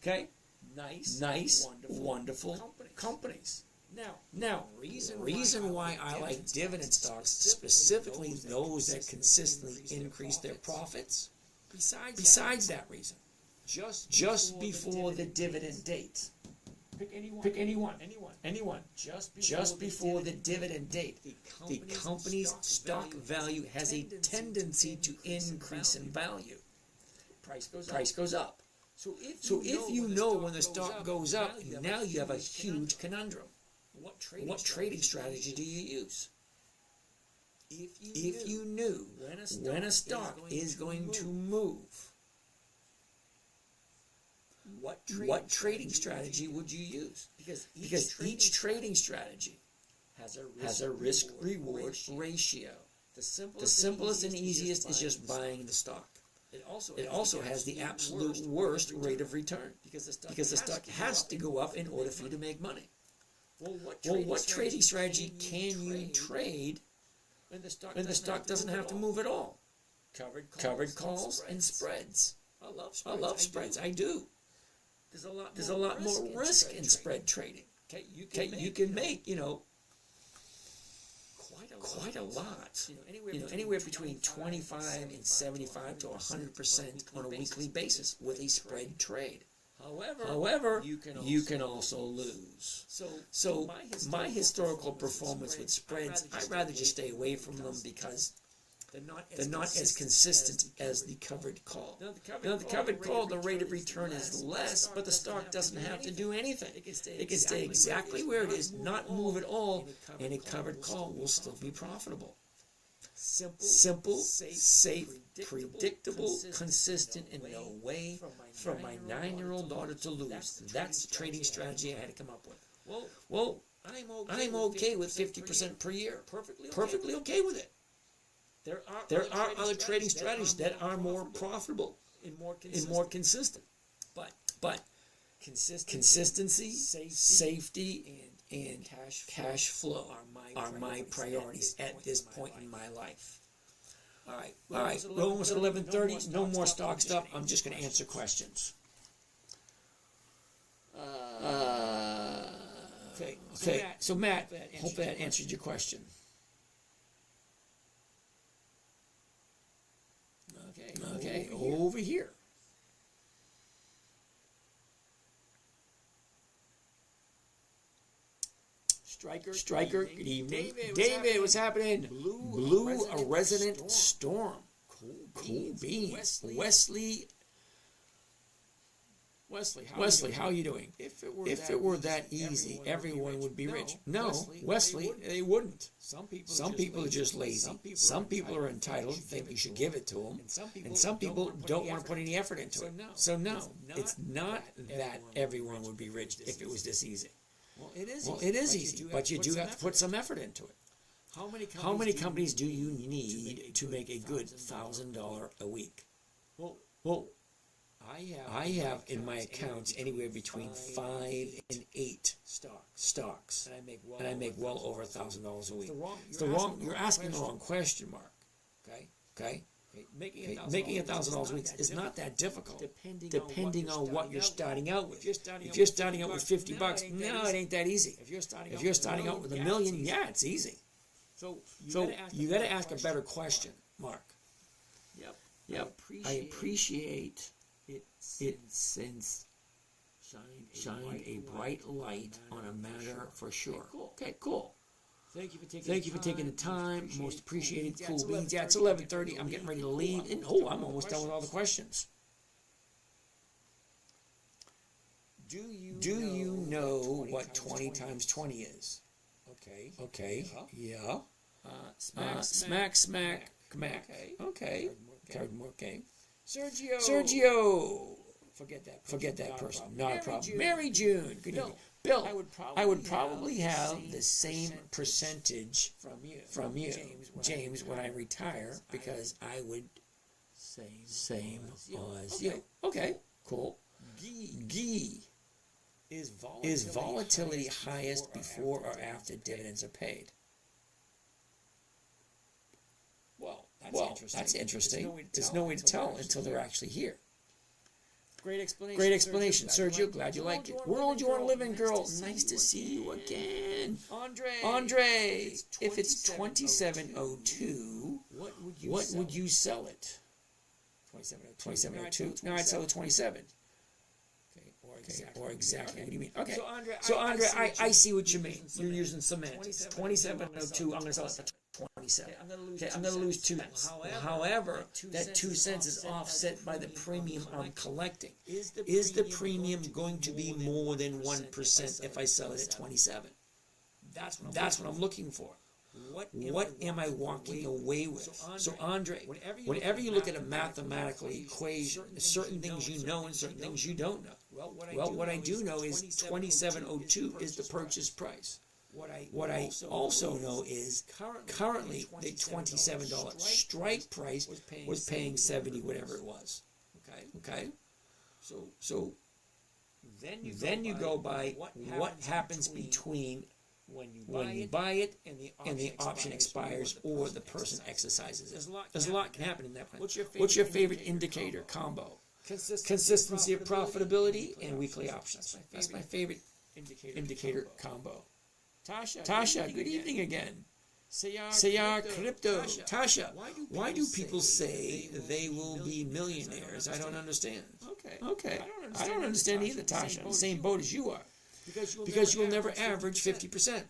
A: Okay? Nice, wonderful companies. Now, reason why I like dividend stocks, specifically those that consistently increase their profits, besides that reason, just before the dividend date. Pick anyone. Just before the dividend date, the company's stock value has a tendency to increase in value. Price goes up. So if you know when the stock goes up, now you have a huge conundrum. What trading strategy do you use? If you knew when a stock is going to move, what trading strategy would you use? Because each trading strategy has a risk-reward ratio. The simplest and easiest is just buying the stock. It also has the absolute worst rate of return because the stock has to go up in order for you to make money. Well, what trading strategy can you trade when the stock doesn't have to move at all? Covered calls and spreads. I love spreads. I do. There's a lot more risk in spread trading. You can make, quite a lot. Anywhere between 25 and 75 to 100% on a weekly basis with a spread trade. However, you can also lose. So my historical performance with spreads, I'd rather just stay away from them because they're not as consistent as the covered call. Now, the covered call, the rate of return is less, but the stock doesn't have to do anything. It can stay exactly where it is, not move at all, and a covered call will still be profitable. Simple, safe, predictable, consistent, and no way for my 9-year-old daughter to lose. That's the trading strategy I had to come up with. Well, I'm okay with 50% per year. Perfectly okay with it. There are other trading strategies that are more profitable and more consistent. But consistency, safety, and cash flow are my priorities at this point in my life. All right. We're almost at 11:30. No more stock stuff. I'm just going to answer questions. Okay. So Matt, hope that answered your question. Okay. Over here. Striker, good evening. David, what's happening? Blue, a resident storm. Cool beans. Wesley, how are you doing? If it were that easy, everyone would be rich. No, Wesley, they wouldn't. Some people are just lazy. Some people are entitled, think you should give it to them. And some people don't want to put any effort into it. So no, it's not that everyone would be rich if it was this easy. Well, it is easy, but you do have to put some effort into it. How many companies do you need to make a good $1,000 a week? Well, I have in my accounts anywhere between 5 and 8 stocks, and I make well over $1,000 a week. You're asking the wrong question, Mark. Okay. Making $1,000 a week is not that difficult, depending on what you're starting out with. If you're starting out with $50, no, it ain't that easy. If you're starting out with $1 million, yeah, it's easy. So you got to ask a better question, Mark. Yep. I appreciate it since shine a bright light on a matter for sure. Okay, cool. Thank you for taking the time. Most appreciated. Cool beans. Yeah, it's 11:30. I'm getting ready to leave. And I'm almost done with all the questions. Do you know what 20 times 20 is? Okay. Yeah. Smack. Okay. Cardboard game. Sergio. Forget that person. Not a problem. Mary June. Good evening. Bill, I would probably have the same percentage from you, James, when I retire, because I would same as you. Okay, cool. G. Is volatility highest before or after dividends are paid? Well, that's interesting. There's no way to tell until they're actually here. Great explanation, Sergio. Glad you liked it. World you want to live in, girl. Nice to see you again. Andre, if it's 2702, what would you sell it? 2702? No, I'd sell it 27. Or exactly. What do you mean? Okay. So Andre, I see what you mean. You're using semantics. 2702, I'm going to sell it for 27. Okay, I'm going to lose 2 cents. However, that 2 cents is offset by the premium I'm collecting. Is the premium going to be more than 1% if I sell it at 27? That's what I'm looking for. What am I walking away with? So Andre, whenever you look at a mathematical equation, there's certain things you know and certain things you don't know. Well, what I do know is 2702 is the purchase price. What I also know is currently the $27 strike price was paying 70 whatever it was. Okay. So then you go by what happens between when you buy it and the option expires or the person exercises it. There's a lot can happen in that plan. What's your favorite indicator combo? Consistency of profitability and weekly options. That's my favorite indicator combo. Tasha, good evening again. Sayar Crypto. Tasha, why do people say they will be millionaires? I don't understand. Okay. I don't understand either, Tasha. I'm in the same boat as you are. Because you'll never average 50%.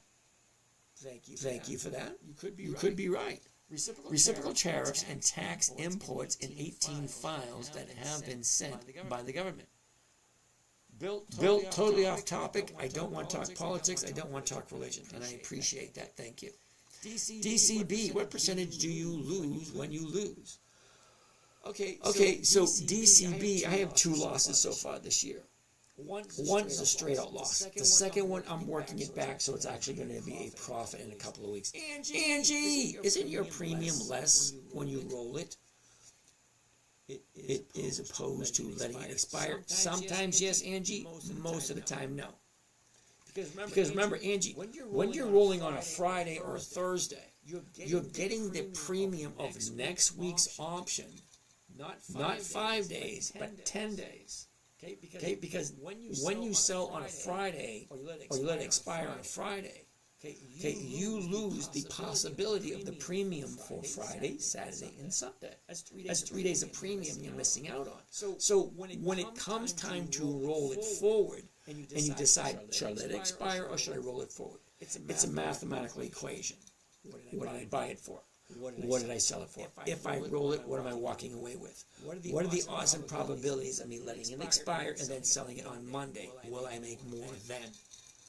A: Thank you for that. You could be right. Reciprocal tariffs and tax imports in 18 files that have been sent by the government. Bill, totally off topic. I don't want to talk politics. I don't want to talk religion. And I appreciate that. Thank you. DCB, what percentage do you lose when you lose? Okay, so DCB, I have 2 losses so far this year. One is a straight out loss. The second one, I'm working it back, so it's actually going to be a profit in a couple of weeks. Angie, isn't your premium less when you roll it? It is opposed to letting it expire. Sometimes yes, Angie. Most of the time, no. Because remember, Angie, when you're rolling on a Friday or a Thursday, you're getting the premium of next week's option. Not 5 days, but 10 days. Okay, because when you sell on a Friday, or you let it expire on a Friday, okay, you lose the possibility of the premium for Friday, Saturday, and Sunday. That's 3 days of premium you're missing out on. So when it comes time to roll it forward, and you decide, should I let it expire or should I roll it forward? It's a mathematical equation. What did I buy it for? What did I sell it for? If I roll it, what am I walking away with? What are the odds and probabilities of me letting it expire and then selling it on Monday? Will I make more then?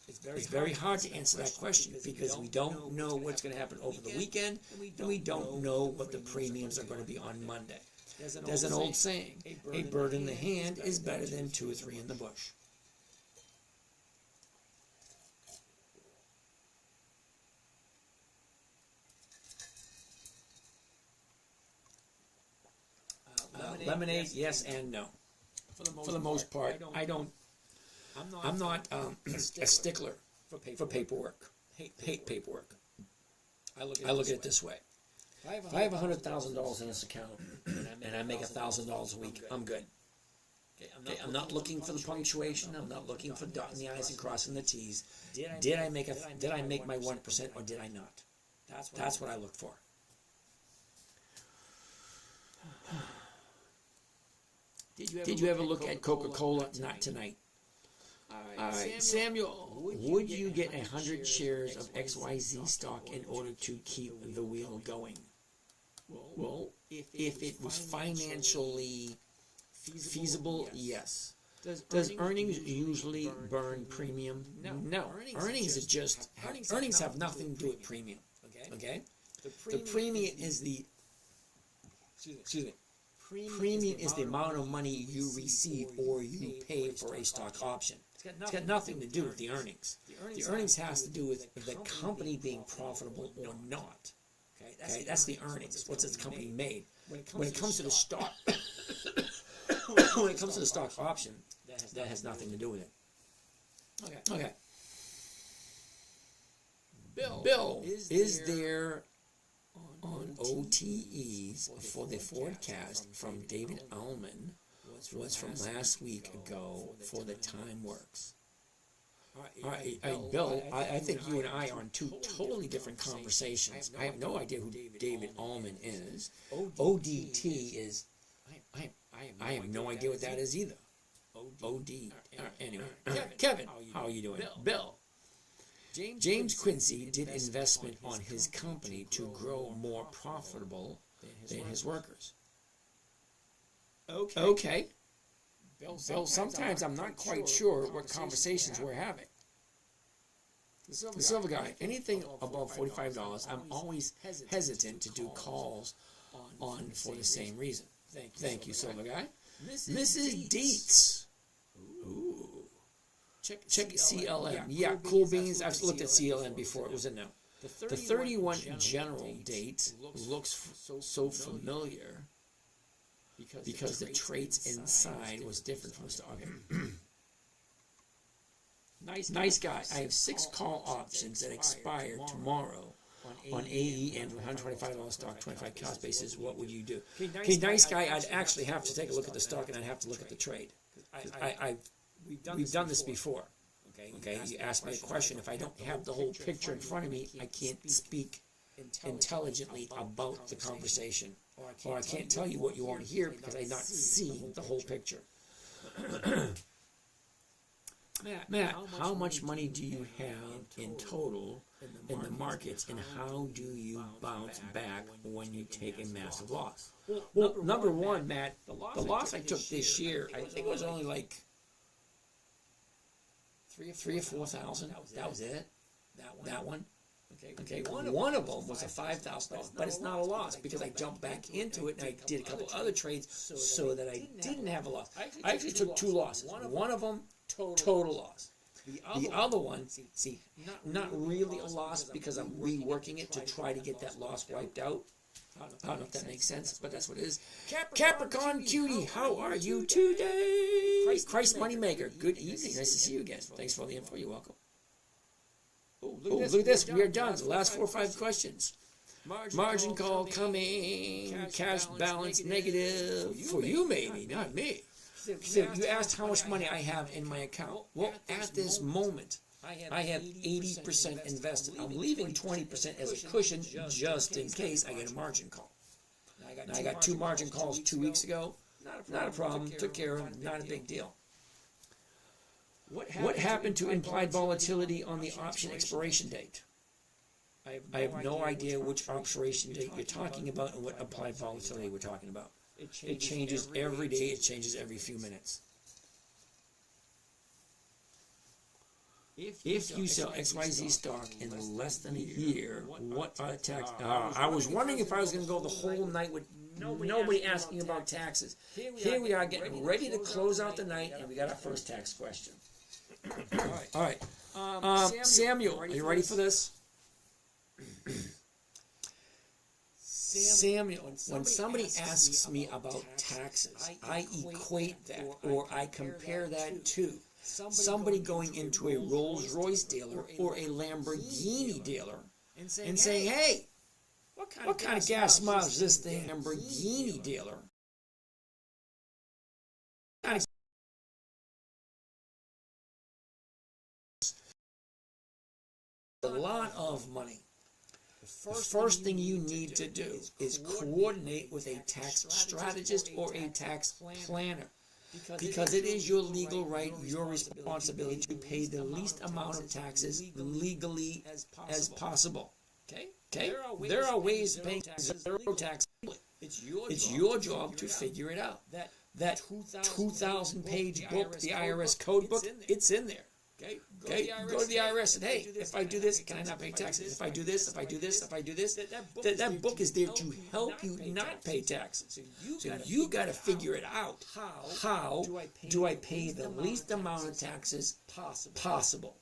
A: It's very hard to answer that question because we don't know what's going to happen over the weekend, and we don't know what the premiums are going to be on Monday. There's an old saying, a bird in the hand is better than 2 or 3 in the bush. Lemonade, yes and no. For the most part, I'm not a stickler for paperwork. Hate paperwork. I look at it this way. If I have $100,000 in this account and I make $1,000 a week, I'm good. Okay, I'm not looking for the punctuation. I'm not looking for dotting the I's and crossing the T's. Did I make my 1% or did I not? That's what I look for. Did you ever look at Coca-Cola? Not tonight. All right, Samuel, would you get 100 shares of XYZ stock in order to keep the wheel going? Well, if it was financially feasible, yes. Does earnings usually burn premium? No. Earnings have nothing to do with premium. Okay? The premium is the premium is the amount of money you receive or you pay for a stock option. It's got nothing to do with the earnings. The earnings has to do with the company being profitable or not. Okay, that's the earnings. What's the company made? When it comes to the stock, when it comes to the stock option, that has nothing to do with it. Okay. Bill, is there on OTEs for the forecast from David Allman was from last week ago for the Time Works? All right, Bill, I think you and I are on 2 totally different conversations. I have no idea who David Allman is. ODT is, I have no idea what that is either. OD. Anyway, Kevin, how are you doing? Bill. James Quincy did investment on his company to grow more profitable than his workers. Okay. Bill, sometimes I'm not quite sure what conversations we're having. The Silver Guy, anything above $45, I'm always hesitant to do calls on for the same reason. Thank you, Silver Guy. Mrs. Dietz. Ooh. Check CLM. Yeah, Cool Beans. I've looked at CLM before. It was a no. The 31 general date looks so familiar because the traits inside was different from the stock. Nice guy. I have 6 call options that expire tomorrow on AE and $125 stock, 25 cost basis. What would you do? Okay, nice guy. I'd actually have to take a look at the stock and I'd have to look at the trade. We've done this before. Okay, you ask me a question. If I don't have the whole picture in front of me, I can't speak intelligently about the conversation. Or I can't tell you what you want to hear because I not see the whole picture. Matt, how much money do you have in total in the markets, and how do you bounce back when you take a massive loss? Well, number one, Matt, the loss I took this year, I think it was only like 3 or 4,000. That was it. That one. Okay. One of them was a $5,000, but it's not a loss because I jumped back into it and I did a couple other trades so that I didn't have a loss. I actually took 2 losses. One of them, total loss. The other one, see, not really a loss because I'm reworking it to try to get that loss wiped out. I don't know if that makes sense, but that's what it is. Capricorn Cutie, how are you today? Christ Moneymaker, good evening. Nice to see you again. Thanks for all the info. You're welcome. Oh, look at this. We are done. The last 4 or 5 questions. Margin call coming. Cash balance negative. For you, maybe, not me. So you asked how much money I have in my account. Well, at this moment, I have 80% invested. I'm leaving 20% as a cushion just in case I get a margin call. Now, I got 2 margin calls 2 weeks ago. Not a problem. Took care of them. Not a big deal. What happened to implied volatility on the option expiration date? I have no idea which expiration date you're talking about and what implied volatility we're talking about. It changes every day. It changes every few minutes. If you sell XYZ stock in less than a year, what are the tax? I was wondering if I was going to go the whole night with nobody asking about taxes. Here we are getting ready to close out the night, and we got our first tax question. All right. Samuel, are you ready for this? Samuel, when somebody asks me about taxes, I equate that or I compare that to somebody going into a Rolls-Royce dealer or a Lamborghini dealer and saying, hey, what kind of gas mileage is this thing, Lamborghini dealer? A lot of money. The first thing you need to do is coordinate with a tax strategist or a tax planner, because it is your legal right, your responsibility to pay the least amount of taxes legally as possible. Okay? There are ways of paying zero tax. It's your job to figure it out. That 2,000-page book, the IRS code book, it's in there. Okay, go to the IRS and hey, if I do this, can I not pay taxes? If I do this, if I do this, if I do this, that book is there to help you not pay taxes. So you got to figure it out. How do I pay the least amount of taxes possible?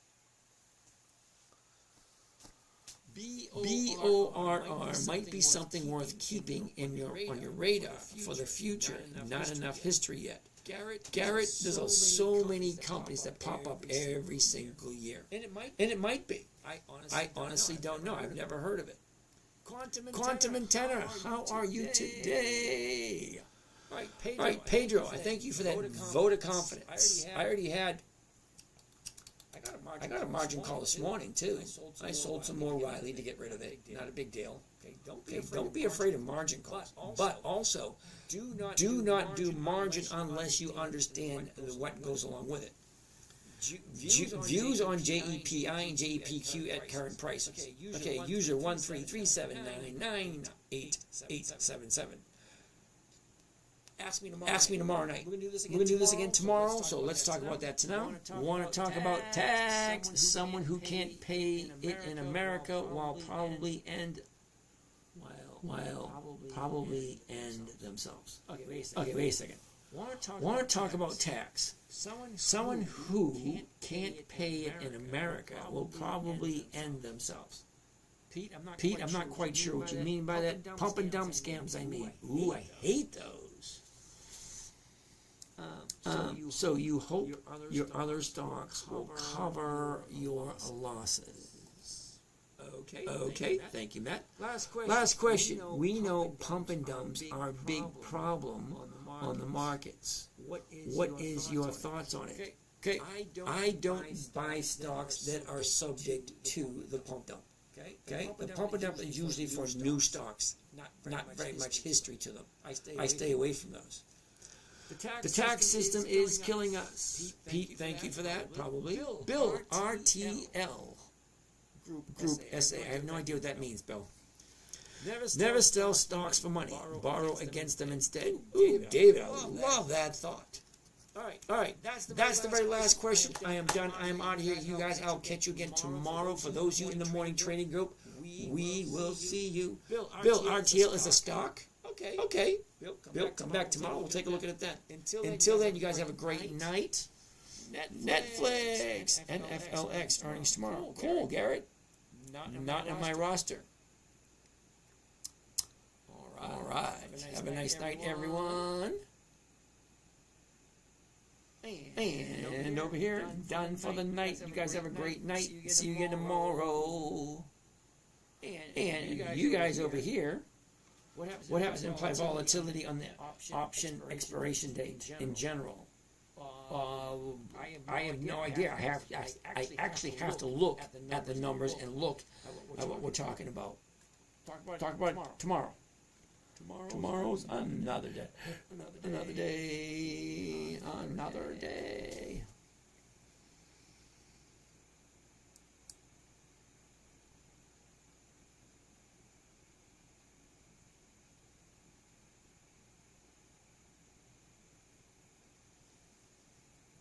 A: BORR might be something worth keeping on your radar for the future. Not enough history yet. Garrett, there's so many companies that pop up every single year. And it might be. I honestly don't know. I've never heard of it. Quantum Antenna, how are you today? All right, Pedro, I thank you for that vote of confidence. I already had... I got a margin call this morning, too. I sold some more Riley to get rid of it. Not a big deal. Okay, don't be afraid of margin calls. But also, do not do margin unless you understand what goes along with it. Views on JEPI and JEPQ at current prices. Okay, user 13379998877. Ask me tomorrow night. We're going to do this again tomorrow, so let's talk about that tonight. We want to talk about tax. Someone who can't pay it in America will probably end themselves. Okay, wait a second. Want to talk about tax. Someone who can't pay it in America will probably end themselves. Pete, I'm not quite sure what you mean by that. Pump and dump scams, I mean. Ooh, I hate those. So you hope your other stocks will cover your losses. Okay, thank you, Matt. Last question. We know pump and dumps are a big problem on the markets. What is your thoughts on it? Okay, I don't buy stocks that are subject to the pump dump. Okay, the pump and dump is usually for new stocks, not very much history to them. I stay away from those. The tax system is killing us. Pete, thank you for that, probably. Bill, RTL. Group SA. I have no idea what that means, Bill. Never sell stocks for money. Borrow against them instead. Ooh, David, I love that thought. All right. That's the very last question. I am done. I am out of here. You guys, I'll catch you again tomorrow. For those of you in the morning training group, we will see you. Bill, RTL is a stock? Okay. Bill, come back tomorrow. We'll take a look at that. Until then, you guys have a great night. Netflix, NFLX earnings tomorrow. Cool, Garrett. Not on my roster. All right. Have a nice night, everyone. And over here, done for the night. You guys have a great night. See you again tomorrow. And you guys over here, what happens to implied volatility on the option expiration date in general? I have no idea. I actually have to look at the numbers and look at what we're talking about. Talk about it tomorrow. Tomorrow's another day. Another day.